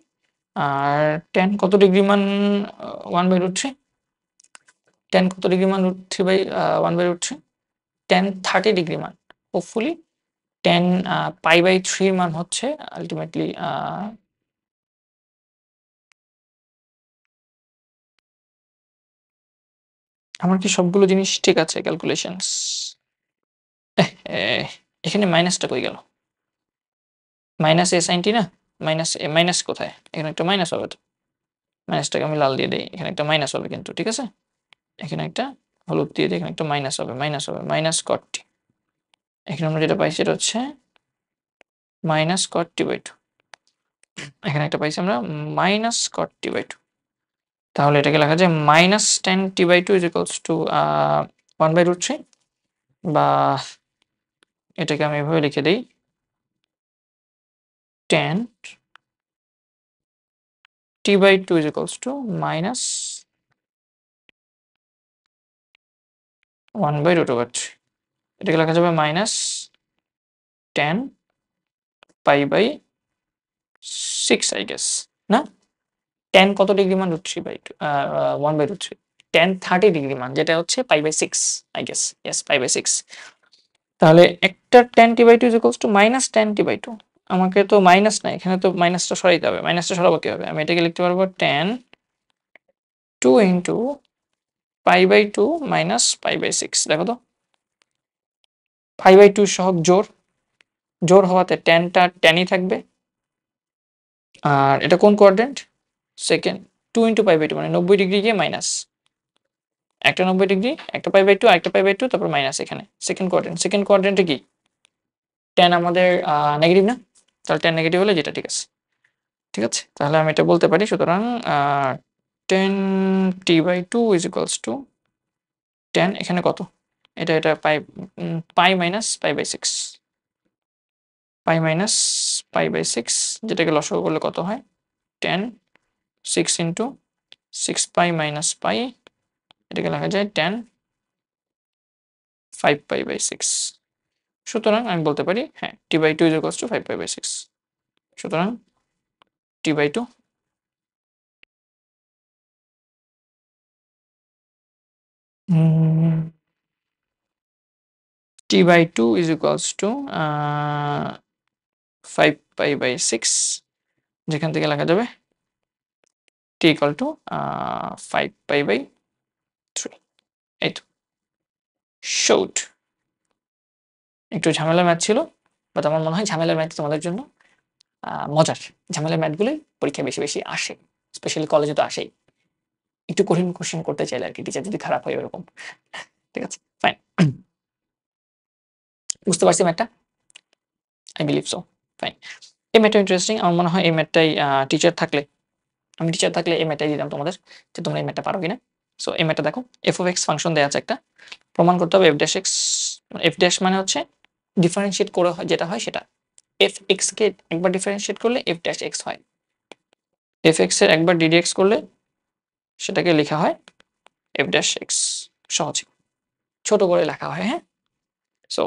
আর tan কত ডিগ্রি মান 1/√3, tan কত ডিগ্রি মান √3/1/√3, tan 30 ডিগ্রি মান। হোপফুলি tan π/3 মান হচ্ছে আলটিমেটলি আমার কি সবগুলো জিনিস ঠিক আছে ক্যালকুলেশনস? এখানে মাইনাসটা কই গেল? মাইনাস এ সাইন টি না, মাইনাস কোথায়? এখানে একটা মাইনাস হবে তো, মাইনাসটাকে আমি লাল দিয়ে দিই, এখানে একটা মাইনাস হবে কিন্তু, ঠিক আছে, এখানে একটা হলুদ দিয়ে দিই, এখানে একটা মাইনাস হবে, মাইনাস কট টি। এখানে আমরা যেটা পাইছি সেটা হচ্ছে মাইনাস কট t/2, এখানে একটা পাইছি আমরা মাইনাস কট t/2। তাহলে এটাকে লেখা যায় minus tan t/2 is equals two 1/√3, বা এটাকে আমি এভাবে লিখে দিই tan t/2 is equals two minus 1/√3। এটাকে লেখা যাবে মাইনাস tan π/6 আই গেস, না? tan কত ডিগ্রি মান √3/2, 1/√3, tan 30 ডিগ্রি মান, যেটা হচ্ছে π/6 আই গেস, ইয়েস π/6। তাহলে একটা tan t/2 is equals two minus tan t/2, আমাকে তো মাইনাস না, এখানে তো মাইনাসটা সরাইতে হবে, মাইনাসটা সরাবো কিভাবে? আমি এটাকে লিখতে পারবো tan 2 ইন্টু π/2 মাইনাস π/6। দেখো তো π/2 সহগ জোর হওয়াতে ট্যানটা ট্যানই থাকবে। আর এটা কোন কোয়াড্রেন্ট? সেকেন্ড। 2 ইন্টু π/2 মানে 90 ডিগ্রি গিয়ে মাইনাস, একটা 90 ডিগ্রি, একটা π/2, আরেকটা π/2, তারপর মাইনাস এখানে সেকেন্ড কোয়াড্রেন্ট। সেকেন্ড কোয়াড্রেন্টে কি ট্যান আমাদের নেগেটিভ না, তাহলে ট্যান নেগেটিভ হলে যেটা ঠিক আছে, ঠিক আছে, তাহলে আমি এটা বলতে পারি। সুতরাং tan t/2 is equals two tan এখানে কত, এটা পাই মাইনাস π/6, π/6, যেটাকে লসাগু করলে কত হয়, tan 6 ইন্টু 6π মাইনাস পাই, এটাকে লেখা যায় tan 5π/6। সুতরাং আমি বলতে পারি হ্যাঁ t/2 ইজ ইকুয়ালস টু 5π/6। সুতরাং t/2 t/2 is equals two 5π/6, যেখান থেকে লেখা যাবে t ইকুয়াল টু 5π/3। এই তো শোট, একটু ঝামেলার ম্যাথ ছিল, বাট আমার মনে হয় ঝামেলার ম্যাথ তোমাদের জন্য মজার। ঝামেলার ম্যাথগুলোই পরীক্ষায় বেশি বেশি আসে, স্পেশালি কলেজে তো আসেই। একটু কঠিন কোশ্চেন করতে চাইলে আর কি, টিচার যদি খারাপ হয় ওরকম, ঠিক আছে, ফাইন। বুঝতে পারছি ম্যাথটা, আই বিলিভ সো, ফাইন। এই ম্যাথটা ইন্টারেস্টিং, আমার মনে হয় এই ম্যাথটাই টিচার থাকলে, আমি টিচার থাকলে এই ম্যাথটাই দিতাম তোমাদের, যে তোমরা এই ম্যাথটা পারো কিনা। সো এই ম্যাথটা দেখো, f(x) ফাংশন দেওয়া আছে একটা, প্রমাণ করতে হবে f'(x), f' মানে হচ্ছে ডিফারেন্সিয়েট করে যেটা হয় সেটা, f(x) কে একবার ডিফারেন্সিয়েট করলে f'(x) হয়, f(x) এর একবার ddx করলে সেটাকে লেখা হয় f'(x), সহজে ছোট করে লেখা হয়, হ্যাঁ। সো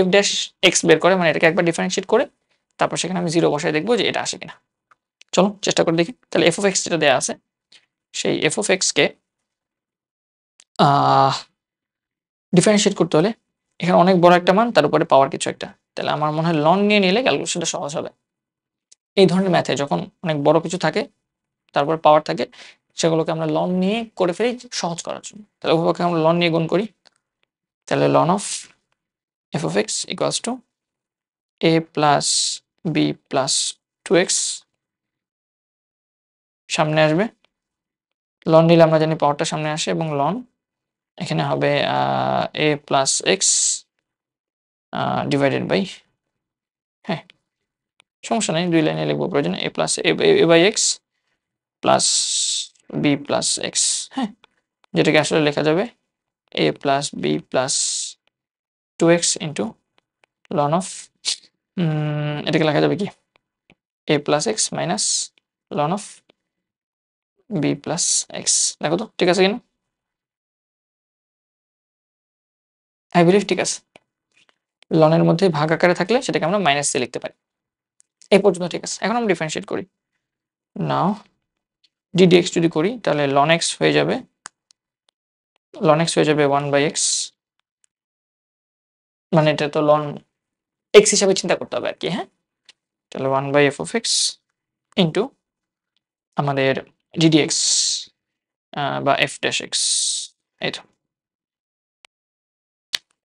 f'(x) বের করে মানে এটাকে একবার ডিফারেন্সিয়েট করে তারপর সেখানে আমি 0 বসায় দেখবো যে এটা আসে কিনা। চলো চেষ্টা করে দেখি। তাহলে f(x) যেটা দেওয়া আছে, সেই f(x) কে ডিফারেন্সিয়েট করতে হলে এখানে অনেক বড় একটা মান, তার উপরে পাওয়ার কিছু একটা, তাহলে আমার মনে হয় লন নিয়ে নিলে ক্যালকুলেশনটা সহজ হবে। এই ধরনের ম্যাথে যখন অনেক বড় কিছু থাকে তারপর পাওয়ার থাকে, সেগুলোকে আমরা লন নিয়ে করে ফেলি সহজ করার জন্য। তাহলে উভয়কে আমরা লন নিয়ে গুণ করি। তাহলে ln of f of x equals to a plus b plus 2x সামনে আসবে। লন নিলে আমরা জানি পাওয়ারটা সামনে আসে এবং লন এখানে হবে a plus x divided by, হ্যাঁ সমস্যা নেই, 2 লাইনে লিখবো প্রয়োজন, a plus a by x plus b plus x, হ্যাঁ যেটাকে আসলে লেখা যাবে a plus b plus 2x into ln of, এটাকে লেখা যাবে কি a plus x minus ln of b plus x. দেখো তো ঠিক আছে কিনা? আই বিলিভ ঠিক আছে। লনের মধ্যে ভাগ আকারে থাকলে সেটাকে আমরা মাইনাস দিয়ে লিখতে পারি। এই পর্যন্ত ঠিক আছে। এখন আমরা ডিফারেন্সিয়েট করি। নাও ddx যদি করি তাহলে ln x হয়ে যাবে, ln x হয়ে যাবে 1/x, মানে এটা তো ln x হিসাবে চিন্তা করতে হবে আর কি, হ্যাঁ তাহলে 1/f of x ইন্টু আমাদের ddx বা f dash x, এই তো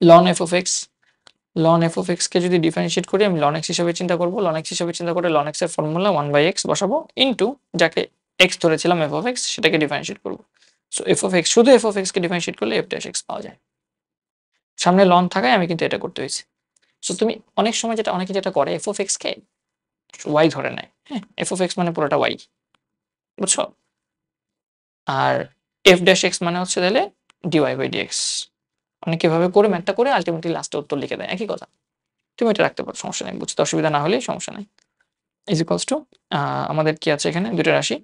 ln f of x, ln f of x কে যদি ডিফারেন্সিয়েট করি আমি ln x হিসাবে চিন্তা করব, ln x হিসাবে চিন্তা করে ln x এর ফর্মুলা 1/x বসাবো ইন্টু যাকে x ধরেছিলাম f of x সেটাকে ডিফারেন্সিয়েট করব। সো f of x শুধু f of x কে ডিফারেন্সিয়েট করলে f dash x পাওয়া যায়। সামনে লন থাকায় আমি কিন্তু এটা করতে হয়েছে। সো তুমি অনেক সময় যেটা অনেকে যেটা করে f of x K y ধরে নেয়, হ্যাঁ f of x মানে পুরোটা y, বুঝছো? আর f dash x মানে হচ্ছে তাহলে dy by dx। অনেকে এভাবে করে ম্যাথটা করে আলটিমেটলি লাস্টে উত্তর লিখে দেয়, একই কথা। তুমি এটা রাখতে পারো, সমস্যা নেই, বুঝতে অসুবিধা না হলেই সমস্যা নাই। ইজ ইকুয়ালস টু আমাদের কি আছে এখানে দুটো রাশি,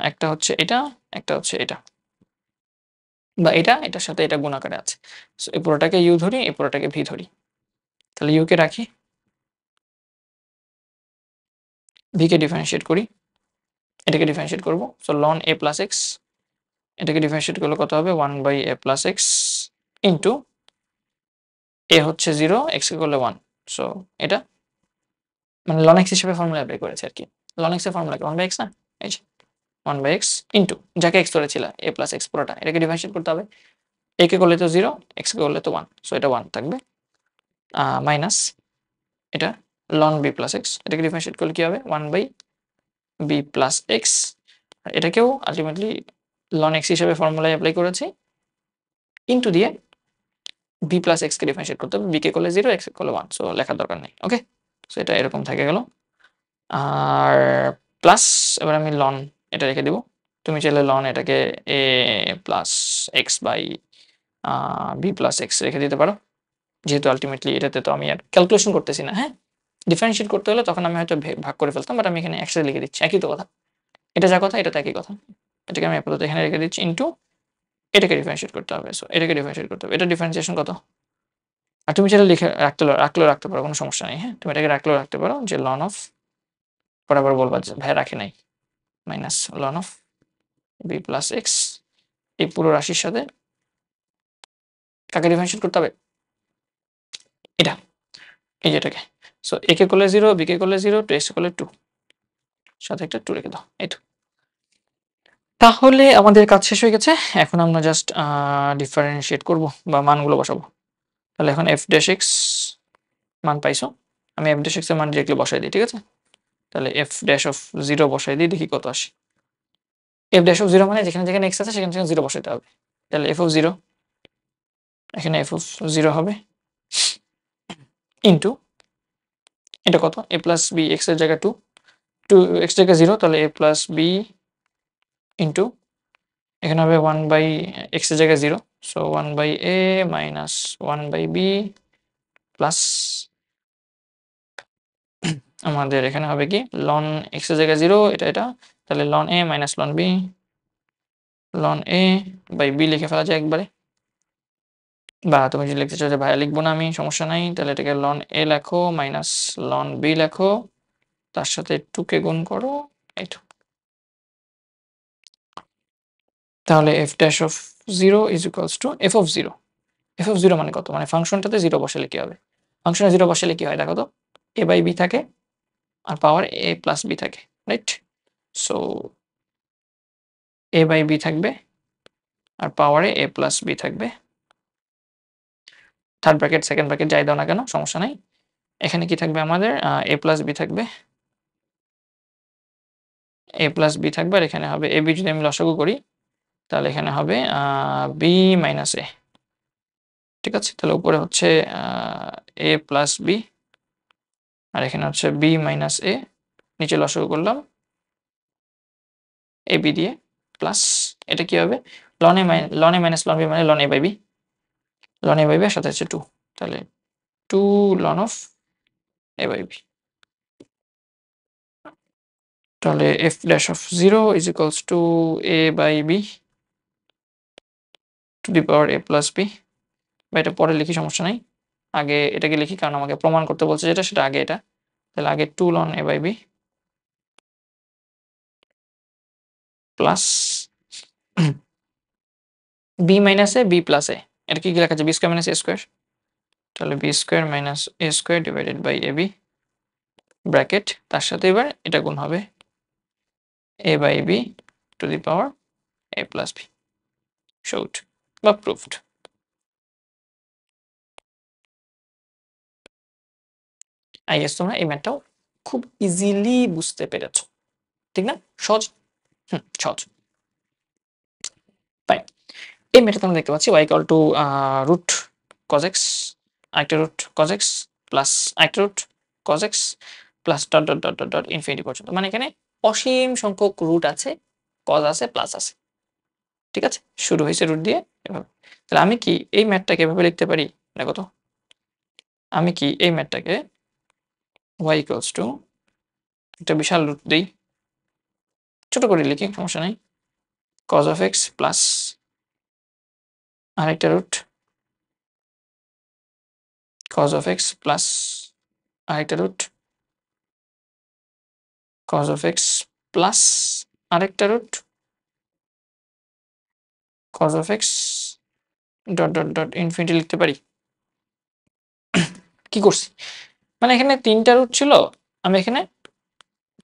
একটা হচ্ছে এটা, একটা হচ্ছে এটা, বা এটা এটার সাথে এটা গুণ আকারে আছে। সো এই পুরোটাকে ইউ ধরি, এই পুরোটাকে ভি ধরি। তাহলে ইউ কে রাখি, ভি কে ডিফারেন্সিয়েট করি, এটাকে ডিফারেন্সিয়েট করব। So loan a plus x, এটাকে ডিফারেন্সিয়েট করলে কত হবে 1/a প্লাস এক্স ইন্টু এ হচ্ছে 0, এক্স কে করলে 1। সো এটা মানে লন এক্স হিসেবে ফর্মুলা অ্যাপ্লাই করেছে আর কি। লন এক্স এর ফর্মুলা কি 1/x না, এই যে 1/x ইন্টু যাকে এক্স ধরেছিল a প্লাস এক্স পুরোটা, এটাকে ডিফারেন্সিয়েট করতে হবে। a কে করলে তো 0, এক্স কে করলে তো 1, সো এটা 1 থাকবে মাইনাস এটা লন বি প্লাস এক্স, এটাকে ডিফারেন্সিয়েট করলে কি হবে 1/b প্লাস এক্স, আর এটাকেও আলটিমেটলি লন এক্স হিসেবে ফর্মুলায় অ্যাপ্লাই করেছি ইন্টু দিয়ে বি প্লাস এক্স কে ডিফারেন্সিয়েট করতে হবে, বি কে করলে 0, এক্স কে করলে 1, সো লেখার দরকার নেই। ওকে, সো এটা এরকম থেকে গেল। আর প্লাস এবার আমি লন এটা রেখে দিব, তুমি চাইলে লন এটাকে a plus x by b plus x রেখে দিতে পারো, যেহেতু আলটিমেটলি এটাতে তো আমি আর ক্যালকুলেশন করতেছি না, হ্যাঁ ডিফারেন্সিয়েট করতে হলে তখন আমি হয়তো ভাগ করে ফেলতাম, বাট আমি এখানে একসাথে লিখে দিচ্ছি, একই তো কথা, এটা যা কথা এটা তো একই কথা। এটাকে আমি আপাতত এখানে রেখে দিচ্ছি ইন্টু এটাকে ডিফারেন্সিয়েট করতে হবে, সো এটাকে ডিফারেন্সিয়েট করতে হবে, এটা ডিফারেন্সিয়েশন কত, আর তুমি যেটা লিখে রাখতে পারো, কোনো সমস্যা নেই, হ্যাঁ তুমি এটাকে রাখতে পারো যে লন অফ, বরাবর বলবা যে ভাই রাখে নাই, minus ln of b plus x, এই পুরো রাশির সাথে কাকে ডিফারেন্সিয়েট করতে হবে, এটা এই যে এটাকে। সো এ কে করলে 0, বি কে করলে 0, টু এক্স করলে 2, সাথে একটা 2 রেখে দাও, এই তো। তাহলে আমাদের কাজ শেষ হয়ে গেছে, এখন আমরা জাস্ট ডিফারেন্সিয়েট করব বা মানগুলো বসাবো। তাহলে এখন এফ ড্যাশ এক্স মান পাইছো, আমি এফ ড্যাশ এক্স এর মান ডিরেক্টলি বসাই দিই, ঠিক আছে? তাহলে এফ ড্যাশ অফ 0 বসাই দিই, দেখি কত আসে। এফ ড্যাশ অফ 0 মানে যেখানে যেখানে এক্স আছে সেখানে সেখানে 0 বসাইতে হবে। তাহলে এফ অফ 0, এখানে এফ অফ 0 হবে ইন্টু এটা কত, এ প্লাস বি এক্স এর জায়গায় 2 এক্স জায়গায় 0, তাহলে এ প্লাস বি ইন্টু এখানে হবে 1/x এর জায়গায় 0, so 1/a minus 1/b plus আমাদের এখানে হবে কি লন x এর জায়গায় 0, এটা তাহলে ln a minus ln b, ln a by b লিখে ফেলা যায় একবারে, বা তুমি যদি লিখতে চাও যে ভাইয়া লিখবো না আমি, সমস্যা নাই, তাহলে এটাকে লন a লেখো মাইনাস লন b লেখো, তার সাথে 2 কে গুণ করো, এইটা। তাহলে f dash of 0 is equals to f of 0, f of 0 মানে কত, মানে ফাংশনটাতে 0 বসালে কি হবে, ফাংশনে 0 বসালে কি হয় দেখো তো, a বাই b থাকে আর পাওয়ার a প্লাস b থাকে, right? So a by b থাকবে আর পাওয়ারে a প্লাস b থাকবে। থার্ড ব্র্যাকেট সেকেন্ড ব্র্যাকেট যাই দাও না কেন সমস্যা নাই। এখানে কি থাকবে আমাদের a প্লাস b থাকবে, a প্লাস b থাকবে আর এখানে হবে ab যদি আমি লসাগু করি তাহলে এখানে হবে b মাইনাস a। ঠিক আছে, তাহলে উপরে হচ্ছে a প্লাস b আর এখানে হচ্ছে b মাইনাস a, নিচে লসাগু করলাম ab দিয়ে প্লাস এটা কি হবে ln a minus ln b মানে ln a by b, ln a by b এর সাথে হচ্ছে 2, তাহলে 2 ln of a by b। তাহলে f dash of 0 is equals to a by b to the power a plus b। বা এটা পরে লিখি সমস্যা নাই, আগে এটাকে লিখি কারণ আমাকে প্রমাণ করতে বলছে যেটা সেটা আগে এটা। তাহলে আগে 2 ln a by b plus b minus a b plus a, এটা কি লেখা আছে b square minus a square, তাহলে b square minus a square divided by ab bracket তার সাথে এবার এটা গুণ হবে a by b to the power a plus b, showed বা proved। আই গেস তোমরা এই ম্যাথটাও খুব ইজিলি বুঝতে পেরেছো, ঠিক না? সহজ, সহজ। ফাইন, এই ম্যাথটা তোমরা দেখতে পাচ্ছি y equal to root cos x আরেকটা রুট cos x প্লাস আরেকটা root cos x plus dot dot dot dot dot infinity পর্যন্ত, মানে এখানে অসীম সংখ্যক রুট আছে, cos আছে প্লাস আছে। ঠিক আছে, শুরু হয়েছে রুট দিয়ে এভাবে। তাহলে আমি কি এই ম্যাথটাকে এভাবে লিখতে পারি, দেখো তো আমি কি এই ম্যাথটাকে y ইকুয়ালস টু একটা বিশাল রুট দিই, ছোট করে লিখি সমস্যা নাই, cos of x প্লাস আরেকটা root cos of x plus আরেকটা root cos of x plus আরেকটা root cos of x dot dot dot infinity লিখতে পারি। কি করছি, মানে এখানে 3টা রুট ছিল, আমি এখানে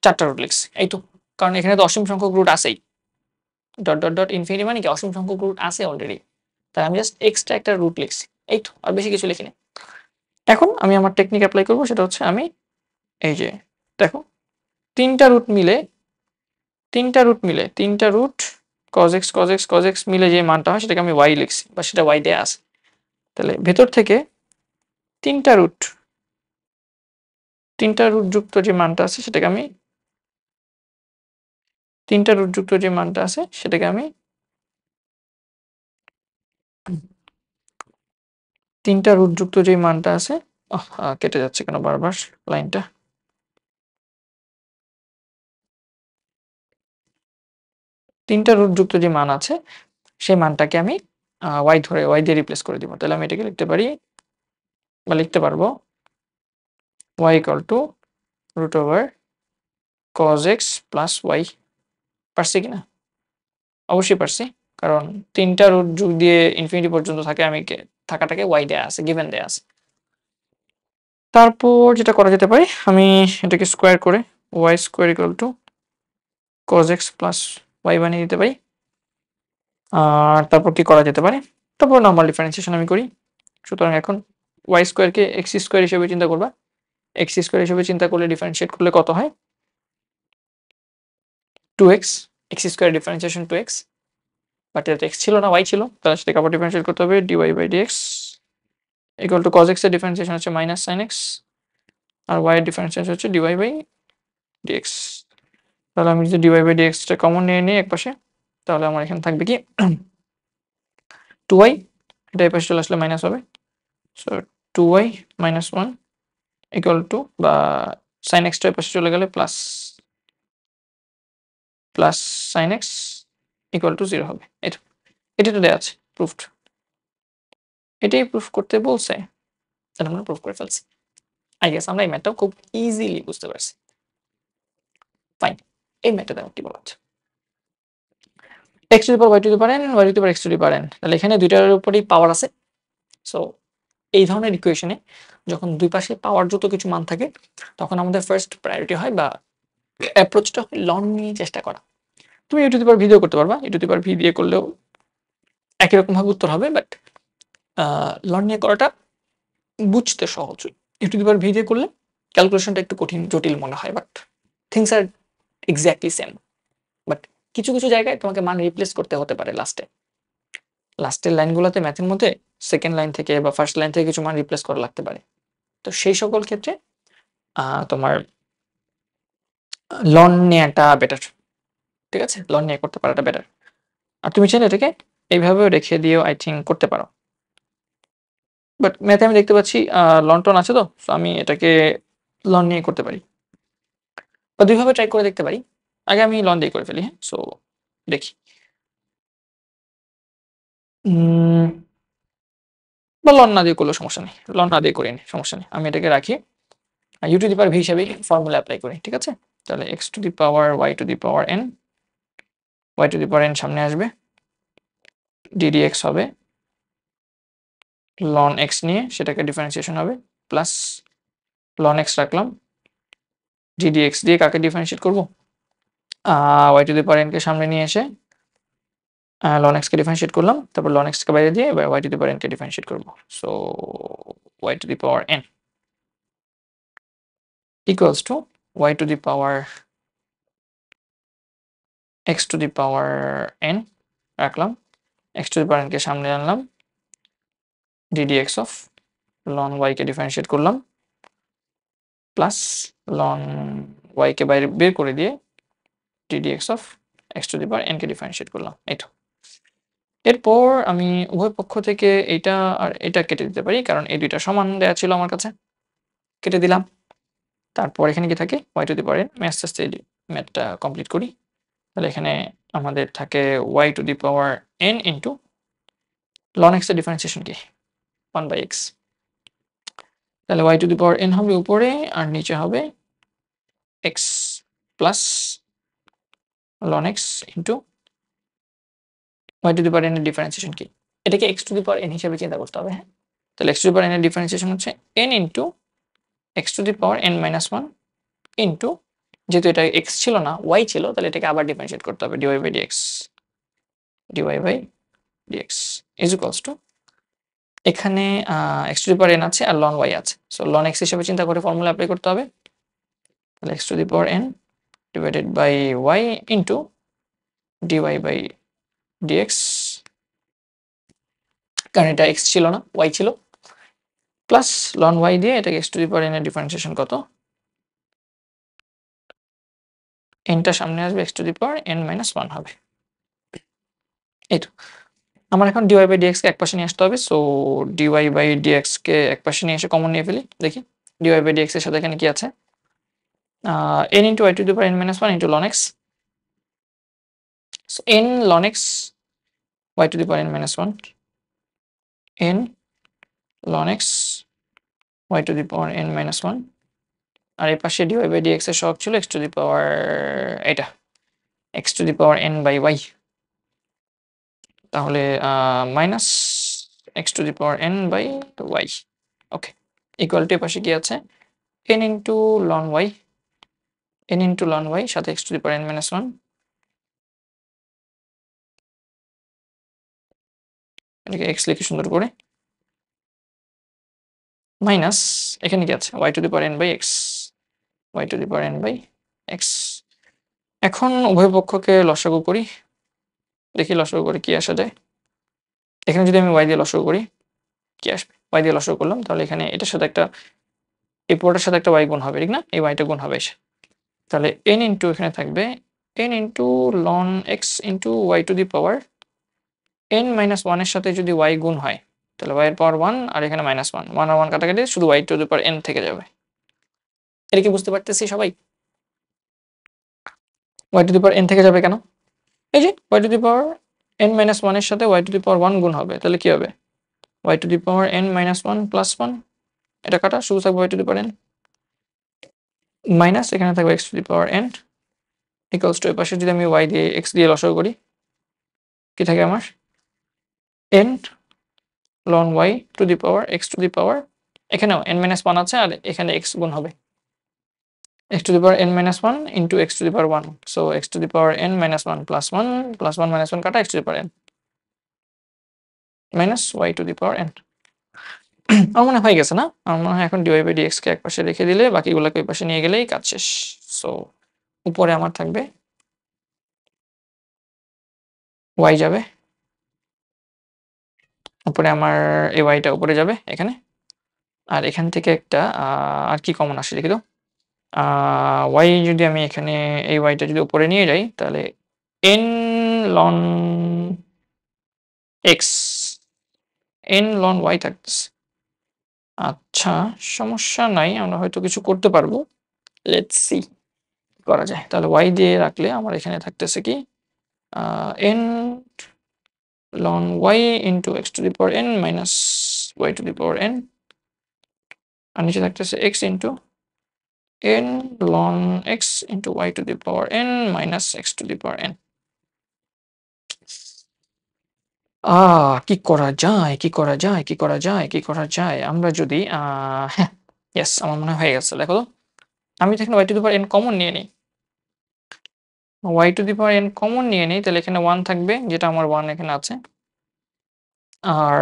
4টা রুট লিখছি, এই তো, কারণ এখানে তো অসীম সংখ্যক রুট আছেই, ডট ডট ডট ইনফিনিটি মানে কি অসীম সংখ্যক রুট আছে অলরেডি, তাই আমি জাস্ট এক্সট্রা একটা রুট লিখছি, এই তো, আর বেশি কিছু লিখিনি। এখন আমি আমার টেকনিক অ্যাপ্লাই করব, সেটা হচ্ছে আমি এই যে দেখো 3টা রুট মিলে 3টা root cos x cos x cos x মিলে যে মানটা হয় সেটাকে আমি y লিখছি বা সেটা y দেয়া আছে। তাহলে ভেতর থেকে 3টা রুট যুক্ত যে মানটা আছে সেটাকে আমি 3টা রুট যুক্ত যে মানটা আছে সেটাকে আমি 3টা রুট যুক্ত যে মানটা আছে, কেটে যাচ্ছে কেন বারবার লাইনটা, 3টা রুট যুক্ত যে মান আছে সেই মানটাকে আমি y ধরে y দিয়ে রিপ্লেস করে দিব। তাহলে আমি এটাকে লিখতে পারি বা লিখতে পারবো y equal to root over cos x plus y। পারছি কিনা? অবশ্যই পারছি, কারণ 3টা রুট যোগ দিয়ে ইনফিনিটি পর্যন্ত থাকে, আমি থাকাটাকে y দেয়া আছে, গিভেন দেয়া আছে। তারপর যেটা করা যেতে পারে, আমি এটাকে স্কোয়ার করে y square equal to cos x plus y বানিয়ে দিতে পারি। আর তারপর কি করা যেতে পারে, তারপর নরমাল ডিফারেন্সিয়েশন আমি করি। সুতরাং এখন y স্কোয়ারকে x স্কোয়ার হিসেবে চিন্তা করবা, x স্কোয়ার হিসেবে চিন্তা করলে ডিফারেন্সিয়েট করলে কত হয় 2x, x square differentiation 2x, but এটা x ছিল না y ছিল, তাহলে সেটাকে আবার ডিফারেন্সিয়েট করতে হবে dy by dx equal to cos x এর ডিফারেন্সিয়েশন হচ্ছে মাইনাস sin x আর y এর ডিফারেন্সিয়েশন হচ্ছে dy বাই dx। তাহলে আমি যদি dy বাই dx টা কমন নিয়ে নিই একপাশে, তাহলে আমার এখানে থাকবে কি 2y, এটা এই পাশে চলে আসলে মাইনাস হবে, so 2y minus 1 equal two বা sin x টা এই পাশে চলে গেলে plus sin x equal to 0 হবে। এটা তো দেয়া আছে প্রুফড, এটাই প্রুফ করতে বলছে, তাহলে আমরা প্রুফ করে ফেলছি। আই গেস আমরা এই ম্যাথটাও খুব ইজিলি বুঝতে পারছি। ফাইন, এই ম্যাথটা দেখো কি বলা হচ্ছে, x to the power y to the power n y to the power x to the power n, তাহলে এখানে দুইটার উপরই পাওয়ার আছে। সো এই ধরনের ইকুয়েশনে যখন দুই পাশে পাওয়ার যুক্ত কিছু মান থাকে তখন আমাদের ফার্স্ট প্রায়োরিটি হয় বা অ্যাপ্রোচটা হয় লন নিয়ে চেষ্টা করা। তুমি u to the power v দিয়েও করতে পারবা, u to the power v দিয়ে করলেও একই রকম ভাবে উত্তর হবে, বাট লন নিয়ে করাটা বুঝতে সহজ। U to the power v দিয়ে করলে ক্যালকুলেশনটা একটু কঠিন জটিল মনে হয়, but things are exactly same. But কিছু কিছু জায়গায় তোমাকে মান রিপ্লেস করতে হতে পারে লাস্টের লাইনগুলোতে ম্যাথের মধ্যে সেকেন্ড লাইন থেকে বা ফার্স্ট লাইন থেকে কিছু মান রিপ্লেস করা লাগতে পারে। তো সেই সকল ক্ষেত্রে তোমার লন নেওয়াটা বেটার, ঠিক আছে? লন নিয়ে করতে পারাটা বেটার। আর তুমি চাইলে এটাকে এইভাবেও রেখে দিয়েও আই থিঙ্ক করতে পারো, বাট ম্যাথে আমি দেখতে পাচ্ছি লন টন আছে, তো আমি এটাকে লন নিয়ে করতে পারি বা দুইভাবে ট্রাই করে দেখতে পারি। আগে আমি লন দিয়ে করে ফেলি, হ্যাঁ। সো দেখি, বা লন না দিয়ে করলেও সমস্যা নেই, লন না দিয়ে করে নি সমস্যা নেই, আমি এটাকে রাখি u to the power v হিসাবে ফর্মুলা অ্যাপ্লাই করি, ঠিক আছে? তাহলে x to the power y to the power n, y to the power n সামনে আসবে, ডিডি এক্স হবে লন এক্স নিয়ে, সেটাকে ডিফারেন্সিয়েশন হবে, প্লাস লন এক্স রাখলাম, ডিডি এক্স দিয়ে কাকে ডিফারেন্সিয়েট করবো, y to the power n কে সামনে নিয়ে এসে লন এক্স কে ডিফারেন্সিয়েট করলাম, তারপর লন এক্স কে বাইরে দিয়ে এবার y to the power n কে ডিফারেন্সিয়েট করবো। So y to the power n equals to y to the power x to the power n রাখলাম, x to the power n কে সামনে আনলাম, ddx of ln y কে differentiate করলাম, plus ln y কে বাইরে বের করে দিয়ে ddx of x to the power n K differentiate করলাম। এই তো, এরপর আমি উভয় পক্ষ থেকে এইটা আর এটা কেটে দিতে পারি, কারণ এই দুইটা সমান দেয়া ছিল আমার কাছে, কেটে দিলাম। তারপর এখানে কি থাকে y to the power n, আমি আস্তে আস্তে ম্যাথটা কমপ্লিট করি। তাহলে এখানে আমাদের থাকে y to the power n into ln x এর ডিফারেন্সিয়েশন কি 1/x, তাহলে y to the power n হবে উপরে আর নিচে হবে x plus ln x into y to the power n এর ডিফারেন্সিয়েশন কি, এটাকে x to the power n হিসেবে চিন্তা করতে হবে, হ্যাঁ। তাহলে x to the power n এর ডিফারেন্সিয়েশন হচ্ছে n into x to the power n minus 1 into, যেহেতু এটা x ছিল না y ছিল, তাহলে এটাকে আবার ডিফারেন্সিয়েট করতে হবে dy by dx, dy by dx is equals to, এখানে x to the power n আছে আর ln y আছে, সো ln x হিসেবে চিন্তা করে ফর্মুলা অ্যাপ্লাই করতে হবে। তাহলে x to the power n divided by y into dy by dx, কারণ এটা x ছিল না y ছিল, প্লাস ln y দিয়ে এটাকে x to the power n এর ডিফারেন্সিয়েশন কত, n টা সামনে আসবে, x to the power n minus 1 হবে। এই তো, আমার এখন dy by dx কে একপাশে নিয়ে আসতে হবে, সো dy by dx কে একপাশে নিয়ে এসে কমন নিয়ে ফেলি, দেখি dy by dx এর সাথে এখানে কি আছে, n into y to the power n minus 1 into ln x, so n ln x y to the power n minus 1, n ln x y to the power n minus 1, আর এই পাশে dy by dx এর সহগ ছিল x to the power এটা x to the power n by y, তাহলে minus x to the power n by y, okay, equal to এর পাশে কি আছে n into ln y, n into ln y সাথে x to the power n minus 1, এটাকে x লিখে সুন্দর করে, মাইনাস এখানে কি আছে y to the power n by x, y to the power n by x। এখন উভয় পক্ষকে লসাগু করি, দেখি লসাগু করে কি আসা যায়। এখানে যদি আমি y দিয়ে লসাগু করি কি আসবে, y দিয়ে লসাগু করলাম, তাহলে এখানে এটার সাথে একটা, এই পুরোটার সাথে একটা y গুণ হবে, ঠিক না? এই y টা গুণ হবে এসে, তাহলে n ইন্টু এখানে থাকবে n into ln x into y to the power n minus 1 এর সাথে যদি y গুণ হয়, তাহলে y এর পাওয়ার 1 আর এখানে মাইনাস 1, 1 আর 1 কাটাকাটি শুধু y to the power n থেকে যাবে। এটা কি বুঝতে পারতেছি সবাই? y to the power n থেকে যাবে কেন? এই যে y to the power n minus 1 এর সাথে y to the power 1 গুণ হবে, তাহলে কি হবে y to the power n minus 1 plus 1, এটা কাটা শুধু থাকবে y to the power n, minus এখানে থাকবে x to the power n equals two এর পাশে যদি আমি y দিয়ে x দিয়ে লসাগু করি কি থাকে আমার n ln y to the power x to the power, এখানেও n minus 1 আছে আর এখানে x গুণ হবে, x to the power n minus 1 into x to the power 1. So x to the power n minus 1 plus 1 plus 1 minus 1 কাটা x to the power n minus y to the power n. আমার মনে হয়ে গেছে না? আমার মনে হয় এখন dy by dx কে একপাশে রেখে দিলে বাকিগুলোকে ওই পাশে নিয়ে গেলেই কাজ শেষ। সো উপরে আমার থাকবে y যাবে, উপরে আমার এই yটা উপরে যাবে এখানে, আর এখান থেকে একটা আর কি কমন আসে দেখি তো, y যদি আমি এখানে এই yটা যদি উপরে নিয়ে যাই তাহলে n ln x n ln y থাকতেছে। আচ্ছা, সমস্যা নাই, আমরা হয়তো কিছু করতে পারবো। লেটস সি করা যায়। তাহলে y দিয়ে রাখলে আমার এখানে থাকতেছে কি n ln y into x to the power n minus y to the power n, আর নিচে থাকতেছে x into n ln x into y to the power n minus x to the power n। কি করা যায়, কি করা যায়, কি করা যায়, কি করা যায়? আমরা যদি হ্যাঁ, ইয়েস, আমার মনে হয়ে গেছে। দেখো তো, আমি তো এখানে y to the power n common নিয়ে নিই। y to the power n common নিয়ে নিই, তাহলে এখানে 1 থাকবে, যেটা আমার 1 এখানে আছে। আর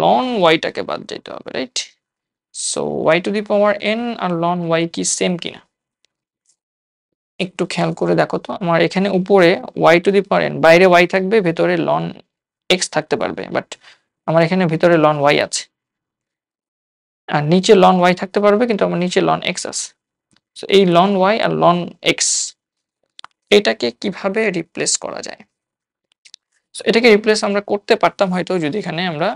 ln y টাকে বাদ দিতে হবে, right? So y to the power n আর ln y কি সেম কিনা একটু খেয়াল করে দেখো তো। আমার এখানে উপরে y to the power n, বাইরে y থাকবে, ভেতরে ln x থাকতে পারবে, বাট আমার এখানে ভিতরে ln y আছে। আর নিচে ln y থাকতে পারবে, কিন্তু আমার নিচে ln x আছে। সো এই ln y আর ln x এটাকে কিভাবে রিপ্লেস করা যায়? সো এটাকে রিপ্লেস আমরা করতে পারতাম হয়তো যদি এখানে আমরা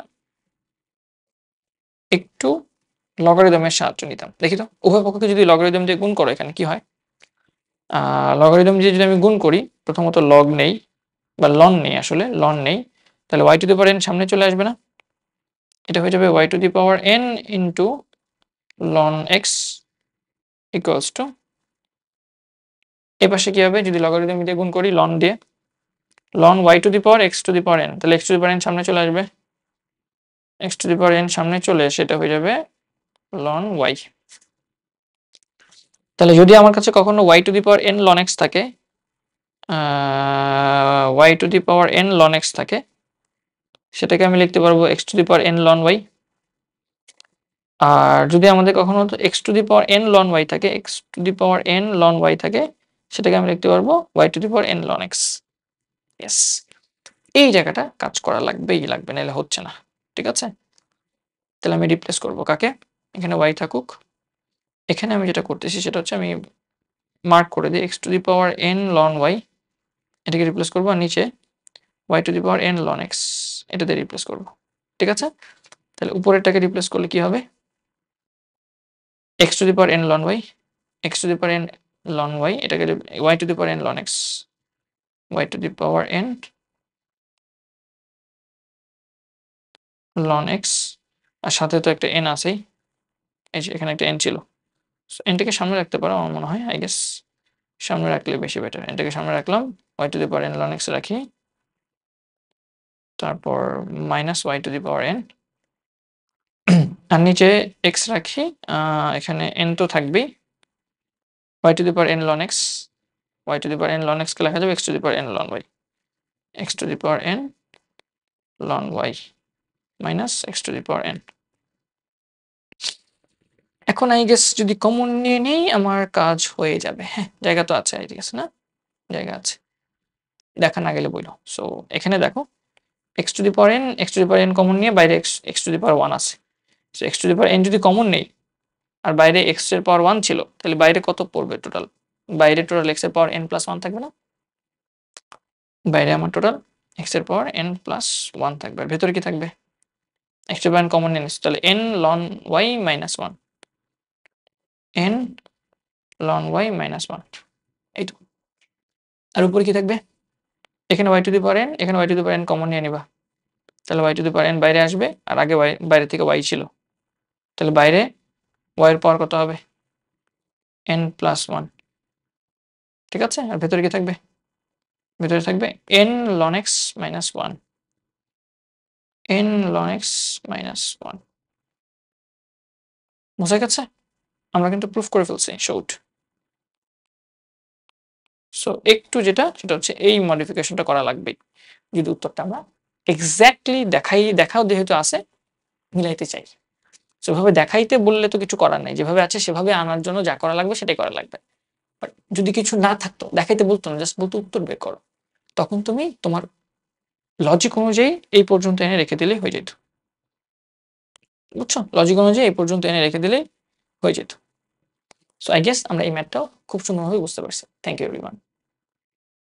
একটু লগারিদমের সাহায্য নিতাম। দেখি তো, উভয় পক্ষকে যদি লগারিদম দিয়ে গুণ করো এখানে কি হয়? লগারিদম দিয়ে যদি আমি গুণ করি, প্রথমত লগ নেই বা লন নেই, আসলে লন নেই, তাহলে y to the power n সামনে চলে আসবে না? এটা হয়ে যাবে y to the power n into ln x equals to, এ পাশে কি হবে যদি লগারিদম দিয়ে গুণ করি লন দিয়ে, ln y to the power x to the power n, তাহলে x to the power n সামনে চলে আসবে, x to the power n সামনে চলে সেটা হয়ে যাবে ln y। তাহলে যদি আমার কাছে কখনো y to the power n ln x থাকে, y to the power n ln x থাকে, সেটাকে আমি লিখতে পারবো x to the power n ln y। আর যদি আমাদের কখনো x to the power n ln y থাকে, x to the power n ln y থাকে, সেটাকে আমি লিখতে পারবো y to the power n ln x। Yes, এই জায়গাটা কাজ করা লাগবেই লাগবে, নাহলে হচ্ছে না। ঠিক আছে, তাহলে আমি রিপ্লেস করব কাকে? এখানে y থাকুক, এখানে আমি যেটা করতেছি সেটা হচ্ছে আমি মার্ক করে দিই x to the power n ln y, এটাকে রিপ্লেস করবো, আর নিচে y to the power n ln x এটা দিয়ে রিপ্লেস করবো। ঠিক আছে, তাহলে উপরেরটাকে রিপ্লেস করলে কি হবে? x to the power n ln y, x to the power n ln y, এটাকে y to the power n ln x, y to the power n ln x, আর সাথে তো একটা n আছেই, এই যে এখানে একটা n ছিল, nটাকে সামনে রাখতে পারো আমার মনে হয়, আই গেস সামনে রাখলে বেশি বেটার। nটাকে সামনে রাখলাম, y to the power n ln x রাখি, তারপর minus y to the power n, আর নিচে x রাখি, এখানে n তো থাকবেই, y to the power n ln x, y to the power n ln x কে লেখা যাবে x to the power n ln y, x to the power n ln y minus x to the power n। এখন I guess যদি common নিয়ে নেই আমার কাজ হয়ে যাবে। হ্যাঁ, জায়গা তো আছে, ঠিক আছে না? জায়গা আছে, দেখা না গেলে বইলো। সো এখানে দেখো x to the power n, x to the power n common নিয়ে বাইরে x টু দি পাওয়ার 1 আছে। So x to the power n যদি কমন নেই আর বাইরে x এর পাওয়ার 1 ছিল, তাহলে বাইরে কত পড়বে টোটাল? বাইরে টোটাল x এর পাওয়ার n প্লাস 1 থাকবে না? বাইরে আমার টোটাল x এর পাওয়ার n প্লাস 1 থাকবে, আর ভেতরে কি থাকবে? x to the power n common নিয়ে নিচ্ছি, তাহলে n ln y minus 1, n ln y minus 1, এইটুকু। আর উপরে কি থাকবে? এখানে y to the power n, এখানে y to the power n common নিয়ে নিবা, তাহলে y to the power n বাইরে আসবে, আর আগে বাইরে থেকে y ছিল, তাহলে বাইরে y এর পাওয়ার কত হবে? n plus 1। ঠিক আছে, আর ভেতরে কি থাকবে? ভেতরে থাকবে n ln x minus 1, n ln x minus 1। বোঝা গেছে? আমরা কিন্তু প্রুফ করে ফেলছি, শোট। সো একটু যেটা সেটা হচ্ছে এই মডিফিকেশনটা করা লাগবেই যদি উত্তরটা আমরা এক্স্যাক্টলি দেখাও যেহেতু আছে মিলাইতে চাই। সো এভাবে দেখাইতে বললে তো কিছু করার নাই, যেভাবে আছে সেভাবে আনার জন্য যা করা লাগবে সেটাই করা লাগবে। বাট যদি কিছু না থাকতো, দেখাইতে বলতো না, জাস্ট বলতো উত্তর বের করো, তখন তুমি তোমার লজিক অনুযায়ী এই পর্যন্ত এনে রেখে দিলেই হয়ে যেত। বুঝছো? লজিক অনুযায়ী এই পর্যন্ত এনে রেখে দিলেই হয়ে যেত। সো আই গেস আমরা এই ম্যাথটাও খুব সুন্দরভাবে বুঝতে পারছি। Thank you everyone.